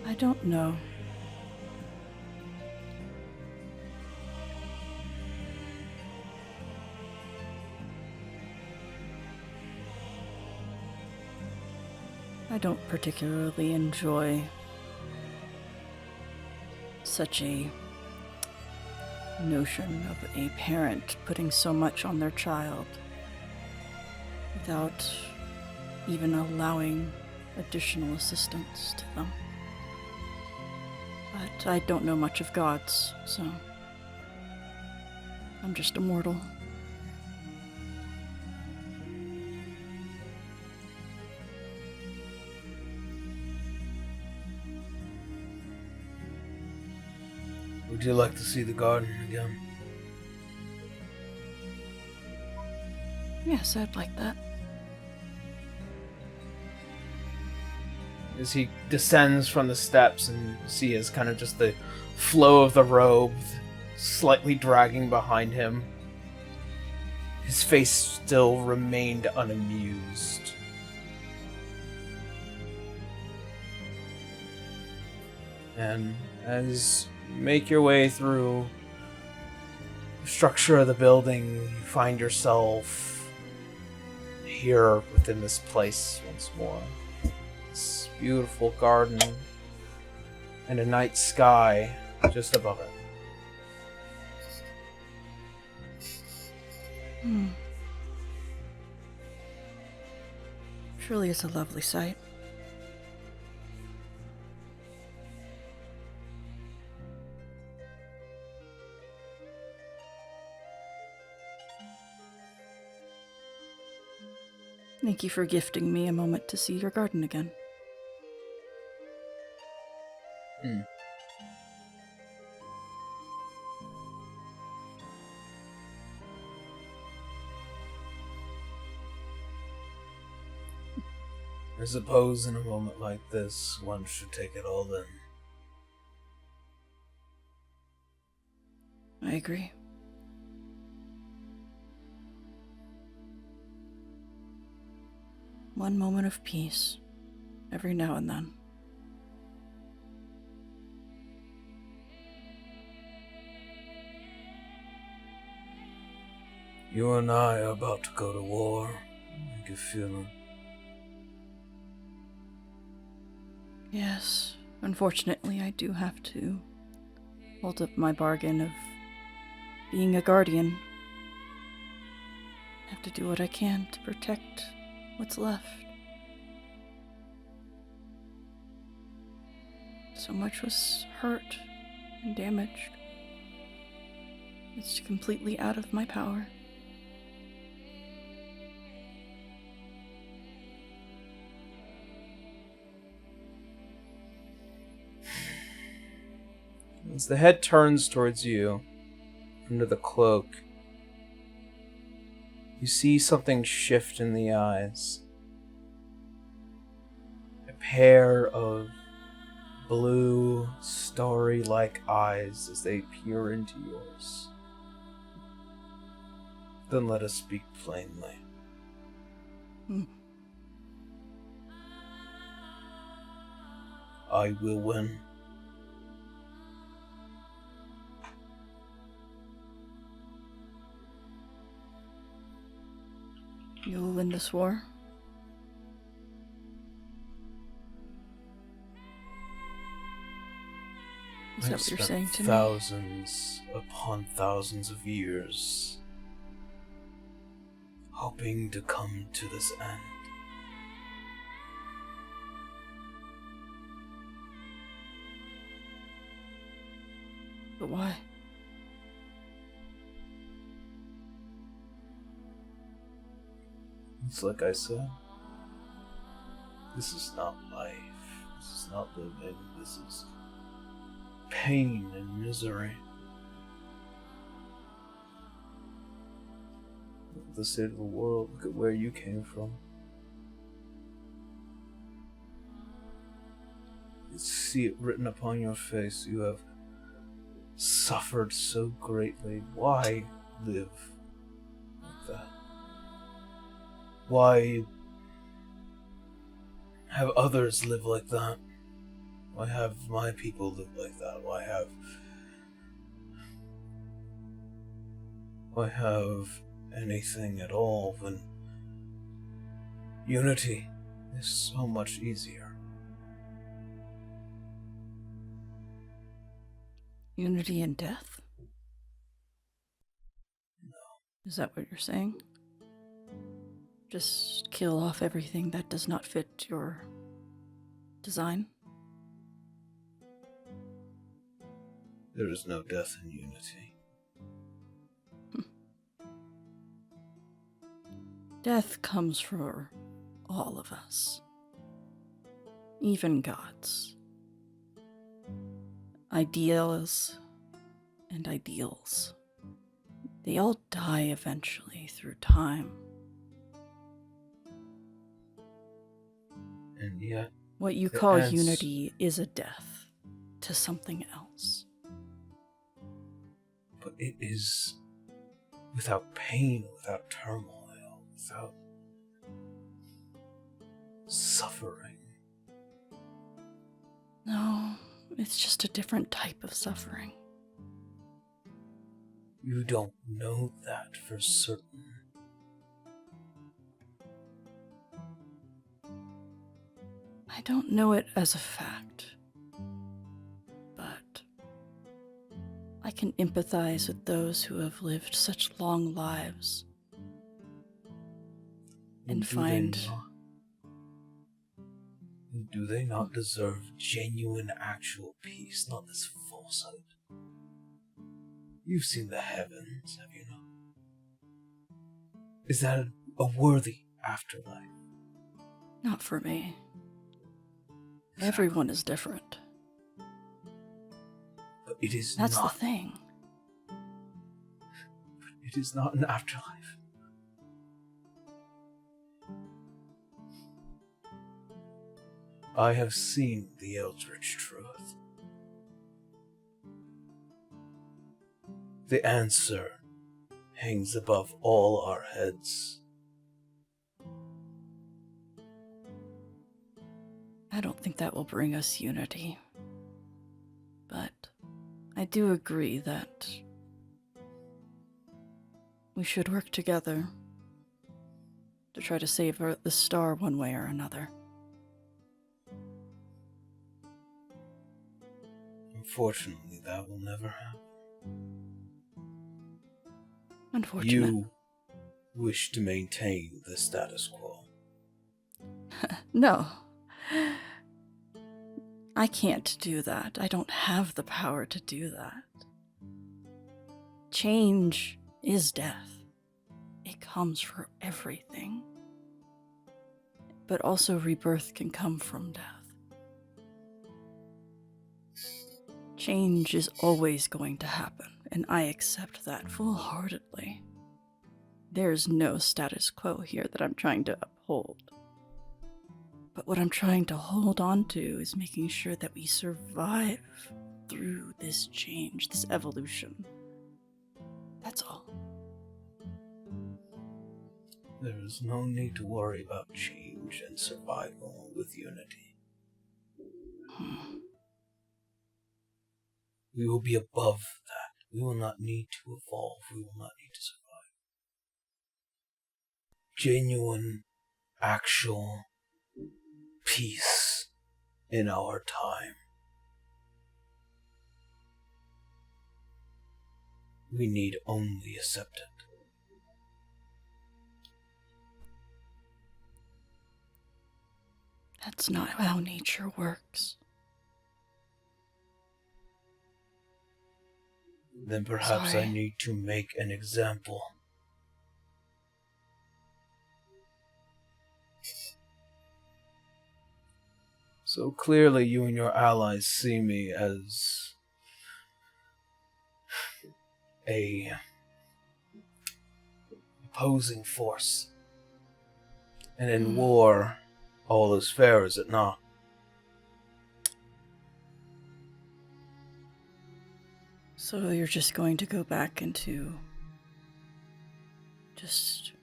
I don't know. I don't particularly enjoy such a notion of a parent putting so much on their child without even allowing additional assistance to them. But I don't know much of gods, so I'm just a mortal. Would you like to see the garden again? Yes, I'd like that. As he descends from the steps and see as kind of just the flow of the robe slightly dragging behind him, his face still remained unamused. And as you make your way through the structure of the building, you find yourself here within this place once more. This beautiful garden and a night sky just above it. Truly is a lovely sight. Thank you for gifting me a moment to see your garden again. I suppose in a moment like this, one should take it all in. I agree. One moment of peace, every now and then. You and I are about to go to war. I can feel it. Yes, unfortunately I do have to hold up my bargain of being a guardian. I have to do what I can to protect what's left. So much was hurt and damaged. It's completely out of my power. As the head turns towards you, under the cloak, you see something shift in the eyes. A pair of blue, starry-like eyes as they peer into yours. Then let us speak plainly. I will win. You will win this war? Is that what you're saying to me? Thousands upon thousands of years hoping to come to this end. But why? It's like I said. This is not life. This is not living. This is pain and misery. Look at the state of the world. Look at where you came from. You see it written upon your face. You have suffered so greatly. Why live like that? Why have others live like that? Why have my people live like that? Why have anything at all when unity is so much easier? Unity in death? No. Is that what you're saying? Just kill off everything that does not fit your design? There is no death in unity. Death comes for all of us. Even gods. Ideals and ideals. They all die eventually through time And yet, What you call unity is a death to something else. But it is without pain, without turmoil, without suffering. No, it's just a different type of suffering. You don't know that for certain. I don't know it as a fact, but I can empathize with those who have lived such long lives and find... Do they not deserve genuine, actual peace, not this falsehood? You've seen the heavens, have you not? Is that a worthy afterlife? Not for me. Everyone is different. But it is That's not. the thing. It is not an afterlife. I have seen the eldritch truth. The answer hangs above all our heads. I don't think that will bring us unity. But I do agree that we should work together to try to save the star one way or another. Unfortunately, that will never happen. Unfortunate. You wish to maintain the status quo. No. I can't do that. I don't have the power to do that. Change is death. It comes for everything. But also rebirth can come from death. Change is always going to happen, and I accept that full-heartedly. There's no status quo here that I'm trying to uphold. But what I'm trying to hold on to is making sure that we survive through this change, this evolution. That's all. There is no need to worry about change and survival with unity. We will be above that. We will not need to evolve. We will not need to survive. Genuine, actual peace in our time. We need only accept it. That's not how nature works. Then perhaps Sorry. I need to make an example. So clearly you and your allies see me as a opposing force. And in war, all is fair, is it not? So you're just going to go back into just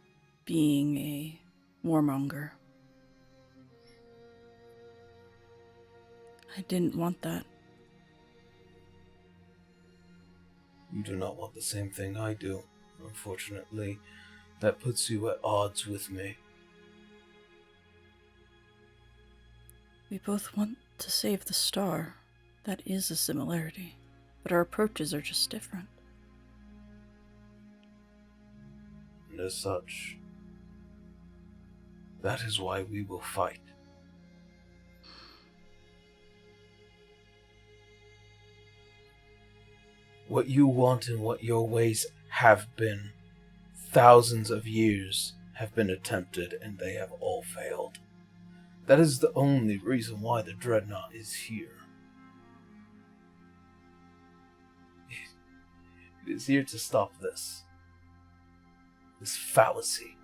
being a warmonger. I didn't want that. You do not want the same thing I do. Unfortunately, that puts you at odds with me. We both want to save the star. That is a similarity. But our approaches are just different. And as such, that is why we will fight. What you want and what your ways have been, thousands of years have been attempted and they have all failed. That is the only reason why the Dreadnought is here. It is here to stop this fallacy.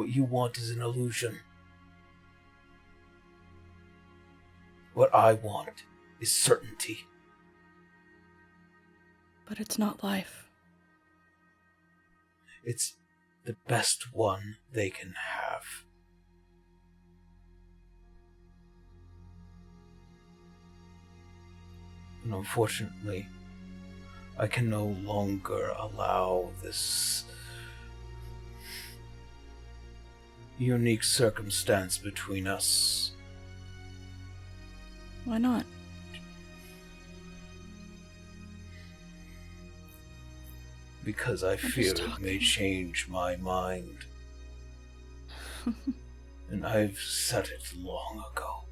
What you want is an illusion. What I want is certainty. But it's not life. It's the best one they can have. And unfortunately, I can no longer allow this unique circumstance between us. Why not? Because I fear it may change my mind. And I've said it long ago.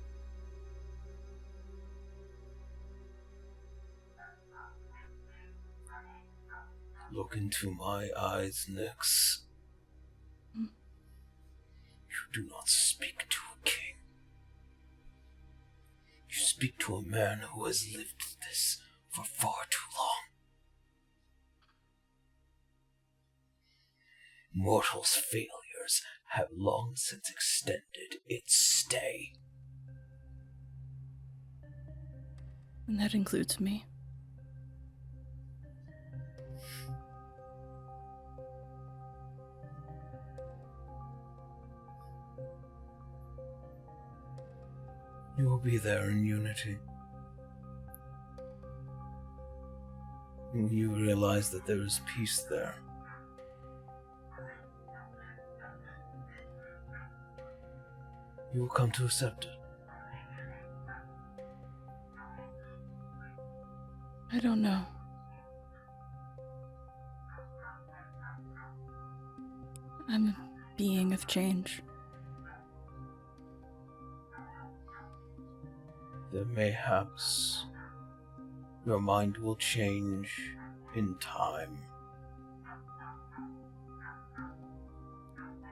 Look into my eyes, Nyx. You do not speak to a king. You speak to a man who has lived this for far too long. Mortal's failures have long since extended its stay. And that includes me. You will be there in unity. When you realize that there is peace there. You will come to accept it. I don't know. I'm a being of change. Then mayhaps your mind will change in time.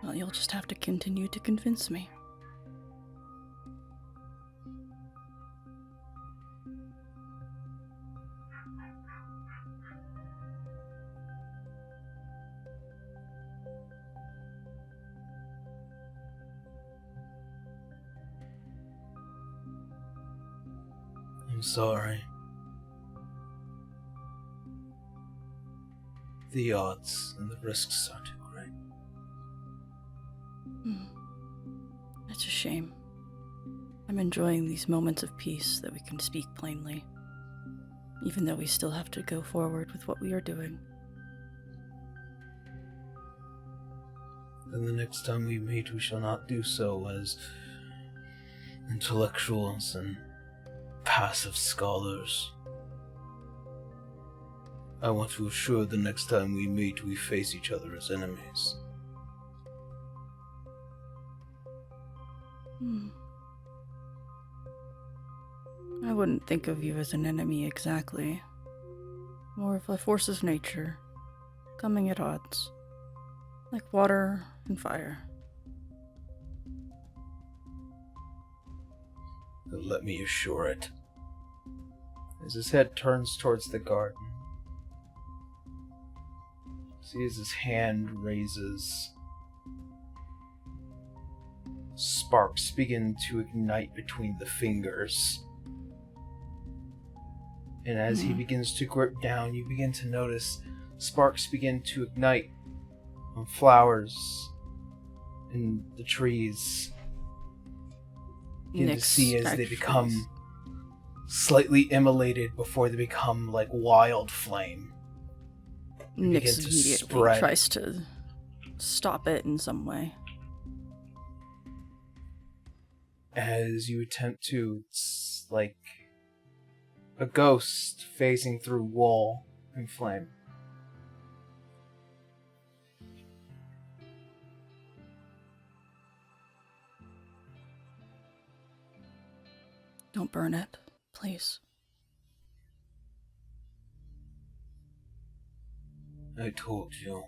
Well, you'll just have to continue to convince me. I'm sorry. The odds and the risks are too great. It's a shame. I'm enjoying these moments of peace that we can speak plainly, even though we still have to go forward with what we are doing. Then the next time we meet, we shall not do so as intellectuals and passive scholars. I want to assure the next time we meet, we face each other as enemies. I wouldn't think of you as an enemy exactly. More of a force of nature, coming at odds, like water and fire. But let me assure it. As his head turns towards the garden, see as his hand raises, sparks begin to ignite between the fingers. And as he begins to grip down, you begin to notice sparks begin to ignite on flowers and the trees. You begin to see as they become slightly immolated before they become like wild flame. Nyx immediately tries to stop it in some way. As you attempt to, it's like a ghost phasing through wall and flame. Don't burn it, please. I told you.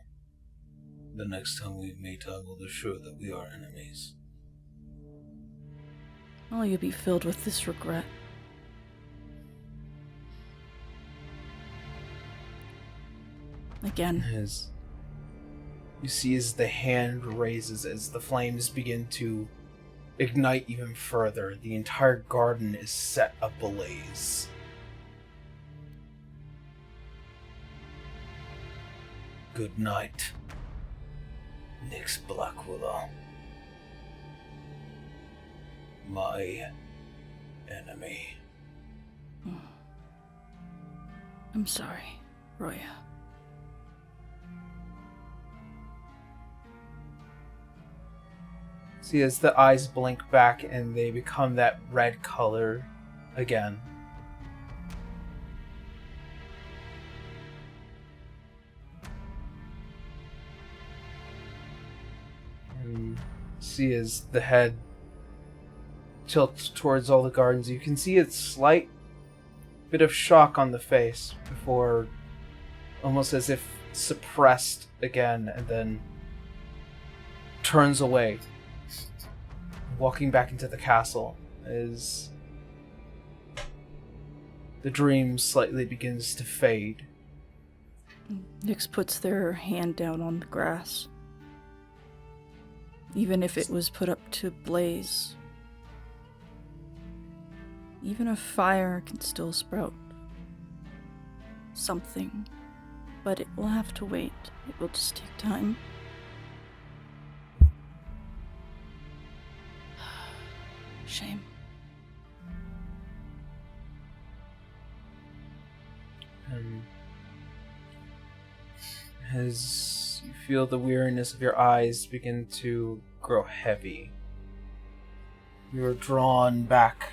The next time we meet, I will assure that we are enemies. Oh, you'll be filled with this regret. Again. You see as the hand raises, as the flames begin to ignite even further, the entire garden is set ablaze. Good night, Nyx Blackwillow. My enemy. I'm sorry, Roya. See, as the eyes blink back and they become that red color again. And see, as the head tilts towards all the gardens, you can see a slight bit of shock on the face before, almost as if suppressed again, and then turns away, walking back into the castle as the dream slightly begins to fade. Nyx puts their hand down on the grass. Even if it was put up to blaze, even a fire can still sprout something, but it will have to wait. It will just take time. Shame. As you feel the weariness of your eyes begin to grow heavy, you're drawn back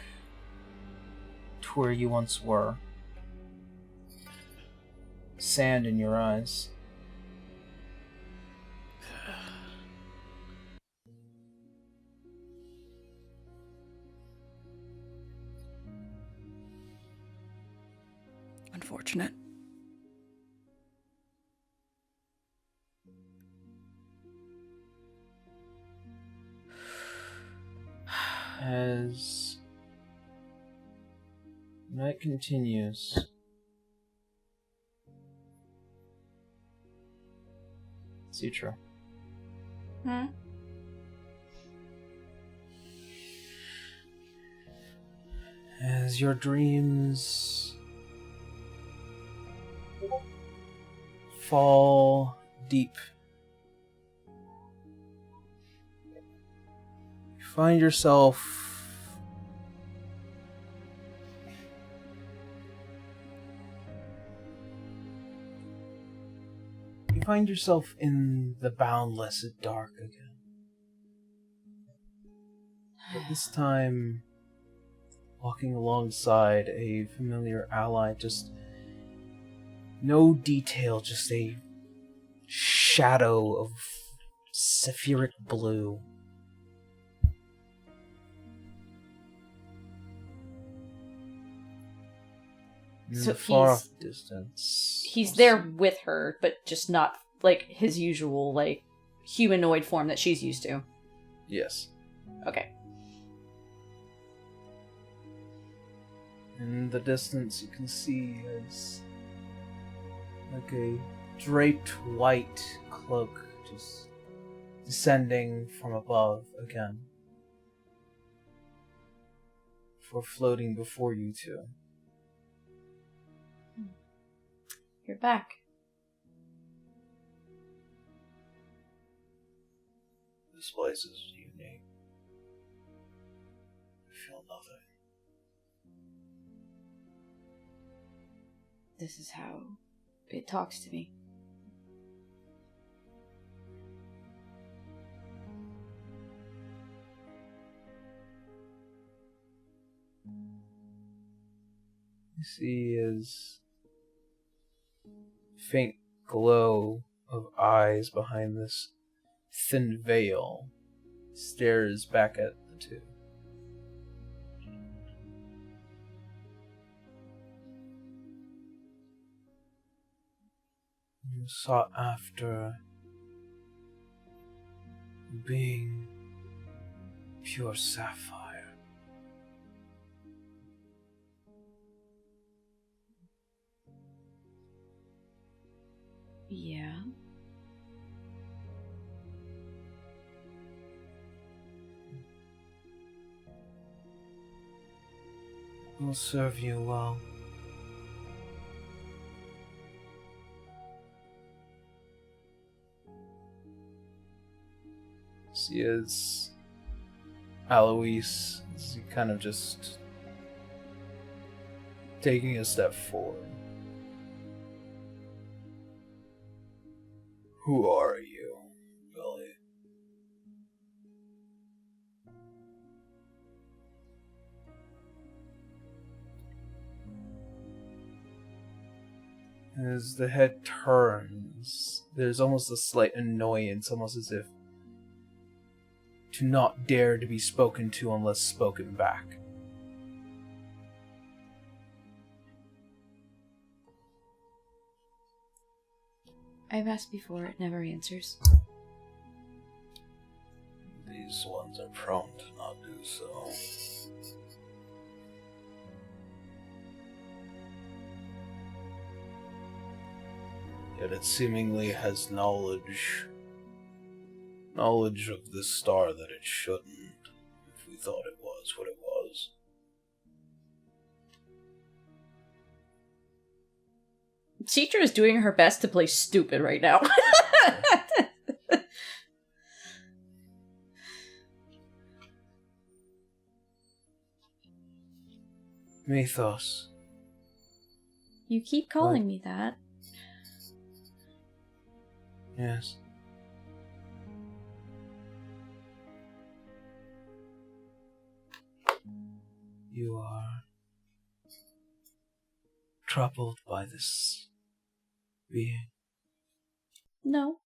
to where you once were. Sand in your eyes. Unfortunate. As night continues, Citra. As your dreams fall deep, you find yourself in the boundless dark again. But this time, walking alongside a familiar ally, just no detail, just a shadow of sapphiric blue. In So the far he's- off distance. He's there with her, but just not like his usual like humanoid form that she's used to. Yes. Okay. In the distance, you can see as like a draped white cloak just descending from above again, before floating before you two. You're back. This place is unique. I feel nothing. This is how it talks to me. You see his faint glow of eyes behind this thin veil stares back at the two. You sought after being pure sapphire. Yeah. will serve you well. See as Alois is kind of just taking a step forward. Who are you, Billy? As the head turns, there's almost a slight annoyance, almost as if to not dare to be spoken to unless spoken back. I've asked before, it never answers. These ones are prone to not do so. Yet it seemingly has knowledge of this star that it shouldn't, if we thought it was what it was. Citra is doing her best to play stupid right now. Mythos. You keep calling me that. Yes. You are troubled by this being. No.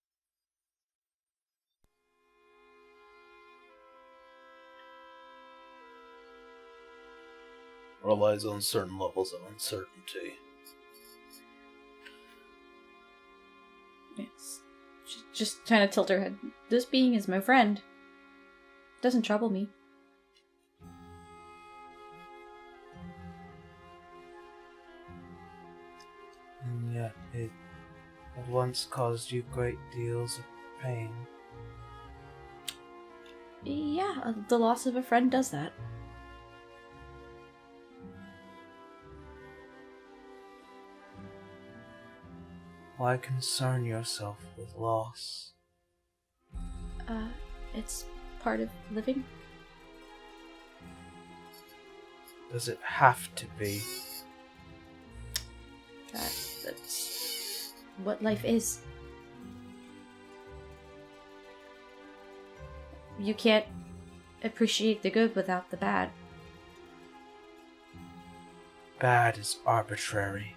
Relies on certain levels of uncertainty. It's just kind of tilt her head. This being is my friend. Doesn't trouble me. And yet it had once caused you great deals of pain. Yeah, the loss of a friend does that. Why concern yourself with loss? It's part of living. Does it have to be? That's what life is. You can't appreciate the good without the bad. Bad is arbitrary.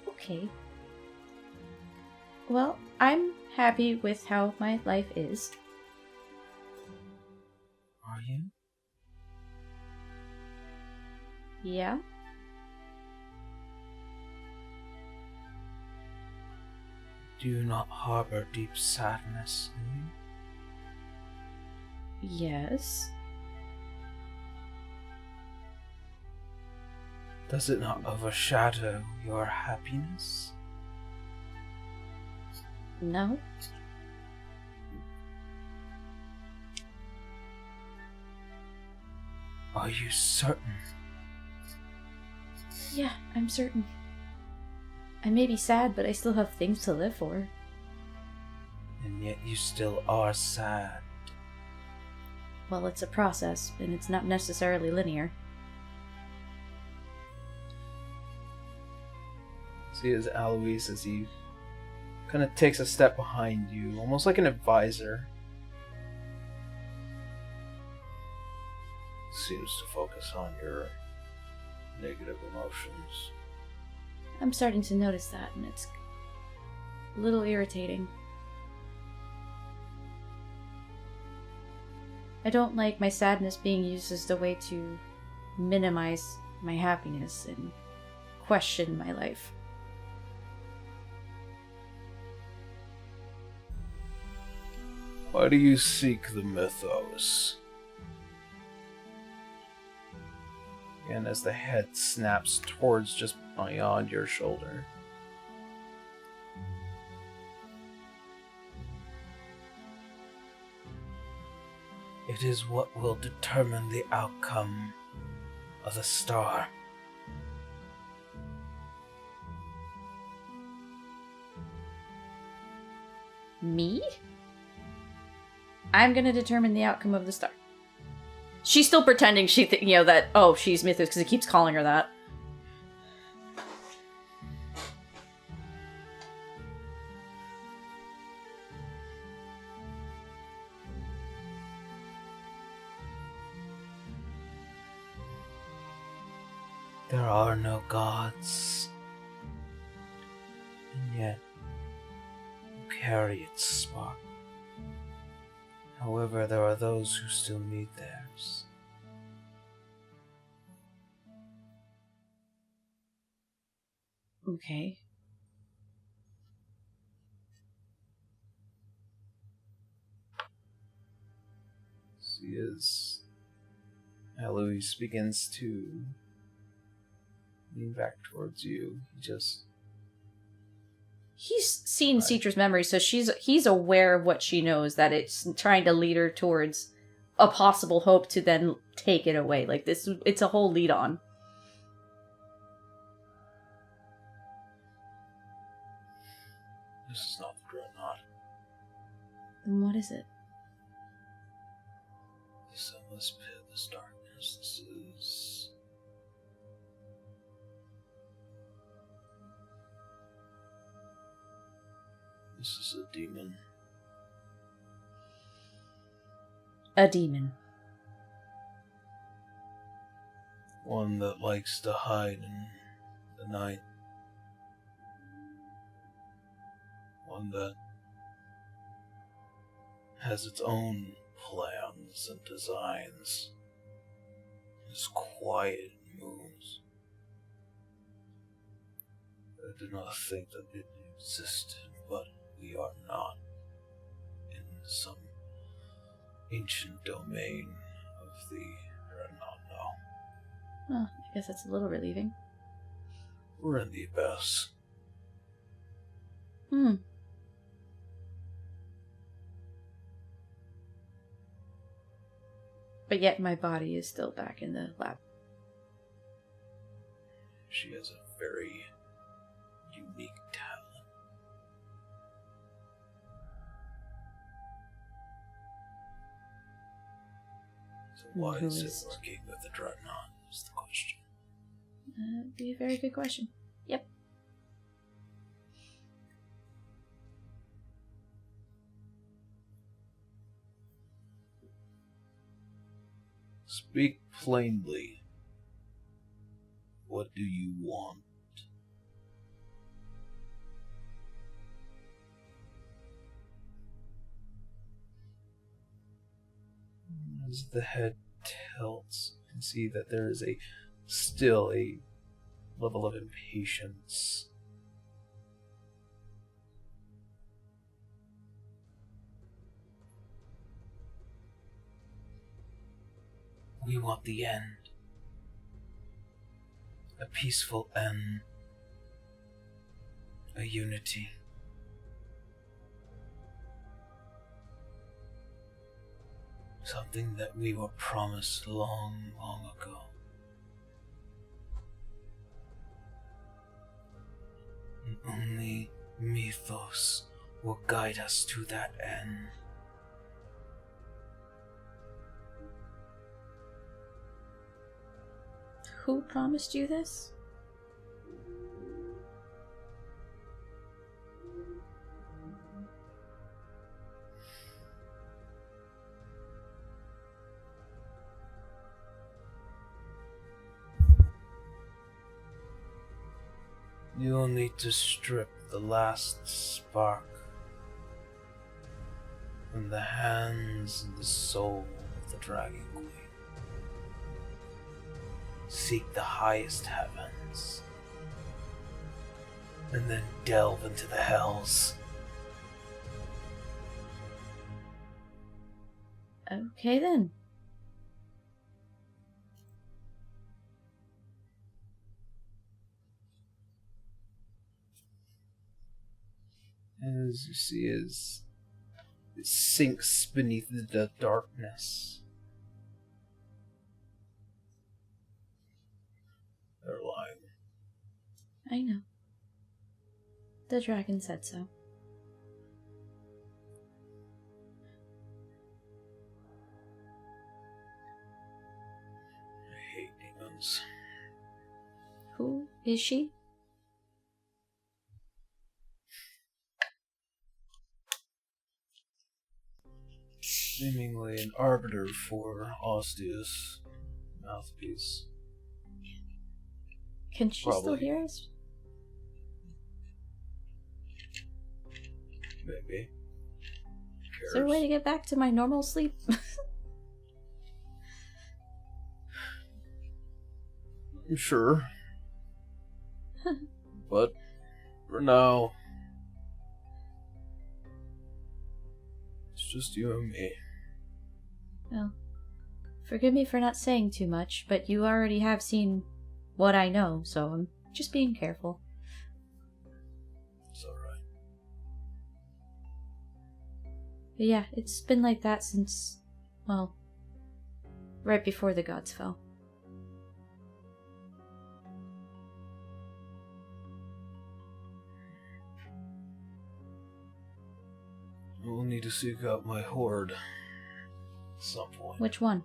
Okay. Well, I'm happy with how my life is. Are you? Yeah. Do you not harbor deep sadness in you? Yes. Does it not overshadow your happiness? No. Are you certain? Yeah, I'm certain. I may be sad, but I still have things to live for. And yet you still are sad. Well, it's a process, and it's not necessarily linear. See as Alois, as he kind of takes a step behind you, almost like an advisor. Seems to focus on your negative emotions. I'm starting to notice that, and it's a little irritating. I don't like my sadness being used as the way to minimize my happiness and question my life. Why do you seek the mythos? And as the head snaps towards just beyond your shoulder. It is what will determine the outcome of the star. Me? I'm gonna determine the outcome of the star. She's still pretending that, oh, she's Mythos, because it keeps calling her that. There are no gods, and yet you carry its spark. However, there are those who still need theirs. Okay. See, as Eloise begins to lean back towards you, He's seen Citra's memory, so he's aware of what she knows, that it's trying to lead her towards a possible hope to then take it away. Like, it's a whole lead on. This is not the Dreadnought. Then what is it? This endless pit, this darkness, This is a demon. A demon. One that likes to hide in the night. One that has its own plans and designs. Its quiet moves. I did not think that it existed, but we are not in some ancient domain of the Dreadnought now. Oh, I guess that's a little relieving. We're in the abyss. But yet my body is still back in the lab. She has a very unique talent. So why is it working with the Dreadnought is the question. That'd be a very good question. Yep. Speak plainly. What do you want? As the head tilts, you can see that there is still a level of impatience. We want the end. A peaceful end. A unity. Something that we were promised long, long ago. And only Mythos will guide us to that end. Who promised you this? You'll need to strip the last spark from the hands and the soul of the Dragon Queen. Seek the highest heavens, and then delve into the hells. Okay then. As you see, as it sinks beneath the darkness, I know. The dragon said so. I hate demons. Who is she? Seemingly an arbiter for Ostius mouthpiece. Can she still hear us? Maybe. Is there a way to get back to my normal sleep? Sure. But for now, it's just you and me. Well, forgive me for not saying too much, but you already have seen what I know, so I'm just being careful. It's alright. But yeah, it's been like that since, well, right before the gods fell. We'll need to seek out my horde at some point. Which one?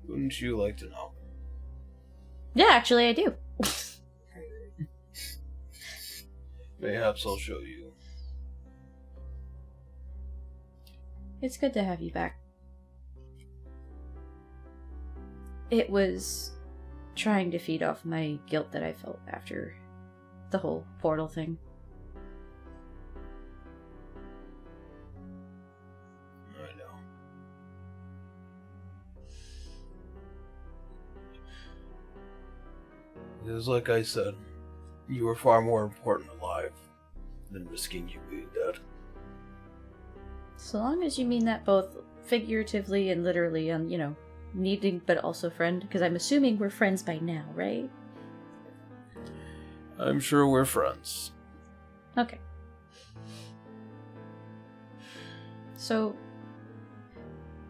Wouldn't you like to know? Yeah, actually I do. Perhaps I'll show you. It's good to have you back. It was trying to feed off my guilt that I felt after the whole portal thing. I know. Because like I said, you were far more important alive than risking you being dead. So long as you mean that both figuratively and literally, you know, needing but also friend, because I'm assuming we're friends by now, right? I'm sure we're friends. Okay. So,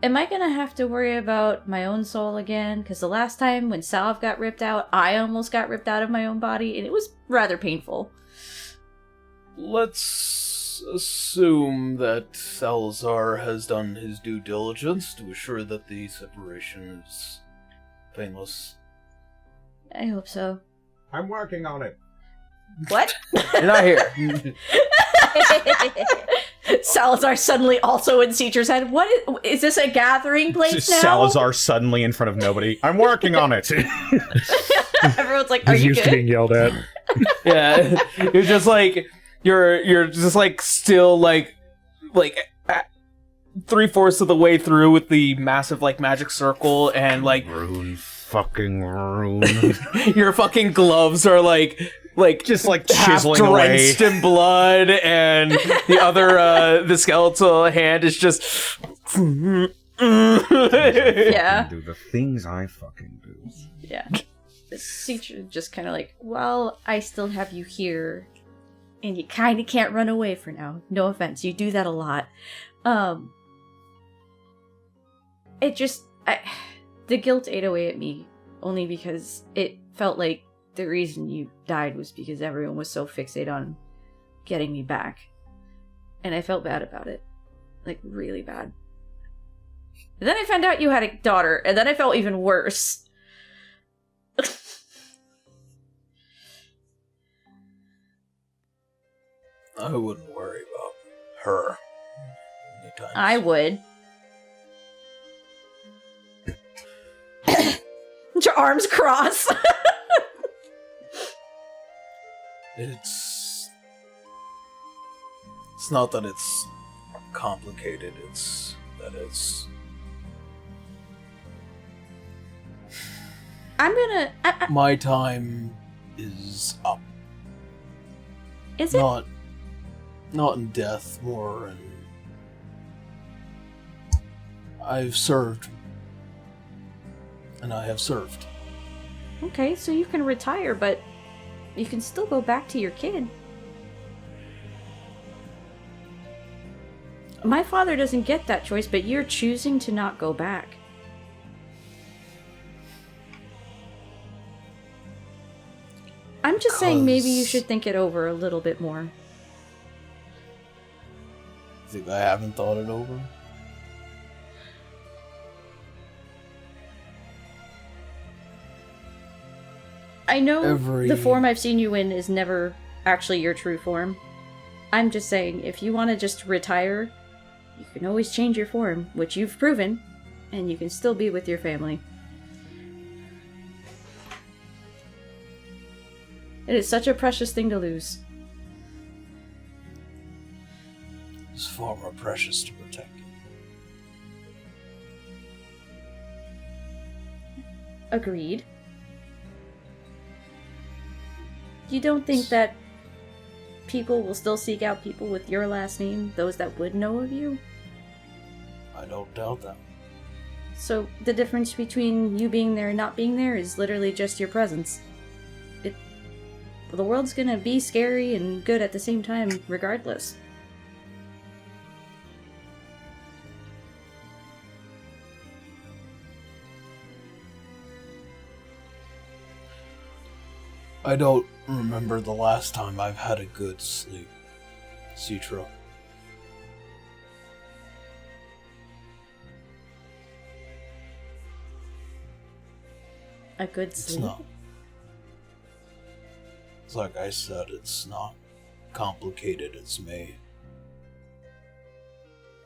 am I gonna have to worry about my own soul again? Because the last time when Salve got ripped out, I almost got ripped out of my own body, and it was rather painful. Let's assume that Salazar has done his due diligence to assure that the separation is painless. I hope so. I'm working on it. What? You're not here. Salazar suddenly also in Seacher's head. What is this a gathering place now? Salazar suddenly in front of nobody. I'm working on it. Everyone's like, "Are He's you used to good?" being yelled at. Yeah, you're just like you're just like still like 3/4 of the way through with the massive like magic circle, and like Rune, fucking rune. your fucking gloves are like Just like half chiseling away. drenched in blood, and the other the skeletal hand is just Yeah. Do the things I fucking do. Yeah. Seacher just kind of like, well, I still have you here, and you kind of can't run away for now. No offense, you do that a lot. It just, the guilt ate away at me, only because it felt like the reason you died was because everyone was so fixated on getting me back. And I felt bad about it. Like, really bad. And then I found out you had a daughter, and then I felt even worse. I wouldn't worry about her. Anytime I would. Your arms cross. It's not that it's complicated, it's that it's... I'm gonna... My time is up. Is it? Not in death, more in... I've served. And I have served. Okay, so you can retire, but you can still go back to your kid. My father doesn't get that choice, but you're choosing to not go back. I'm just saying maybe you should think it over a little bit more. Think I haven't thought it over? I know the form I've seen you in is never actually your true form. I'm just saying, if you want to just retire, you can always change your form, which you've proven, and you can still be with your family. It is such a precious thing to lose. It's far more precious to protect it. Agreed. You don't think that people will still seek out people with your last name, those that would know of you? I don't doubt that. So the difference between you being there and not being there is literally just your presence. The world's gonna be scary and good at the same time, regardless. I don't remember the last time I've had a good sleep, Citro. A good sleep? It's not. It's like I said, it's not complicated as made.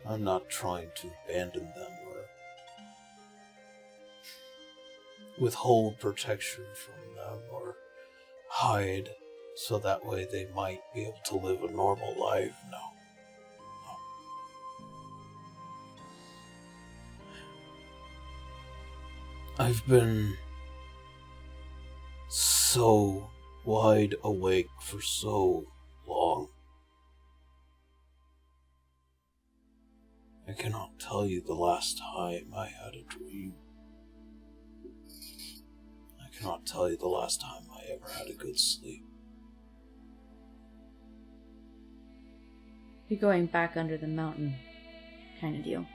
I'm not trying to abandon them or withhold protection from them or hide so that way they might be able to live a normal life. No. I've been so wide awake for so long. I cannot tell you the last time I had a dream. I cannot tell you the last time I ever had a good sleep. You're going back under the mountain kind of deal.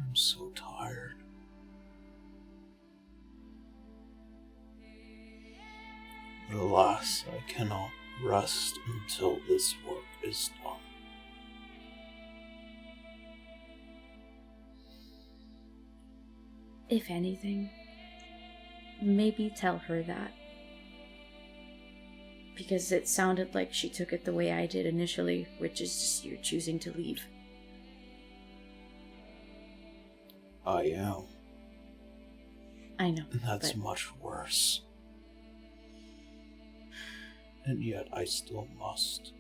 I'm so tired. But alas, I cannot rest until this work is done. If anything, maybe tell her that. Because it sounded like she took it the way I did initially, which is just you're choosing to leave. I am. I know. And that's much worse. And yet I still must.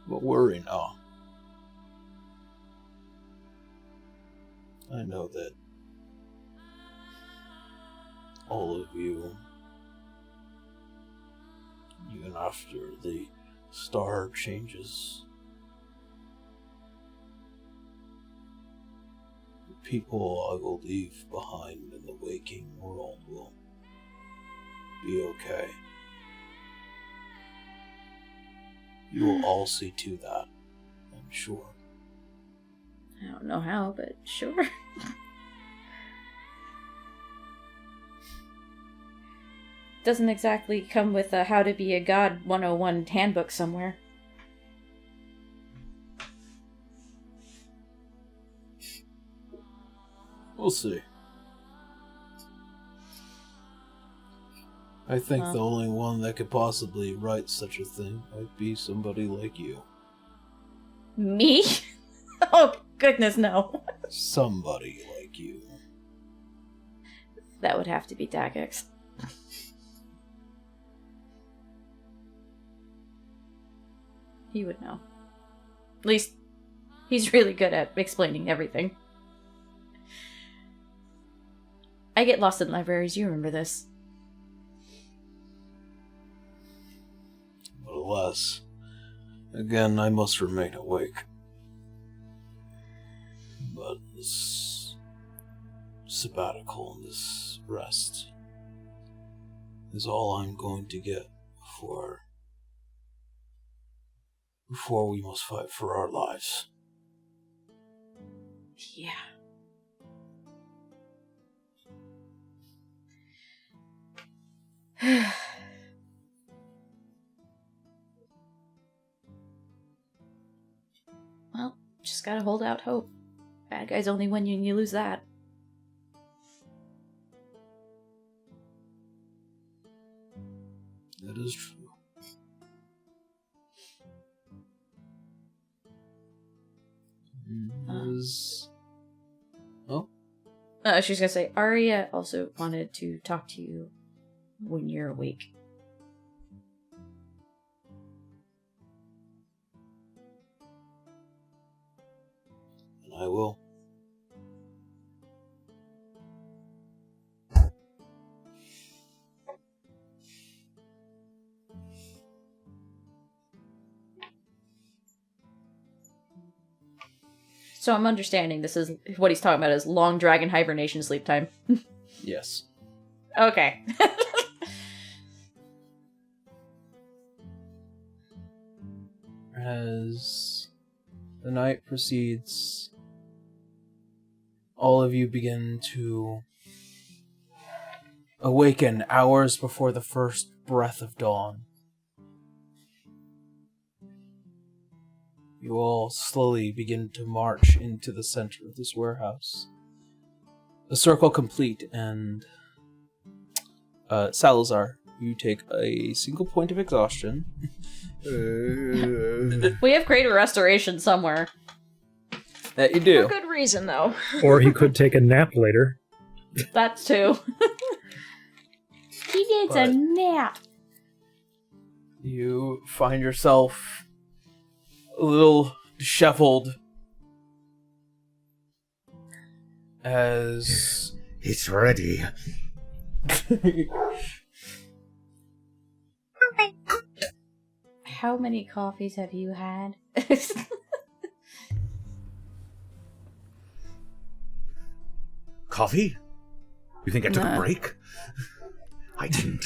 But worry not. I know that all of you, even after the star changes, the people I will leave behind in the waking world will be okay. You will all see to that, I'm sure. I don't know how, but sure. Doesn't exactly come with a How to Be a God 101 handbook somewhere. We'll see. I think the only one that could possibly write such a thing might be somebody like you. Me? Oh, goodness, no. Somebody like you. That would have to be Dagex. He would know. At least, he's really good at explaining everything. I get lost in libraries, you remember this. But alas, again, I must remain awake. But this sabbatical and this rest is all I'm going to get before we must fight for our lives. Yeah. Well, just gotta hold out hope. Bad guys only win when you lose that. That is true. She's gonna say, Arya also wanted to talk to you when you're awake. And I will. So I'm understanding this is what he's talking about is long dragon hibernation sleep time. Yes. Okay. As the night proceeds, all of you begin to awaken hours before the first breath of dawn. You all slowly begin to march into the center of this warehouse. A circle complete, and Salazar, you take a single point of exhaustion. We have greater restoration somewhere. That you do. For good reason, though. Or he could take a nap later. That's too. He needs a nap. You find yourself a little disheveled as It's ready. How many coffees have you had? Coffee? You think I took a break? I didn't.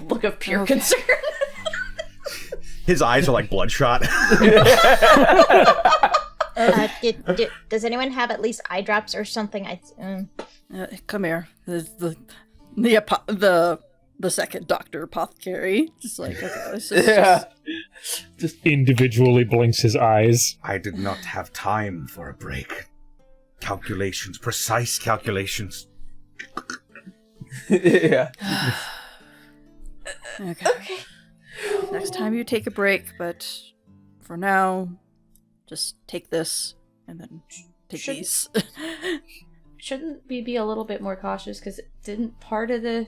Look of pure concern. His eyes are like bloodshot. Does anyone have at least eye drops or something? Come here. The second doctor apothecary. Just like, okay, this is just individually blinks his eyes. I did not have time for a break. Calculations, precise calculations. Yeah. Okay. Next time you take a break, but for now, just take this and then take these. Shouldn't we be a little bit more cautious? Because didn't part of the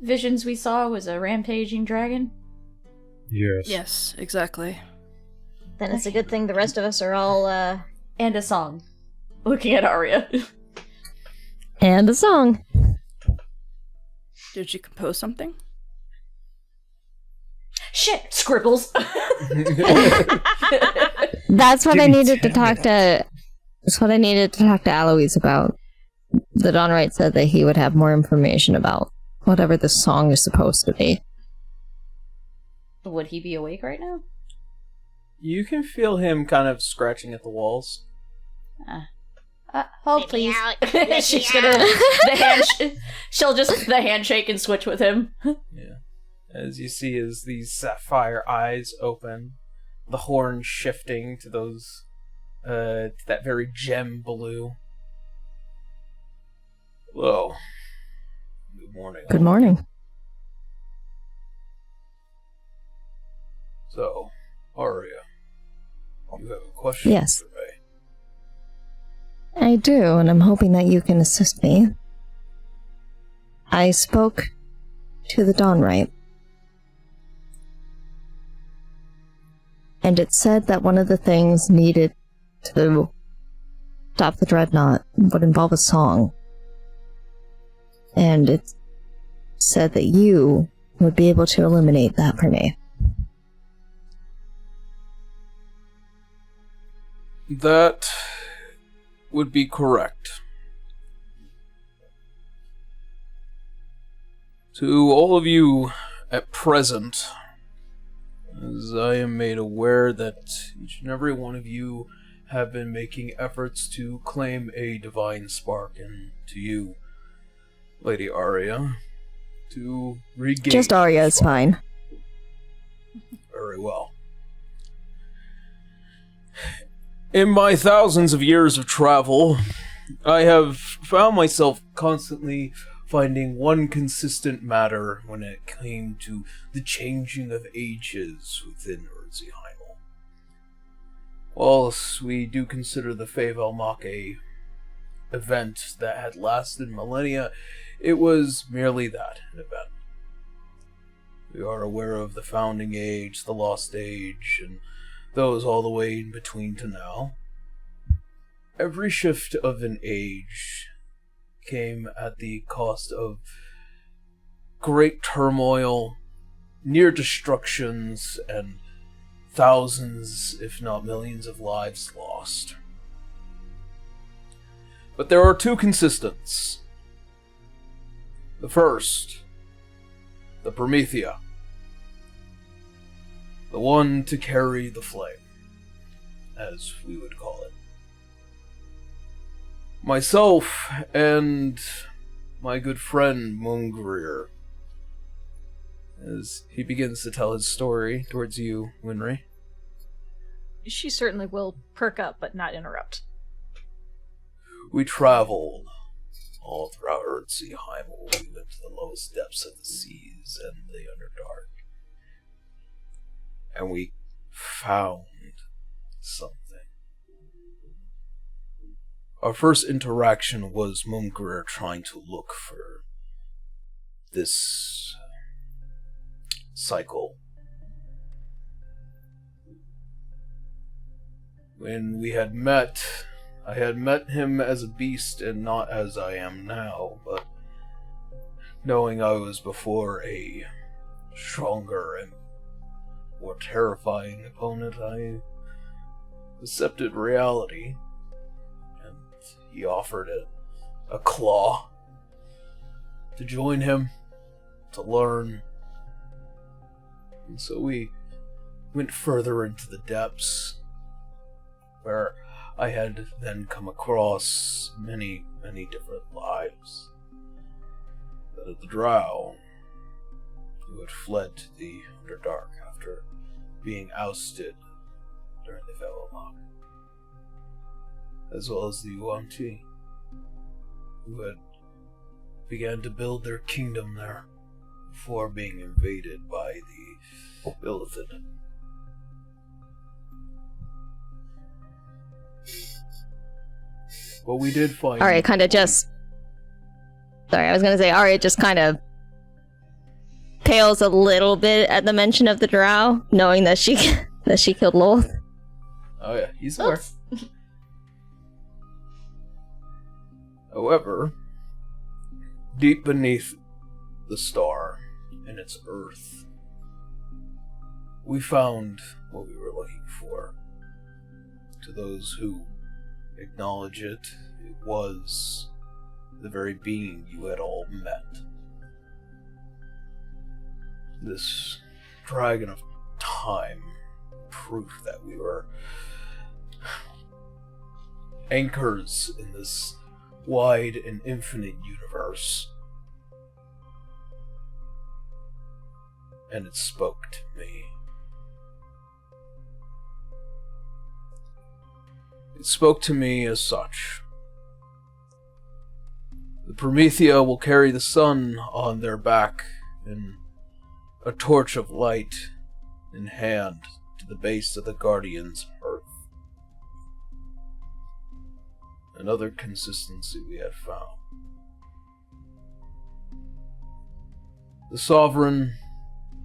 visions we saw was a rampaging dragon? Yes. Yes, exactly. Then it's a good thing the rest of us are all, And a song. Looking at Arya. And a song. Did you compose something? Shit! Scribbles! That's what Give I me needed to 10 talk to. That's what I needed to talk to Alois about. The Dawnwright said that he would have more information about whatever this song is supposed to be. Would he be awake right now? You can feel him kind of scratching at the walls. Hold please. She's gonna she'll just the handshake and switch with him. Yeah. As you see as these sapphire eyes open, the horn shifting to those to that very gem blue. Hello. Good morning. Good morning. So, Arya, you have a question Yes. for me? I do, and I'm hoping that you can assist me. I spoke to the Dawnwright, and it said that one of the things needed to stop the Dreadnought would involve a song. And it said that you would be able to illuminate that for me. That would be correct. To all of you at present, as I am made aware that each and every one of you have been making efforts to claim a divine spark, and to you, Lady Arya, to regain... Just Arya is fine. Very well. In my thousands of years of travel, I have found myself constantly finding one consistent matter when it came to the changing of ages within Eardsihimmle. Whilst we do consider the Feyvelmach a event that had lasted millennia, it was merely that, an event. We are aware of the Founding Age, the Lost Age, and those all the way in between to now. Every shift of an age came at the cost of great turmoil, near destructions, and thousands, if not millions, of lives lost. But there are two consistents. The first, the Promethea. The one to carry the flame, as we would call it. Myself and my good friend Mungrir, as he begins to tell his story towards you, Winry. She certainly will perk up, but not interrupt. We traveled all throughout Eardsihimmle. We went to the lowest depths of the seas and the Underdark. And we found something. Our first interaction was Mungrir trying to look for this cycle. When we had met, I had met him as a beast and not as I am now, but knowing I was before a stronger and more terrifying opponent, I accepted reality, and he offered a claw to join him, to learn. And so we went further into the depths, where I had then come across many, many different lives. That of the Drow, who had fled to the Underdark after being ousted during the Feyvelmach, as well as the Yuan-Ti, who had began to build their kingdom there before being invaded by the Illithid. Well, we did find... Arya kind of just... Sorry, I was going to say Arya just kind of pales a little bit at the mention of the Drow, knowing that she killed Lolth. Oh yeah, he's aware. However, deep beneath the star and its earth, we found what we were looking for. To those who acknowledge it, it was the very being you had all met. This dragon of time, proof that we were anchors in this wide and infinite universe. And it spoke to me. It spoke to me as such. The Promethea will carry the sun on their back, and a torch of light in hand to the base of the Guardian's earth. Another consistency we had found. The Sovereign,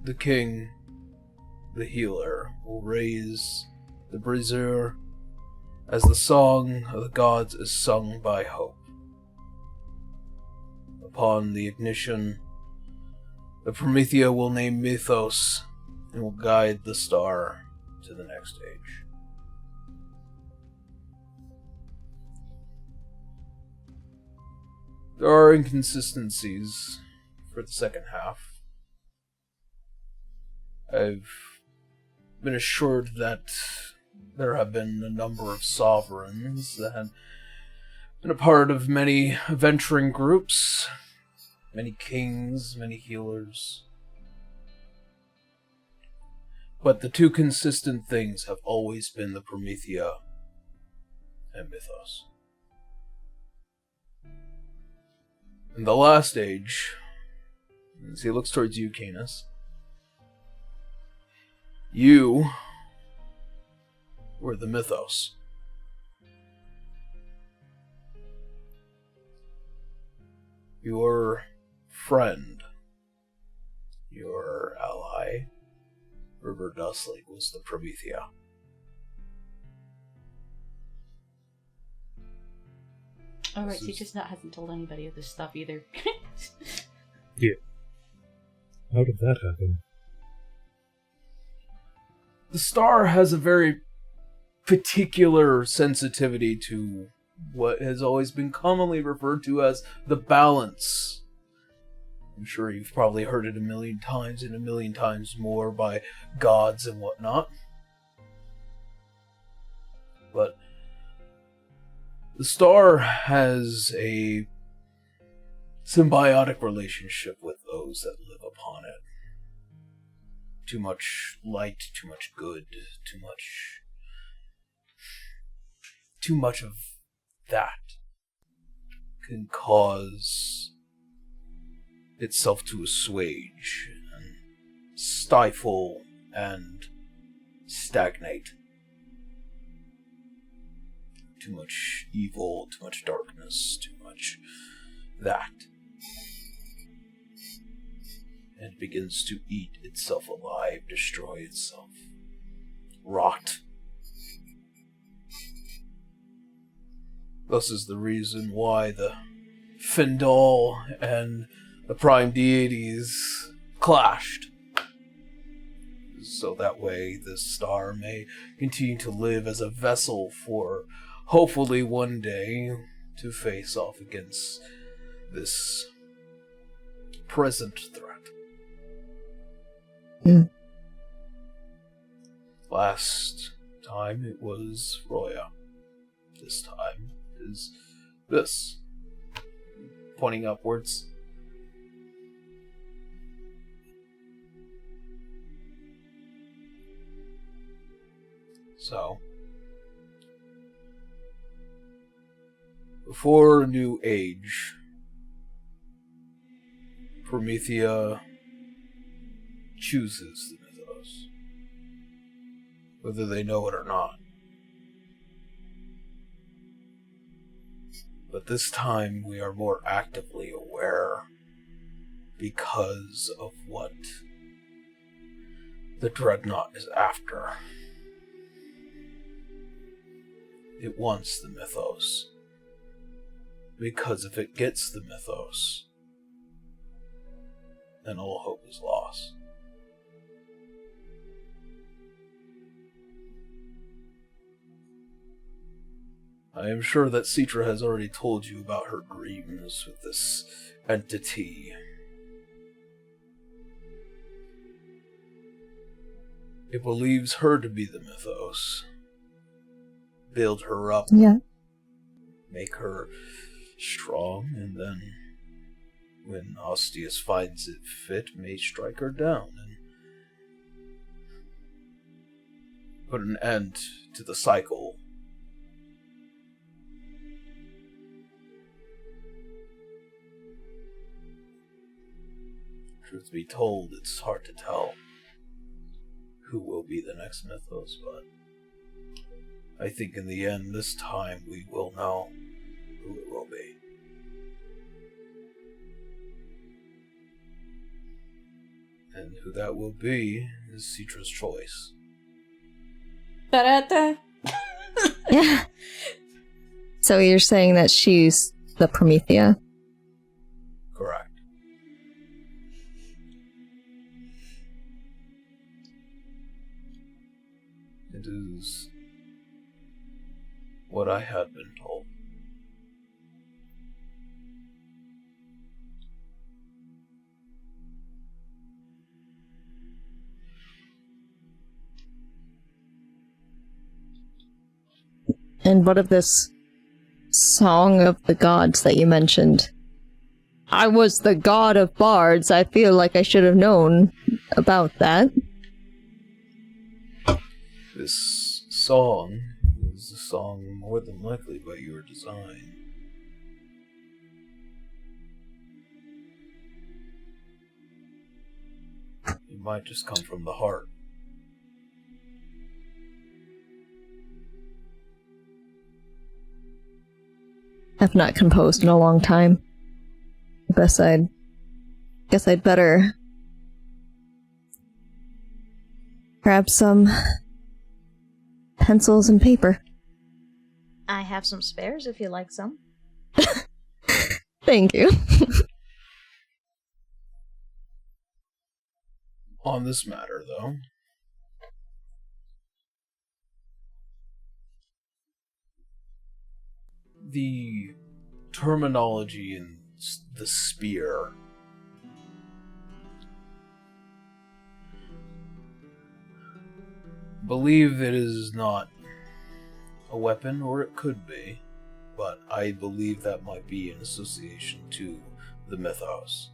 the King, the Healer will raise the brazier as the song of the gods is sung by hope. Upon the ignition, the Promethea will name Mythos and will guide the star to the next age. There are inconsistencies for the second half. I've been assured that there have been a number of sovereigns that have been a part of many venturing groups, many kings, many healers. But the two consistent things have always been the Promethea and Mythos. In the last age, as he looks towards you, Canis, you were the Mythos. Your friend, your ally, River Dustlake, was the Promethea. Alright, he just hasn't told anybody of this stuff either. Yeah. How did that happen? The star has a very particular sensitivity to what has always been commonly referred to as the balance. I'm sure you've probably heard it a million times and a million times more by gods and whatnot. But the star has a symbiotic relationship with those that live upon it. Too much light, too much good, too much of that can cause itself to assuage and stifle and stagnate. Too much evil, too much darkness, too much that. And it begins to eat itself alive, destroy itself, rot. This is the reason why the Findal and the Prime Deities clashed. So that way this star may continue to live as a vessel for, hopefully one day, to face off against this present threat. Last time it was Roya. This time is this. Pointing upwards. So, before a new age, Promethea chooses the Mythos, whether they know it or not. But this time we are more actively aware because of what the Dreadnought is after. It wants the Mythos, because if it gets the Mythos, then all hope is lost. I am sure that Citra has already told you about her dreams with this entity. It believes her to be the Mythos. Build her up. Yeah. Make her strong, and then, when Ostius finds it fit, may strike her down and put an end to the cycle. Truth be told, it's hard to tell who will be the next Mythos, but I think in the end, this time, we will know who it will be. And who that will be is Citra's choice. Da-da-da. Yeah. So you're saying that she's the Promethea? Correct. It is what I had been told. And what of this song of the gods that you mentioned? I was the god of bards. I feel like I should have known about that. This song is a song more than likely by your design. It might just come from the heart. I've not composed in a long time. Guess I'd better grab some pencils and paper. I have some spares if you like some. Thank you. On this matter, though, the terminology in the spear believe it is not a weapon, or it could be, but I believe that might be in association to the mythos.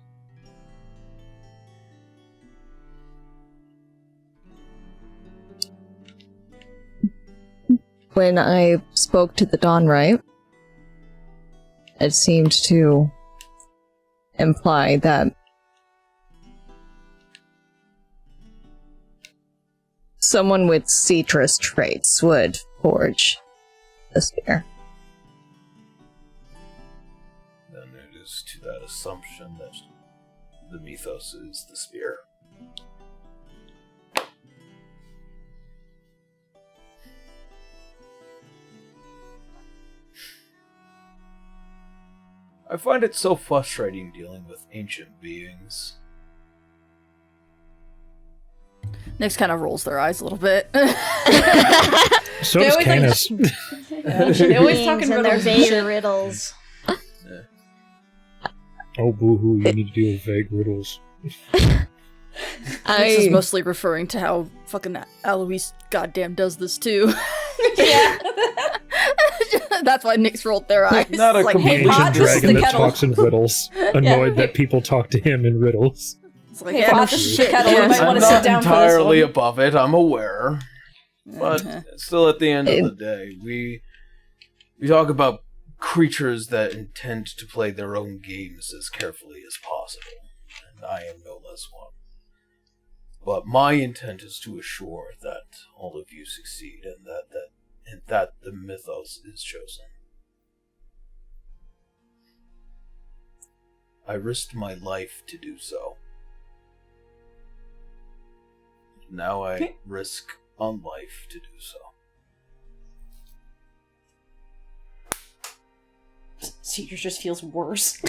When I spoke to the Dawnright, it seemed to imply that someone with citrus traits would forge the spear. Then it is to that assumption that the mythos is the spear. I find it so frustrating dealing with ancient beings. Nyx kind of rolls their eyes a little bit. So does Canis. They always talking and about their their vague riddles. Oh, boo-hoo, you need to deal with vague riddles. Nyx is mostly referring to how fucking Alois goddamn does this too. Yeah. That's why Nyx rolled their eyes. Not a like, The hey, complete Pod, ancient this is the dragon that kettle. talks in riddles, annoyed that people talk to him in riddles. It's like, Hey, yeah, Pod, no this is shit. the kettle. You Yes. might I'm want to sit not down for this entirely one. above it, I'm aware. But still, at the end of the day, we talk about creatures that intend to play their own games as carefully as possible, and I am no less one. But my intent is to assure that all of you succeed, and that the mythos is chosen. I risked my life to do so. Now I risk on life to do so. Caesar just feels worse.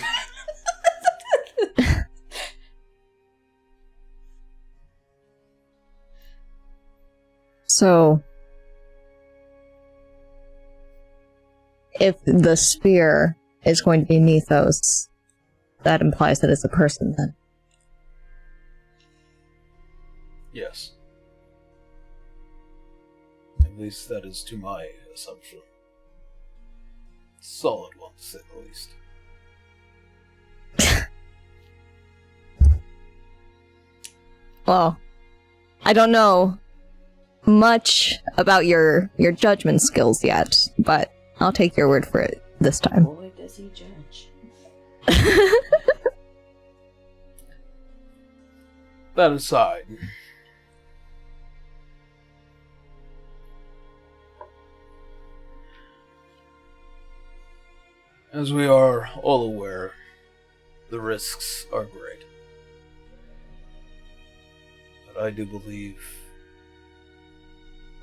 So, if the spear is going to be mythos, that implies that it's a person then. Yes. At least that is to my assumption. Solid one, to say the least. Well, I don't know much about your judgment skills yet, but I'll take your word for it this time. Boy, does he judge. That aside, as we are all aware, the risks are great. But I do believe,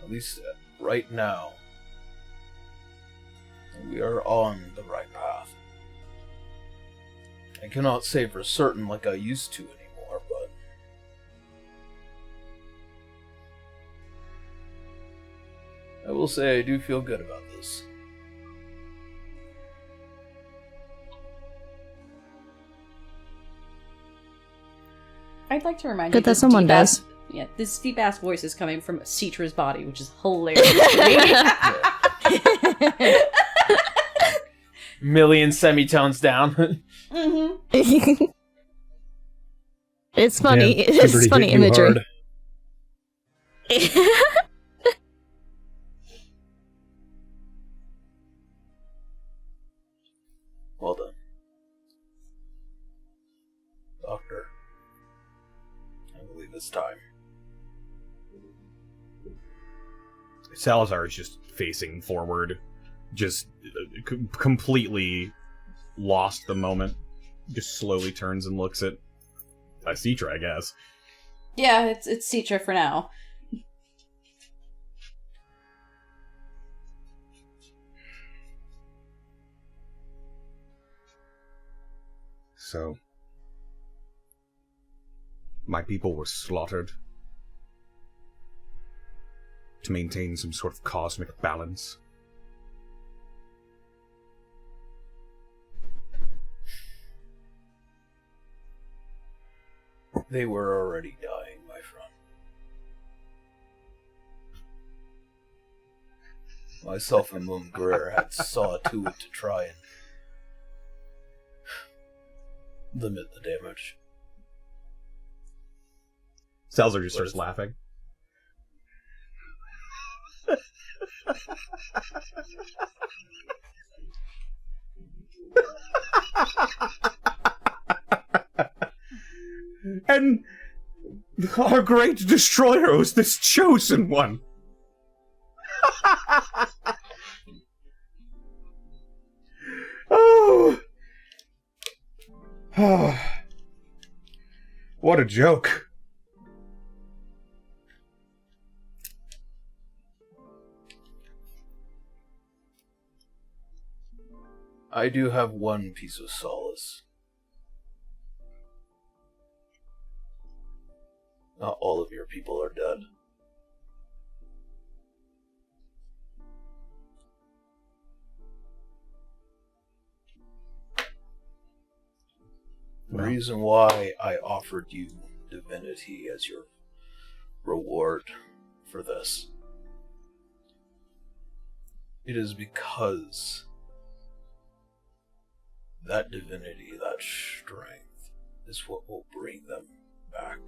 at least right now, that we are on the right path. I cannot say for certain like I used to anymore, but I will say I do feel good about this. I'd like to remind Good you that someone does. Yeah, this deep ass voice is coming from Citra's body, which is hilarious to me. Million semitones down. Mm-hmm. It's funny. Damn, It's puberty funny hit you imagery. hard. Well done. Doctor, I believe it's time. Salazar is just facing forward, just completely lost the moment. Just slowly turns and looks at Citra, I guess. Yeah, it's Citra for now. So, my people were slaughtered to maintain some sort of cosmic balance. They were already dying, my friend. Myself and Moon Greer had saw to it to try and limit the damage. Salazar just starts laughing. And our great destroyer was this chosen one. Oh. Oh. What a joke. I do have one piece of solace. Not all of your people are dead. The reason why I offered you divinity as your reward for this, it is because that divinity, that strength, is what will bring them back.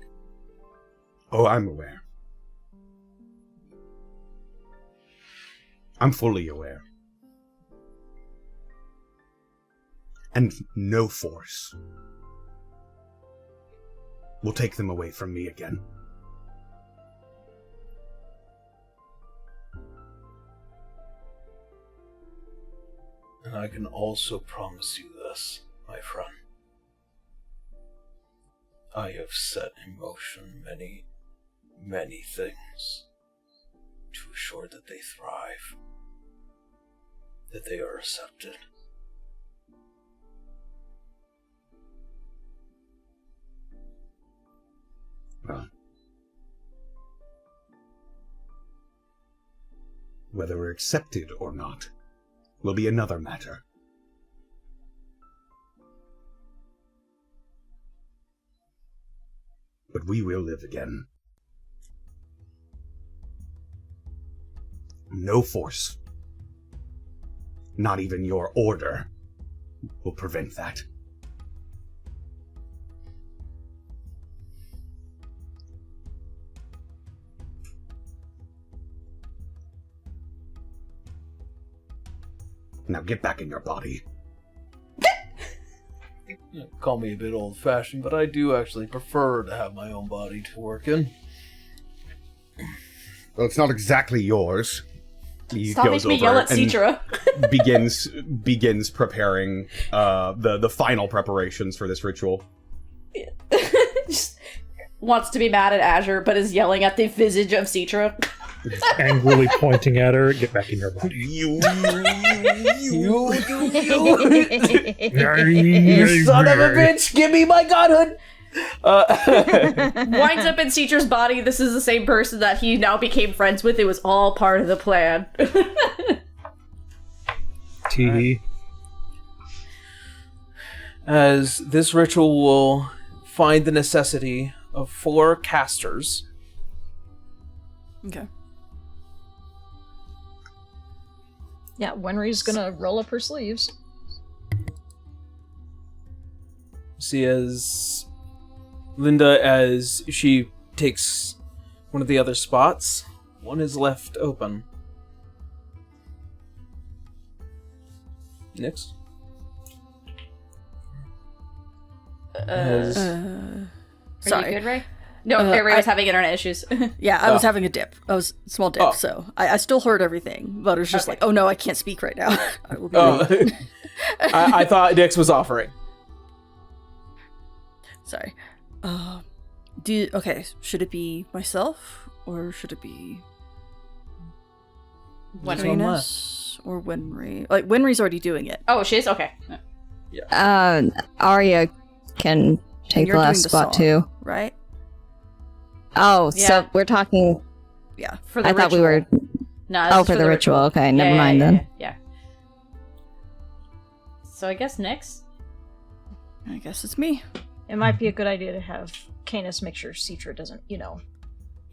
Oh, I'm aware. I'm fully aware. And no force will take them away from me again. And I can also promise you this, my friend. I have set in motion many things to assure that they thrive, that they are accepted. Whether we're accepted or not will be another matter. But we will live again. No force, not even your order, will prevent that. Now get back in your body. Call me a bit old-fashioned, but I do actually prefer to have my own body to work in. Well, it's not exactly yours. He Stop making me yell at Citra. begins preparing the final preparations for this ritual. Just wants to be mad at Azure, but is yelling at the visage of Citra. Angrily pointing at her, get back in your body. You son of a bitch, give me my godhood! Winds up in Citra's body. This is the same person that he now became friends with. It was all part of the plan. Tee. As this ritual will find the necessity of 4 casters. Okay. Yeah, Wenry's gonna roll up her sleeves. See as Linda, as she takes one of the other spots, one is left open. Next. Are Sorry. you good, Ray? No, Ray was having internet issues. Yeah, I was having a dip. I was small dip, so I still heard everything, but it was just like, oh no, I can't speak right now. I will be I thought Dix was offering. Sorry. Should it be myself or should it be Venus or Winry? Like Winry's already doing it. Oh, she is? Okay. Arya can take the last spot song, too. Right? Oh, Yeah. so we're talking. Yeah. For the I thought we were. No, Oh, for the ritual. Okay, never mind then. Yeah. So I guess next. I guess it's me. It might be a good idea to have Canis make sure Citra doesn't,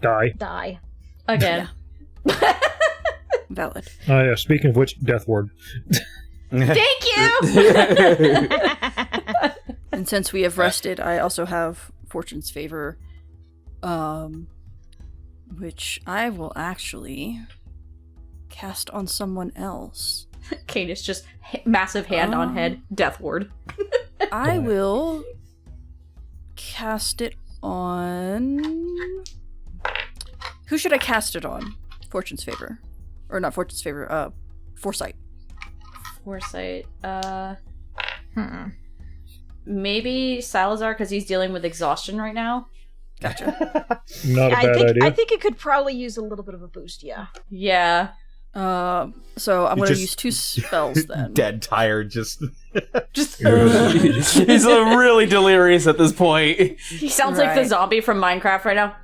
Die. Again. Valid. Oh yeah, speaking of which, Death Ward. Thank you! And since we have rested, I also have Fortune's Favor, which I will actually cast on someone else. Canis just massive hand on head, Death Ward. I will cast it on... Who should I cast it on? Fortune's Favor. Or not Fortune's Favor, Foresight. Foresight. Maybe Salazar, because he's dealing with exhaustion right now. Gotcha. Not a bad idea. I think it could probably use a little bit of a boost, yeah. Yeah. So I'm going to use 2 spells then. Dead, tired, just... He's really delirious at this point. He sounds like the zombie from Minecraft right now.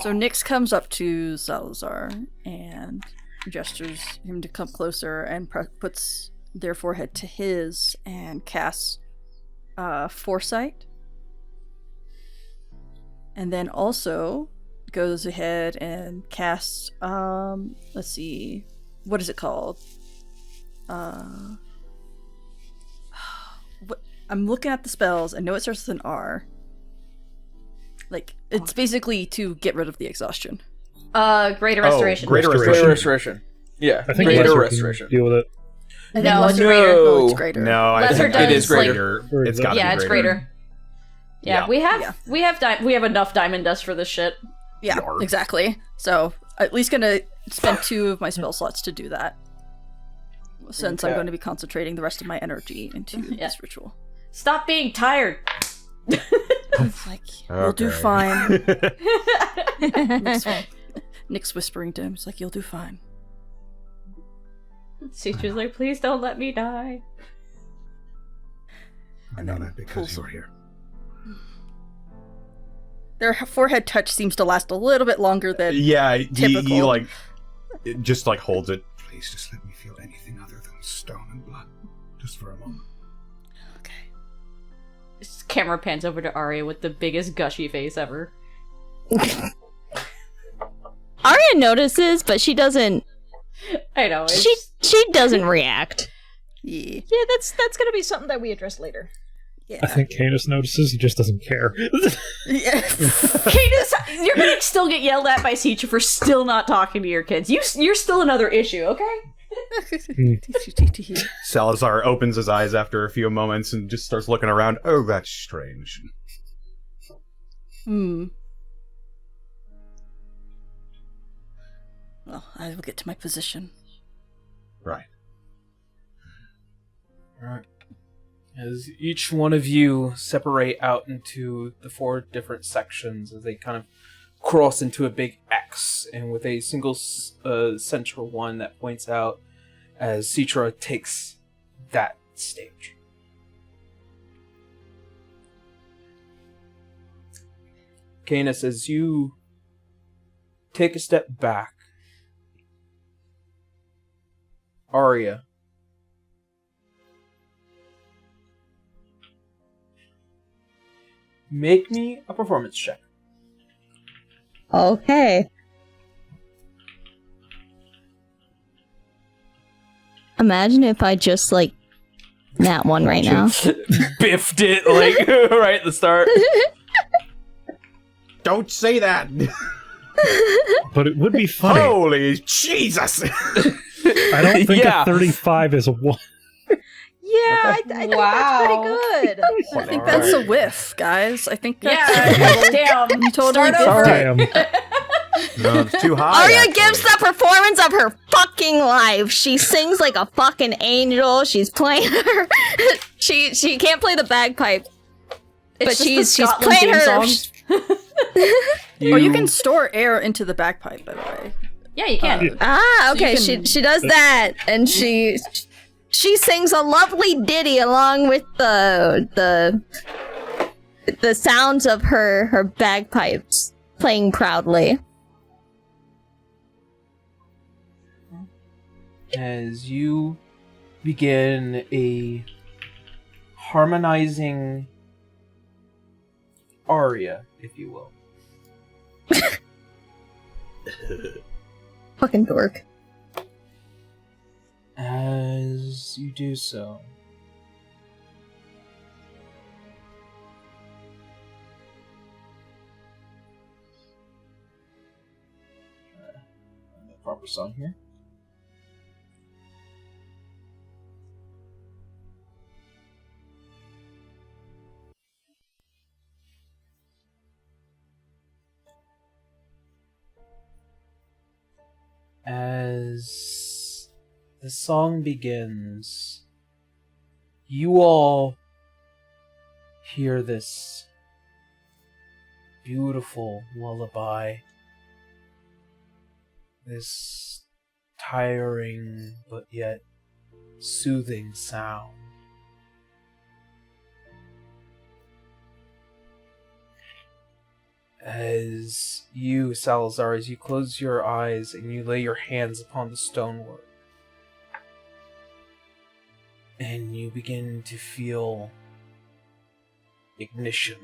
So Nyx comes up to Salazar and gestures him to come closer and puts their forehead to his and casts Foresight. And then also goes ahead and casts, let's see, what is it called? I'm looking at the spells. I know it starts with an R. Like, it's basically to get rid of the exhaustion. Greater Restoration. Greater Restoration. Yeah, I think Greater Lesser Restoration. can deal with it. No, it's No. greater. No, it's greater. No, I Lesser think does it is like- greater. It's got to Yeah, be it's greater. greater. Yeah, we have enough diamond dust for this shit. Yeah, Yarp. exactly. So, at least gonna spend 2 of my spell slots to do that. Since I'm Okay. going to be concentrating the rest of my energy into this ritual. Stop being tired. It's like, you'll do Okay. fine. Nyx whispering to him, it's like, you'll do fine. Citra's like, please don't let me die. I know that because you're here. Their forehead touch seems to last a little bit longer than Yeah, typical. he like it just like holds it. Please just let me feel anything other than stone and blood. Just for a moment. Okay. This camera pans over to Arya with the biggest gushy face ever. Arya notices, but she doesn't. I know. It's... She doesn't react. Yeah. Yeah, that's gonna be something that we address later. Yeah. I think Canis notices, he just doesn't care. Yeah. Canis, you're gonna still get yelled at by Citra for still not talking to your kids. You're still another issue, okay? Salazar opens his eyes after a few moments and just starts looking around. Oh, that's strange. Well, I will get to my position. Right. Alright. As each one of you separate out into the 4 different sections as they kind of cross into a big X, and with a single central one that points out as Citra takes that stage. Canis, as you take a step back, Arya, make me a performance check. Okay. Imagine if I just, like, nat one right now. Biffed it, like, right at the start. Don't say that! But it would be funny. Holy Jesus! I don't think a 35 is a 1. Yeah, I think that's pretty good. I think that's a whiff, guys. I think that's Damn. you totally Start over. Damn. No, it's too high. Arya gives the performance of her fucking life. She sings like a fucking angel. She's playing her. she can't play the bagpipe, but she's playing her. You can store air into the bagpipe, by the way. Yeah, you can. Okay. So She does that, and she sings a lovely ditty along with the sounds of her bagpipes playing proudly. As you begin a harmonizing aria, if you will. Fucking dork. As you do so, the proper song here. As the song begins, you all hear this beautiful lullaby, this tiring but yet soothing sound. As you, Salazar, as you close your eyes and you lay your hands upon the stonework, and you begin to feel ignition.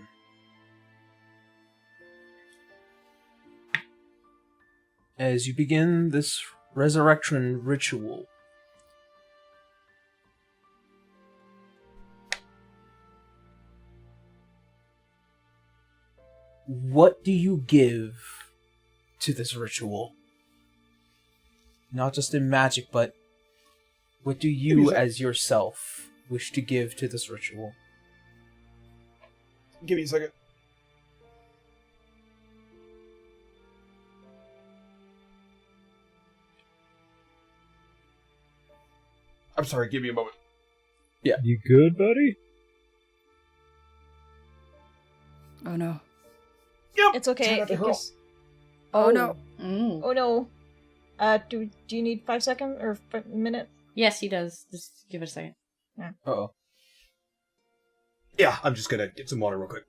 As you begin this resurrection ritual, what do you give to this ritual? Not just in magic, but what do you as yourself wish to give to this ritual? Give me a second. I'm sorry, give me a moment. Yeah. You good, buddy? Oh no. Yep. It's okay. Turn up the girl. Oh no. Oh no. Do you need 5 seconds or a minute? Yes, he does. Just give it a second. Uh-oh. Yeah, I'm just gonna get some water real quick.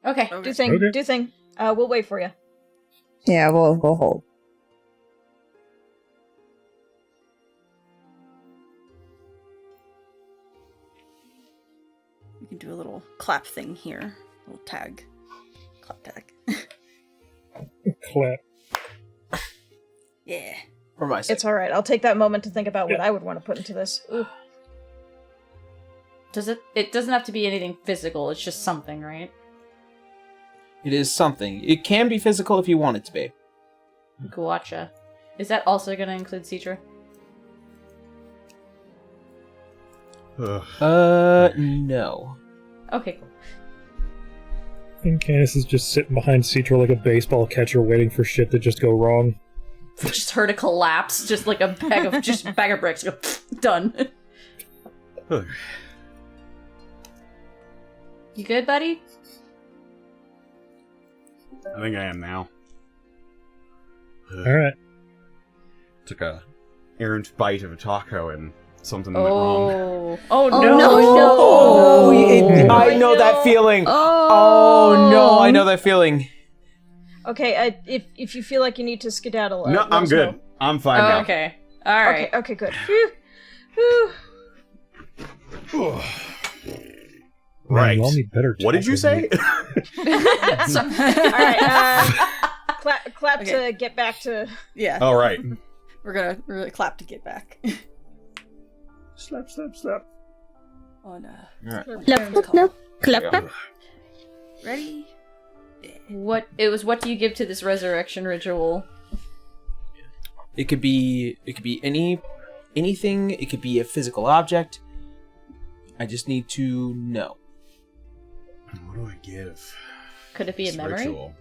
Okay. Do thing. Okay. Do thing. We'll wait for you. Yeah, we'll hold. We can do a little clap thing here. A little tag. Clap tag. Clap. Yeah. For my sake. It's alright. I'll take that moment to think about what I would want to put into this. Ooh. It doesn't have to be anything physical, it's just something, right? It is something. It can be physical if you want it to be. Gotcha. Is that also gonna include Citra? No. Okay, cool. I think Candace is just sitting behind Citra like a baseball catcher waiting for shit to just go wrong. Just heard a collapse, just like a bag of bricks. Go, done. You good, buddy? I think I am now. Alright. Took a errant bite of a taco and something went wrong. Oh no! Oh, I know that feeling. Oh no, I know that feeling. Okay, if you feel like you need to skedaddle, No, let I'm us good. know. I'm fine now. Okay. Alright. Okay, good. Phew. Phew. Right. You all need better What did you say? Alright, clap Okay. to get back to... Yeah. All right. We're gonna clap to get back. Slap, slap, slap. On Alright. Clap, clap, clap, clap, clap. ready? What do you give to this resurrection ritual? It could be anything. It could be a physical object. I just need to know. What do I give? Could it be a This memory? ritual?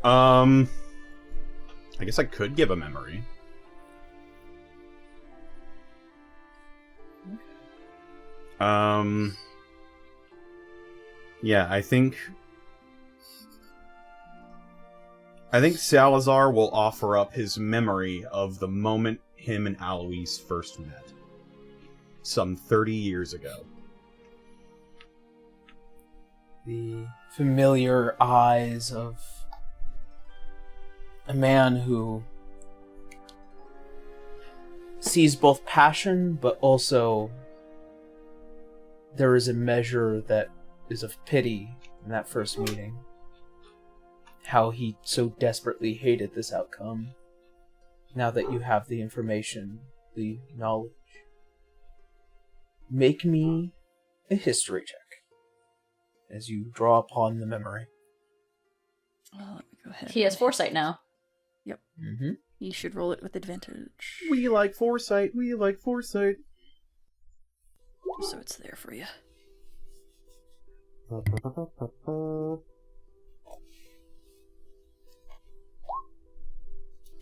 I guess I could give a memory. Yeah, I think Salazar will offer up his memory of the moment him and Alois first met. Some 30 years ago. The familiar eyes of a man who sees both passion, but also there is a measure that is of pity in that first meeting. How he so desperately hated this outcome. Now that you have the information, the knowledge. Make me a history check as you draw upon the memory. Let me go ahead. He has foresight now. Mm-hmm. You should roll it with advantage. We like foresight. We like foresight. So it's there for you.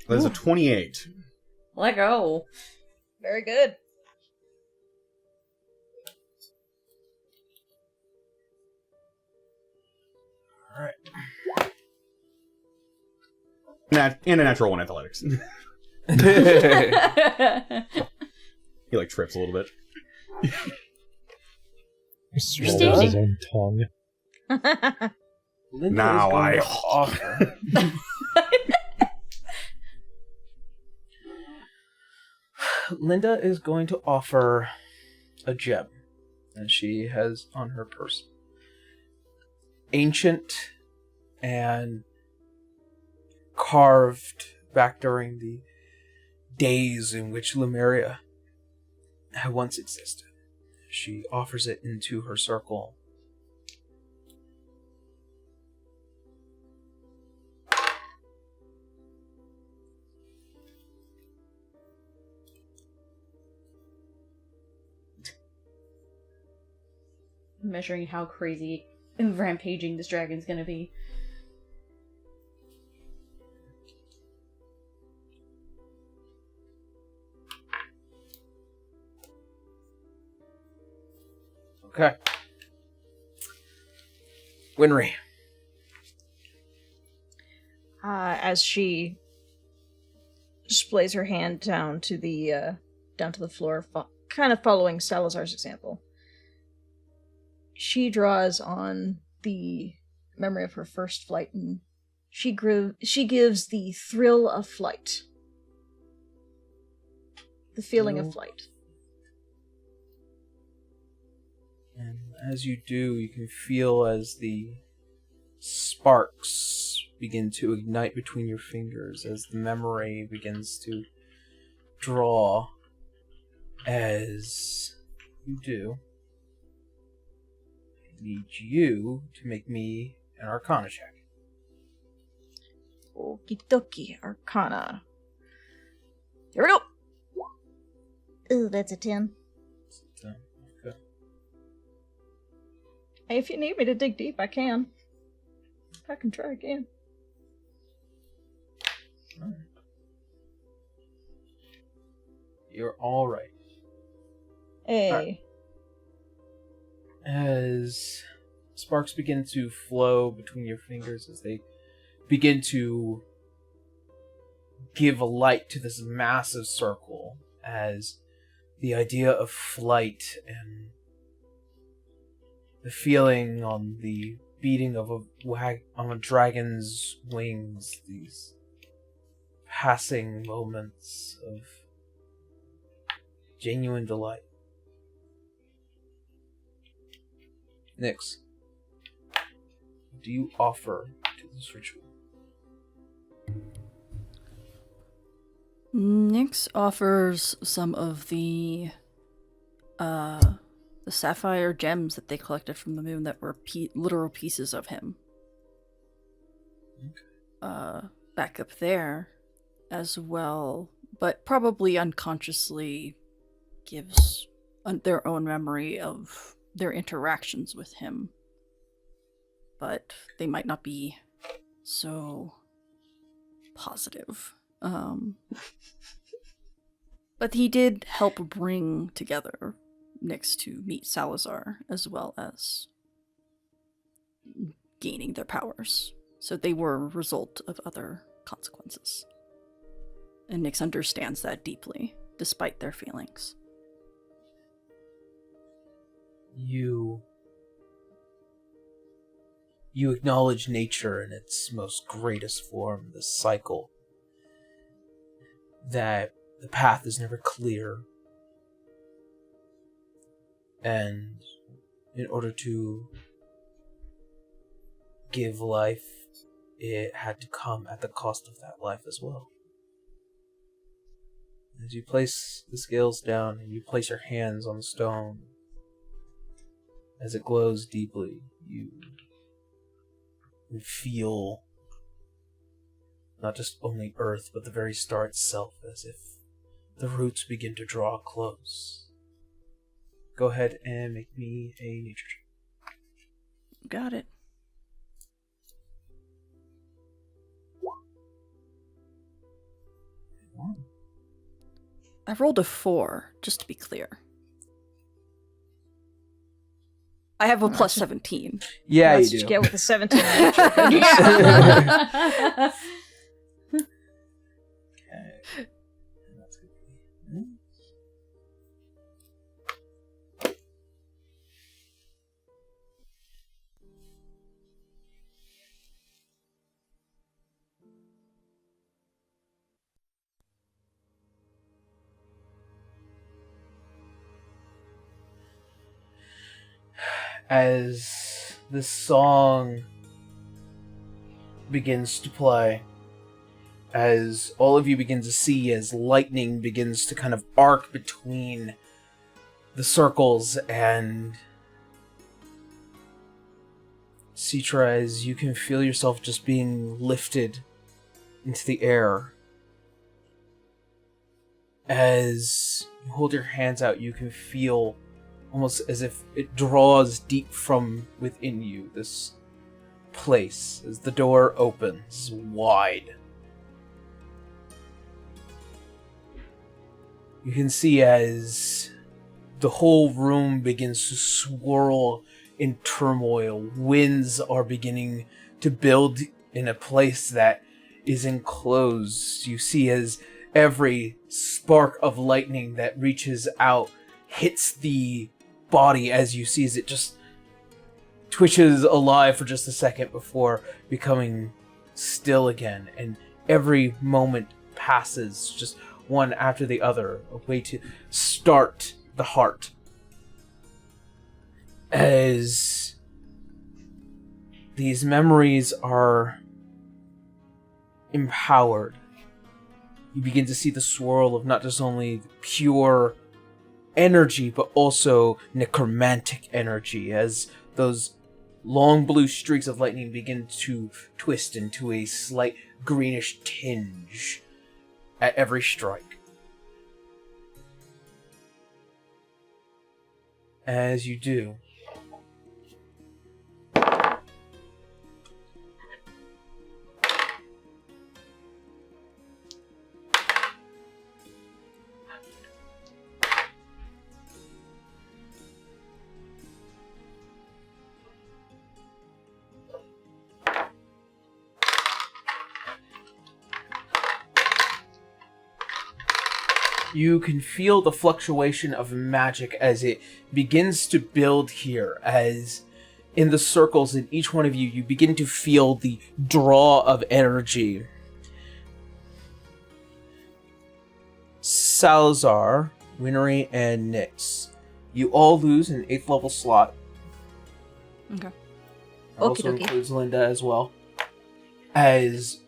There's a 28. Let go. Very good. Alright. And a natural 1 athletics. He like trips a little bit. Swallows his own tongue. Linda Now is going I- to offer. Linda is going to offer a gem that she has on her person. Ancient and carved back during the days in which Lemuria had once existed. She offers it into her circle. Measuring how crazy and rampaging this dragon's gonna be. Okay. Winry. As she displays her hand down to the floor, kind of following Salazar's example, she draws on the memory of her first flight, and she gives the thrill of flight, the feeling of flight. And as you do, you can feel as the sparks begin to ignite between your fingers, as the memory begins to draw. As you do, I need you to make me an Arcana check. Okie dokie, Arcana. Here we go! Ooh, that's a 10. Okay. Hey, if you need me to dig deep, I can. I can try again. Alright. You're alright. Hey. Alright. As sparks begin to flow between your fingers, as they begin to give a light to this massive circle, as the idea of flight and the feeling on the beating of on a dragon's wings, these passing moments of genuine delight. Nyx, what do you offer to this ritual? Nyx offers some of the sapphire gems that they collected from the moon that were literal pieces of him. Back up there as well, but probably unconsciously gives their own memory of their interactions with him. But they might not be so positive. But he did help bring together Nyx to meet Salazar, as well as gaining their powers. So they were a result of other consequences. And Nyx understands that deeply, despite their feelings. You acknowledge nature in its most greatest form, the cycle. That the path is never clear. And in order to give life, it had to come at the cost of that life as well. As you place the scales down and you place your hands on the stone, as it glows deeply, you feel not just only earth, but the very star itself, as if the roots begin to draw close. Go ahead and make me a nature check. Got it. I rolled a 4, just to be clear. I have a plus 17. Yeah, That's you what do. you get with the 17 nature. Okay. That's good. As this song begins to play, as all of you begin to see as lightning begins to kind of arc between the circles, and Citra, as you can feel yourself just being lifted into the air. As you hold your hands out, you can feel almost as if it draws deep from within you, this place, as the door opens wide. You can see as the whole room begins to swirl in turmoil. Winds are beginning to build in a place that is enclosed. You see as every spark of lightning that reaches out hits the body, as you see as it just twitches alive for just a second before becoming still again, and every moment passes just one after the other, a way to start the heart. As these memories are empowered, you begin to see the swirl of not just only pure energy, but also necromantic energy, as those long blue streaks of lightning begin to twist into a slight greenish tinge at every strike. As you do, you can feel the fluctuation of magic as it begins to build here, as in the circles in each one of you, you begin to feel the draw of energy. Salazar, Winry, and Nyx, you all lose an 8th level slot. Okay. Also Okie dokie. includes Linda as well. As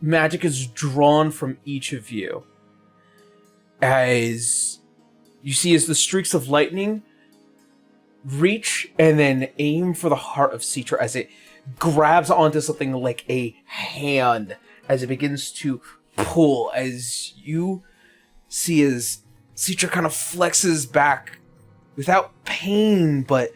magic is drawn from each of you. as you see as the streaks of lightning reach and then aim for the heart of Citra as it grabs onto something like a hand as it begins to pull, as you see as Citra kind of flexes back without pain, but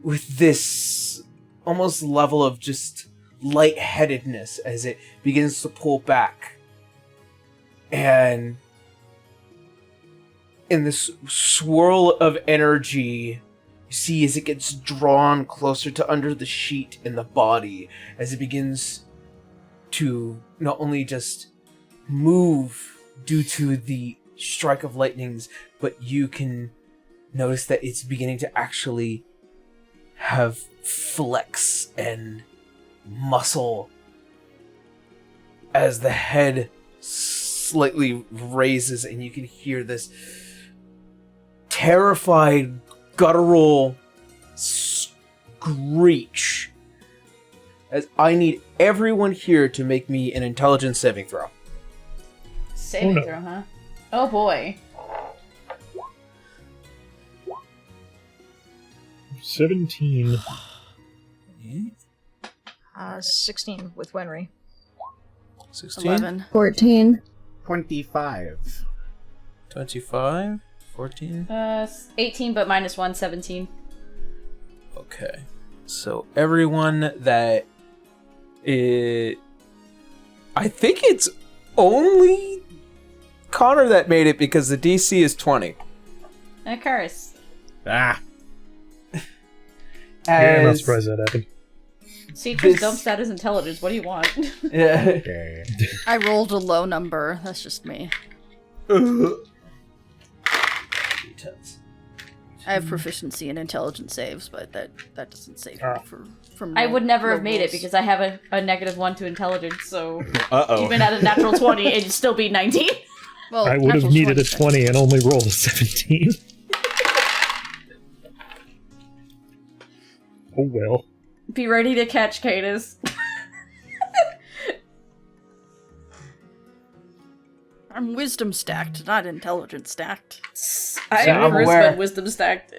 with this almost level of just lightheadedness as it begins to pull back. And in this swirl of energy, you see as it gets drawn closer to under the sheet in the body, as it begins to not only just move due to the strike of lightnings, but you can notice that it's beginning to actually have flex and muscle as the head slightly raises, and you can hear this terrified guttural screech, as I need everyone here to make me an intelligence saving throw. Saving throw, huh? Oh boy. 17. 16 with Wenry. 16? 11. 14. 25. 25? 14? 18, but minus 1, 17. Okay. So everyone that I think it's only Connor that made it because the DC is 20. Of course. Ah. Yeah, I'm not surprised that happened. Citra's dumps that as intelligence. What do you want? Yeah. Okay. I rolled a low number. That's just me. I have proficiency in intelligence saves, but that doesn't save me from. I would never low have made rolls. it because I have a -1 to intelligence, so Uh-oh. even at a natural 20, it'd still be 19. Well, I would have natural needed a 20. 20 and only rolled a 17. Oh well. Be ready to catch Cadus. I'm wisdom stacked, not intelligence stacked. I So am I'm charisma aware. and wisdom stacked.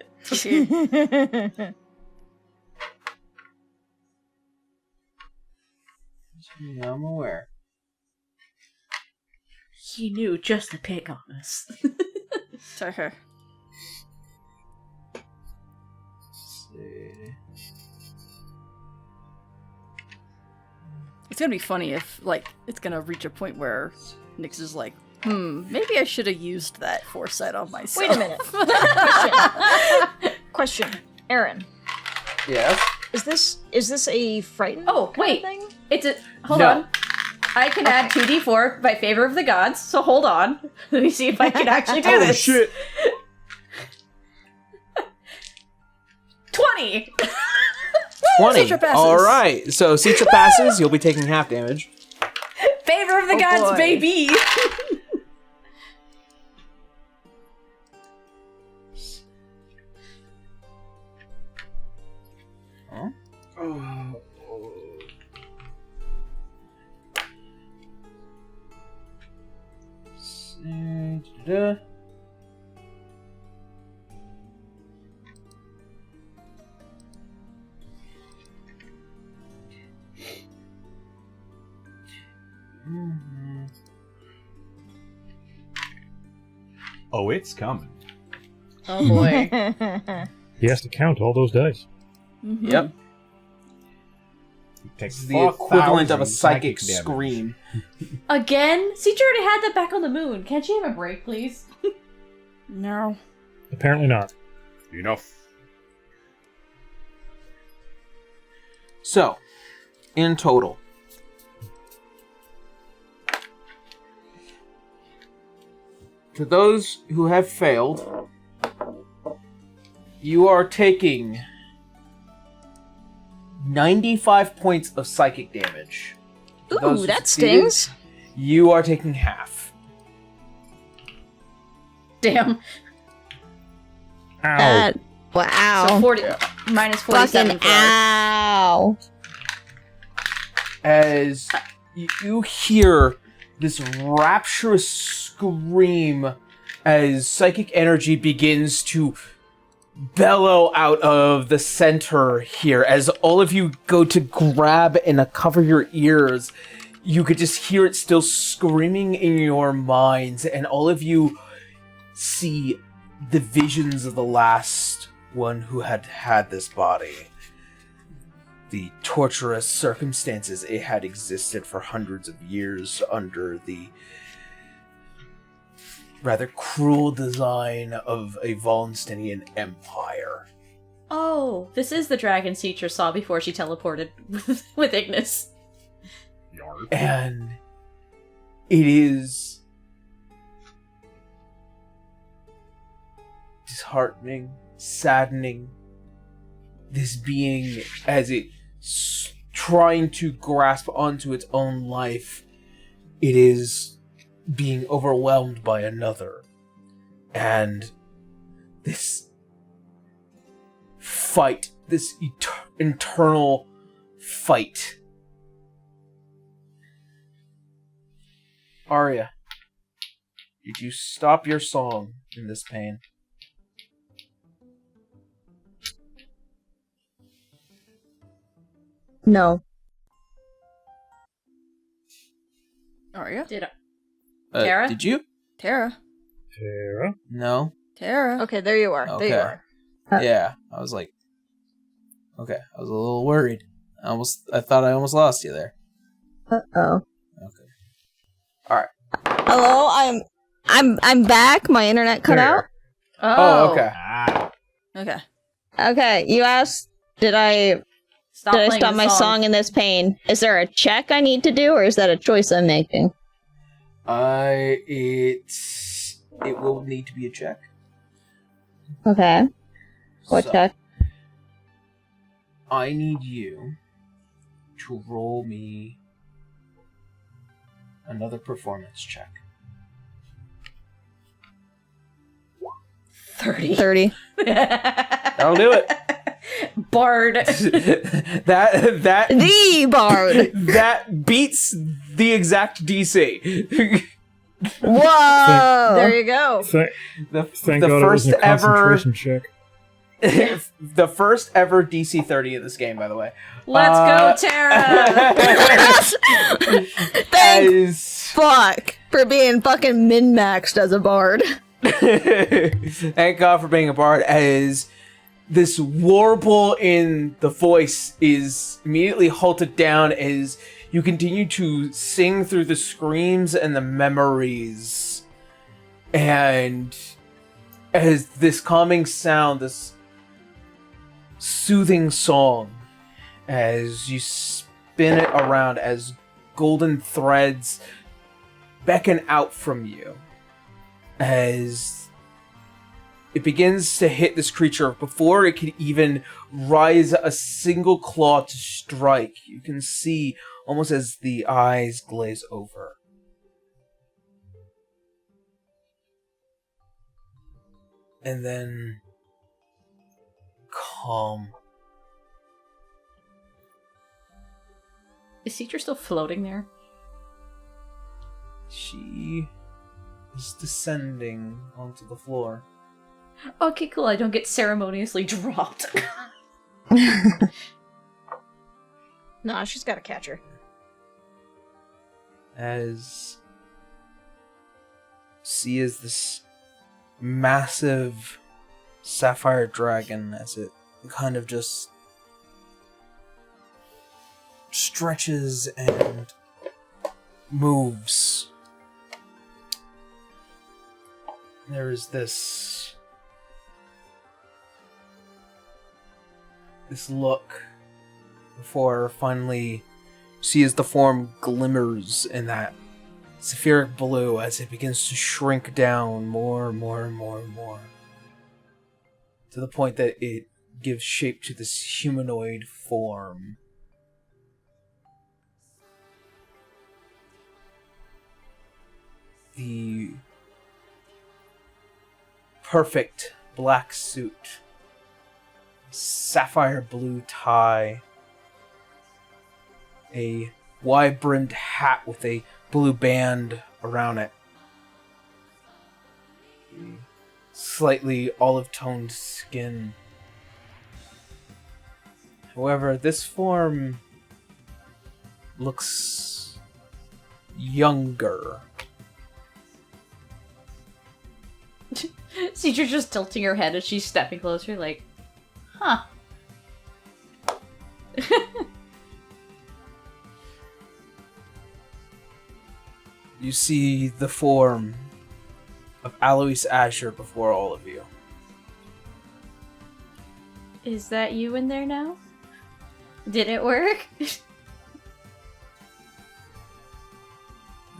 Yeah, I'm aware. He knew just to pick on us. To her. It's gonna be funny if, like, it's gonna reach a point where Nyx is like, maybe I should have used that foresight on myself. Wait a minute. Question. Aaron, Yes? is this a frightened Oh, kind wait. of thing? It's a hold No. on. I can add 2d4 by favor of the gods, so hold on. Let me see if I can actually do this. shit! 20! 20. Citra passes. Alright, so Citra passes, you'll be taking half damage. Favor of the gods, boy. baby! Oh, it's coming. Oh boy. He has to count all those dice. Yep. Takes This is the equivalent of a 4,000 psychic damage. scream. Again? Citra already had that back on the moon. Can't she have a break, please? No. Apparently not. Enough. So, in total, to those who have failed, you are taking 95 points of psychic damage. To those Ooh, who that succeeded, stings. You are taking half. Damn. Ow. Wow. So 40 minus 47 Fucking for us. ow. As you hear this rapturous scream as psychic energy begins to bellow out of the center here. As all of you go to grab and cover your ears, you could just hear it still screaming in your minds, and all of you see the visions of the last one who had this body. The torturous circumstances it had existed for hundreds of years under the rather cruel design of a Volnstinian empire. Oh, this is the dragon teacher saw before she teleported with Ignis. And it is disheartening, saddening. This being, as it trying to grasp onto its own life, it is being overwhelmed by another. And this fight, this internal fight. Arya, did you stop your song in this pain? No. Arya? Did I? Tara? Did you? Tara? Tara? No. Tara? Okay, there you are. Okay. There you are. Yeah, I was like, okay, I was a little worried. I thought I almost lost you there. Uh-oh. Okay. All right. Hello, I'm back. My internet cut out. Oh, okay. Okay. Okay, you asked, did I stop my song in this pain? Is there a check I need to do, or is that a choice I'm making? It will need to be a check. Okay. What So, check? I need you to roll me another performance check. 30. That'll do it. Bard. that The bard. that beats the exact DC. Whoa. There you go. Thank The God it wasn't a ever concentration check. the first ever DC 30 of this game, by the way. Let's go, Tara! Thank As- fuck for being fucking min-maxed as a bard. Thank God for being a bard, as this warble in the voice is immediately halted down as you continue to sing through the screams and the memories. And as this calming sound, this soothing song, as you spin it around, as golden threads beckon out from you, as it begins to hit this creature before it can even rise a single claw to strike. You can see almost as the eyes glaze over. And then calm. Is Citra still floating there? She is descending onto the floor. Okay, cool. I don't get ceremoniously dropped. Nah, she's got to catch her. As see as this massive sapphire dragon, as it kind of just stretches and moves. There is this look before finally see as the form glimmers in that Saphiric blue as it begins to shrink down more and more and more and more, to the point that it gives shape to this humanoid form. The perfect black suit, sapphire blue tie, a wide-brimmed hat with a blue band around it. slightly olive-toned skin. However, this form looks younger. Cedra's just tilting her head as she's stepping closer, like, huh. You see the form of Alois Azure before all of you. Is that you in there now? Did it work?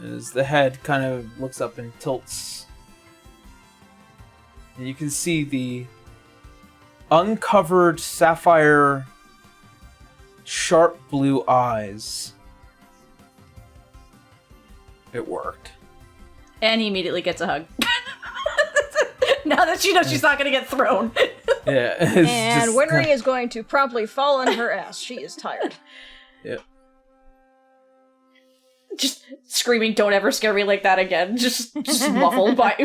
As the head kind of looks up and tilts. And you can see the uncovered sapphire sharp blue eyes. It worked. And he immediately gets a hug. Now that she knows she's not going to get thrown. Yeah. And Winry is going to promptly fall on her ass. She is tired. Yep. Just screaming, don't ever scare me like that again. Just muffled by...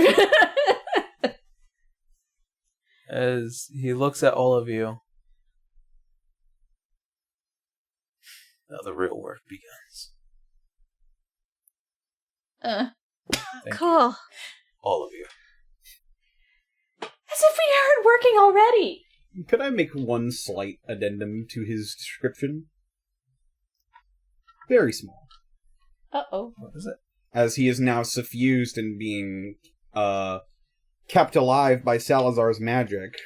As he looks at all of you. Now the real work begins. Cool. All of you. As if we aren't working already! Could I make one slight addendum to his description? Very small. Uh-oh. What is it? As he is now suffused and being, kept alive by Salazar's magic,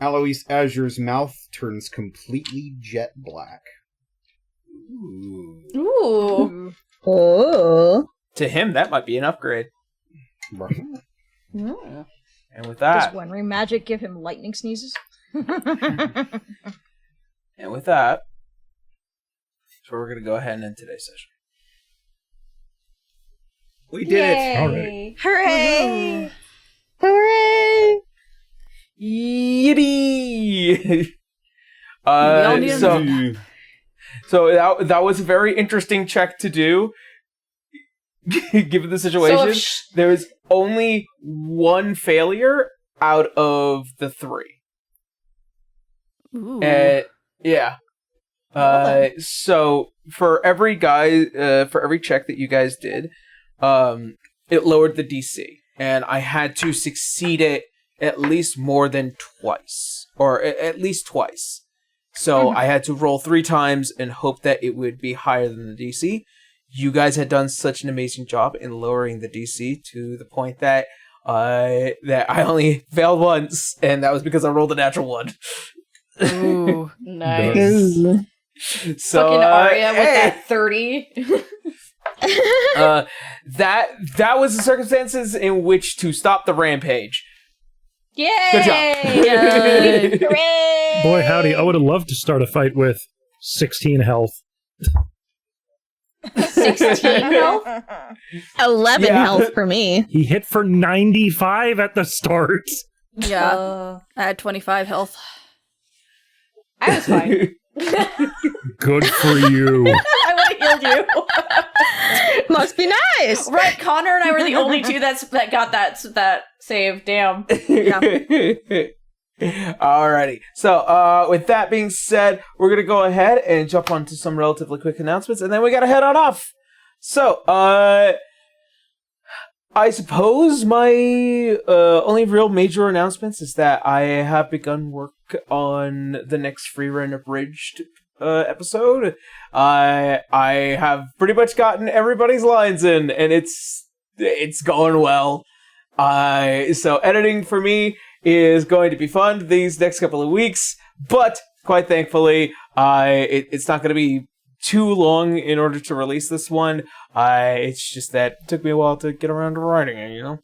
Alois Azure's mouth turns completely jet black. Ooh. Ooh. Oh. To him, that might be an upgrade. Mm. And with Does that, Winry magic give him lightning sneezes? and with that, so we're gonna go ahead and end today's session. We did it! Alright. Hooray! Hooray! Yippee! all need so that was a very interesting check to do. Given the situation, there was only one failure out of the 3. Ooh. Yeah. So for every for every check that you guys did, it lowered the DC, and I had to succeed it at least more than twice, or at least twice. So I had to roll 3 times and hope that it would be higher than the DC. You guys had done such an amazing job in lowering the DC to the point that I only failed once, and that was because I rolled a natural 1. Ooh. Nice. So Fucking Arya with that 30. that was the circumstances in which to stop the rampage. Yay! Good job. Hooray! Boy, howdy, I would have loved to start a fight with 16 health. 16 health? 11 Yeah. health for me. He hit for 95 at the start. Yeah. I had 25 health. I was fine. Good for you. I would have healed you. Must be nice. Right, Connor and I were the only two that got that save. Damn. Alrighty. So, with that being said, we're gonna go ahead and jump onto some relatively quick announcements, and then we gotta head on off. So, I suppose my only real major announcements is that I have begun work on the next free run abridged episode. I have pretty much gotten everybody's lines in, and it's going well. So editing for me is going to be fun these next couple of weeks, but quite thankfully, it's not going to be too long in order to release this one. It's just that it took me a while to get around to writing it, you know?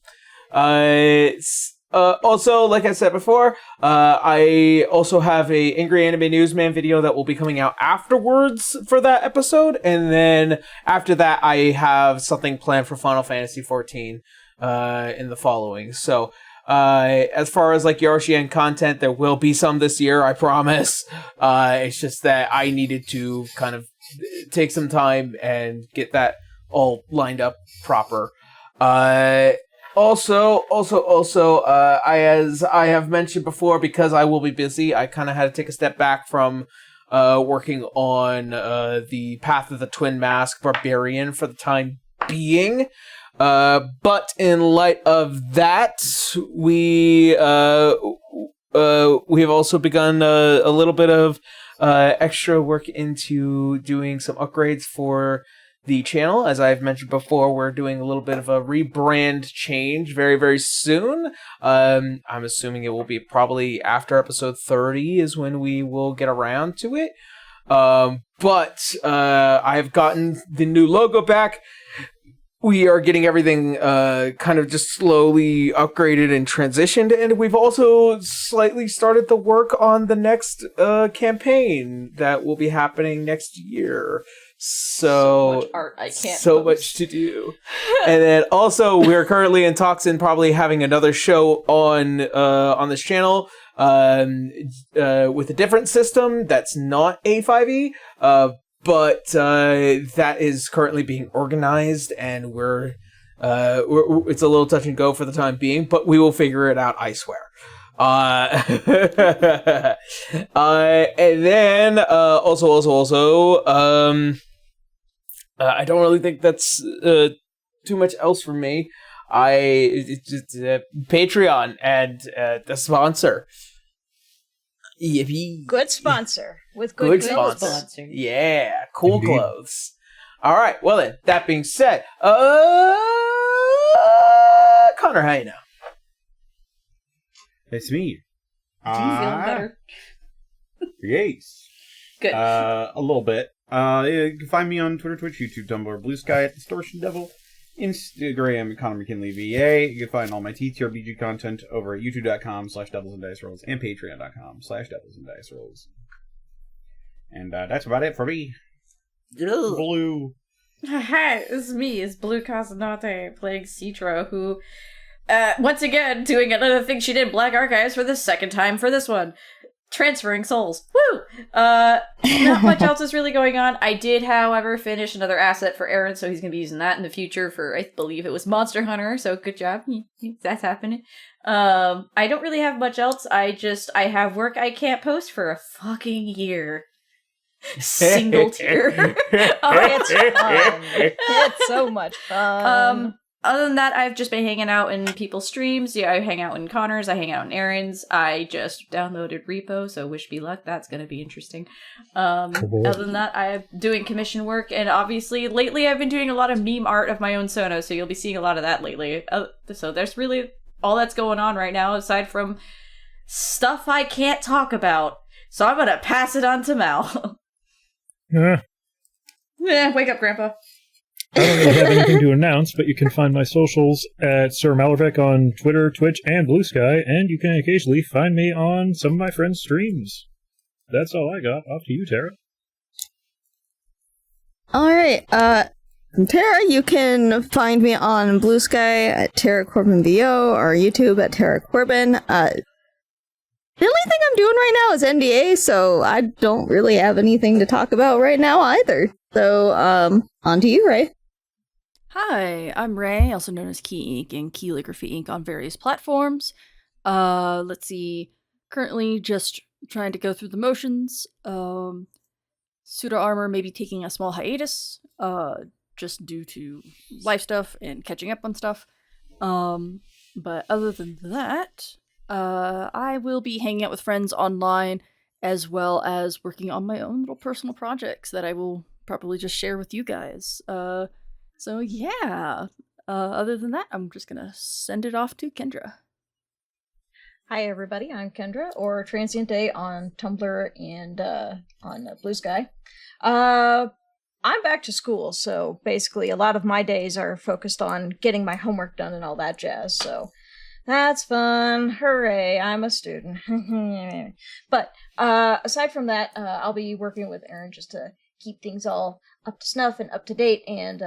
Also, like I said before, I also have a Angry Anime Newsman video that will be coming out afterwards for that episode, and then after that, I have something planned for Final Fantasy XIV in the following. So, as far as like Yarshian content, there will be some this year, I promise. It's just that I needed to kind of take some time and get that all lined up proper. Also, as I have mentioned before, because I will be busy, I kind of had to take a step back from working on the Path of the Twin Mask Barbarian for the time being. But in light of that, we have also begun a little bit of extra work into doing some upgrades for the channel. As I've mentioned before, we're doing a little bit of a rebrand change very, very soon. I'm assuming it will be probably after episode 30 is when we will get around to it. But I've gotten the new logo back. We are getting everything kind of just slowly upgraded and transitioned, and we've also slightly started the work on the next campaign that will be happening next year. So much art I can't so post. much to do. And then also we're currently in talks and probably having another show on this channel with a different system that's not A5E, but that is currently being organized, and we're it's a little touch and go for the time being, but we will figure it out, I swear. And then also I don't really think that's too much else for me. It's just Patreon and the sponsor. Yippee. Good sponsor with good clothes. sponsor. Yeah, cool Indeed. clothes. All right. Well then, that being said, Connor, how you know? It's me. Do you feel better? Yes. Good. A little bit. You can find me on Twitter, Twitch, YouTube, Tumblr, Blue Sky at Distortion Devil, Instagram, Connor McKinley VA. You can find all my TTRPG content over at youtube.com/DevilsAndDiceRolls and patreon.com/DevilsAndDiceRolls. And that's about it for me. Blue. Hi, this is me, it's Blue Casanate playing Citra, who, once again, doing another thing she did in Black Archives for the second time for this one. Transferring souls. Woo! Not much else is really going on. I did, however, finish another asset for Aaron, so he's going to be using that in the future for, I believe it was Monster Hunter, so good job. That's happening. I don't really have much else. I have work I can't post for a fucking year. Single tier. It's fun. It's so much fun. Other than that, I've just been hanging out in people's streams. Yeah, I hang out in Connor's, I hang out in Aaron's. I just downloaded Repo, so wish me luck. That's going to be interesting. Cool. Other than that, I'm doing commission work, and obviously, lately I've been doing a lot of meme art of my own Sono, so you'll be seeing a lot of that lately. So there's really all that's going on right now, aside from stuff I can't talk about. So I'm going to pass it on to Mal. Yeah. Wake up, Grandpa. I don't really have anything to announce, but you can find my socials at Sir Malervec on Twitter, Twitch, and Blue Sky, and you can occasionally find me on some of my friends' streams. That's all I got. Off to you, Tara. Alright, Tara, you can find me on Blue Sky at Tara Corbin VO or YouTube at Tara Corbin. The only thing I'm doing right now is NDA, so I don't really have anything to talk about right now either. So, on to you, Ray. Hi, I'm Ray, also known as Key Inc. and Calligraphy Inc. on various platforms. Let's see, currently just trying to go through the motions. Pseudo Armor may be taking a small hiatus, just due to life stuff and catching up on stuff. But other than that, I will be hanging out with friends online, as well as working on my own little personal projects that I will probably just share with you guys. So yeah, other than that, I'm just gonna send it off to Kendra. Hi everybody, I'm Kendra, or Transient Day on Tumblr and on Blue Sky. I'm back to school, so basically a lot of my days are focused on getting my homework done and all that jazz, so that's fun. Hooray, I'm a student. But aside from that, I'll be working with Aaron just to keep things all up to snuff and up to date, and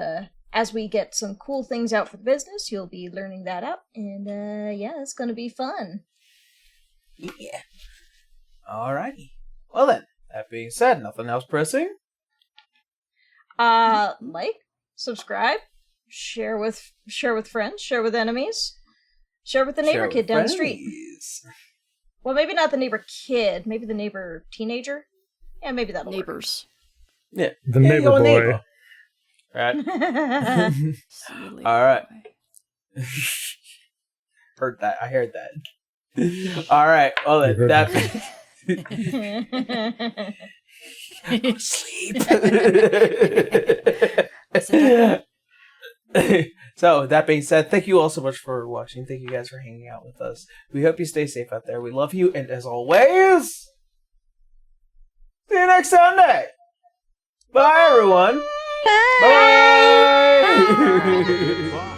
as we get some cool things out for the business, you'll be learning that out, and yeah, it's gonna be fun. Yeah. Alrighty. Well then, that being said, nothing else pressing? Like, subscribe, share with friends, share with enemies. Share with the neighbor Share kid with down the street. friends. Well, maybe not the neighbor kid. Maybe the neighbor teenager. Yeah, maybe that'll Neighbors. Yeah. The Yeah, neighbor your boy. neighbor. Right. work. Silly All right. boy. Heard that. I heard that. All right. Well, You heard that. Sleep. So, that being said, thank you all so much for watching. Thank you guys for hanging out with us. We hope you stay safe out there. We love you, and as always, see you next Sunday. Bye, everyone. Bye.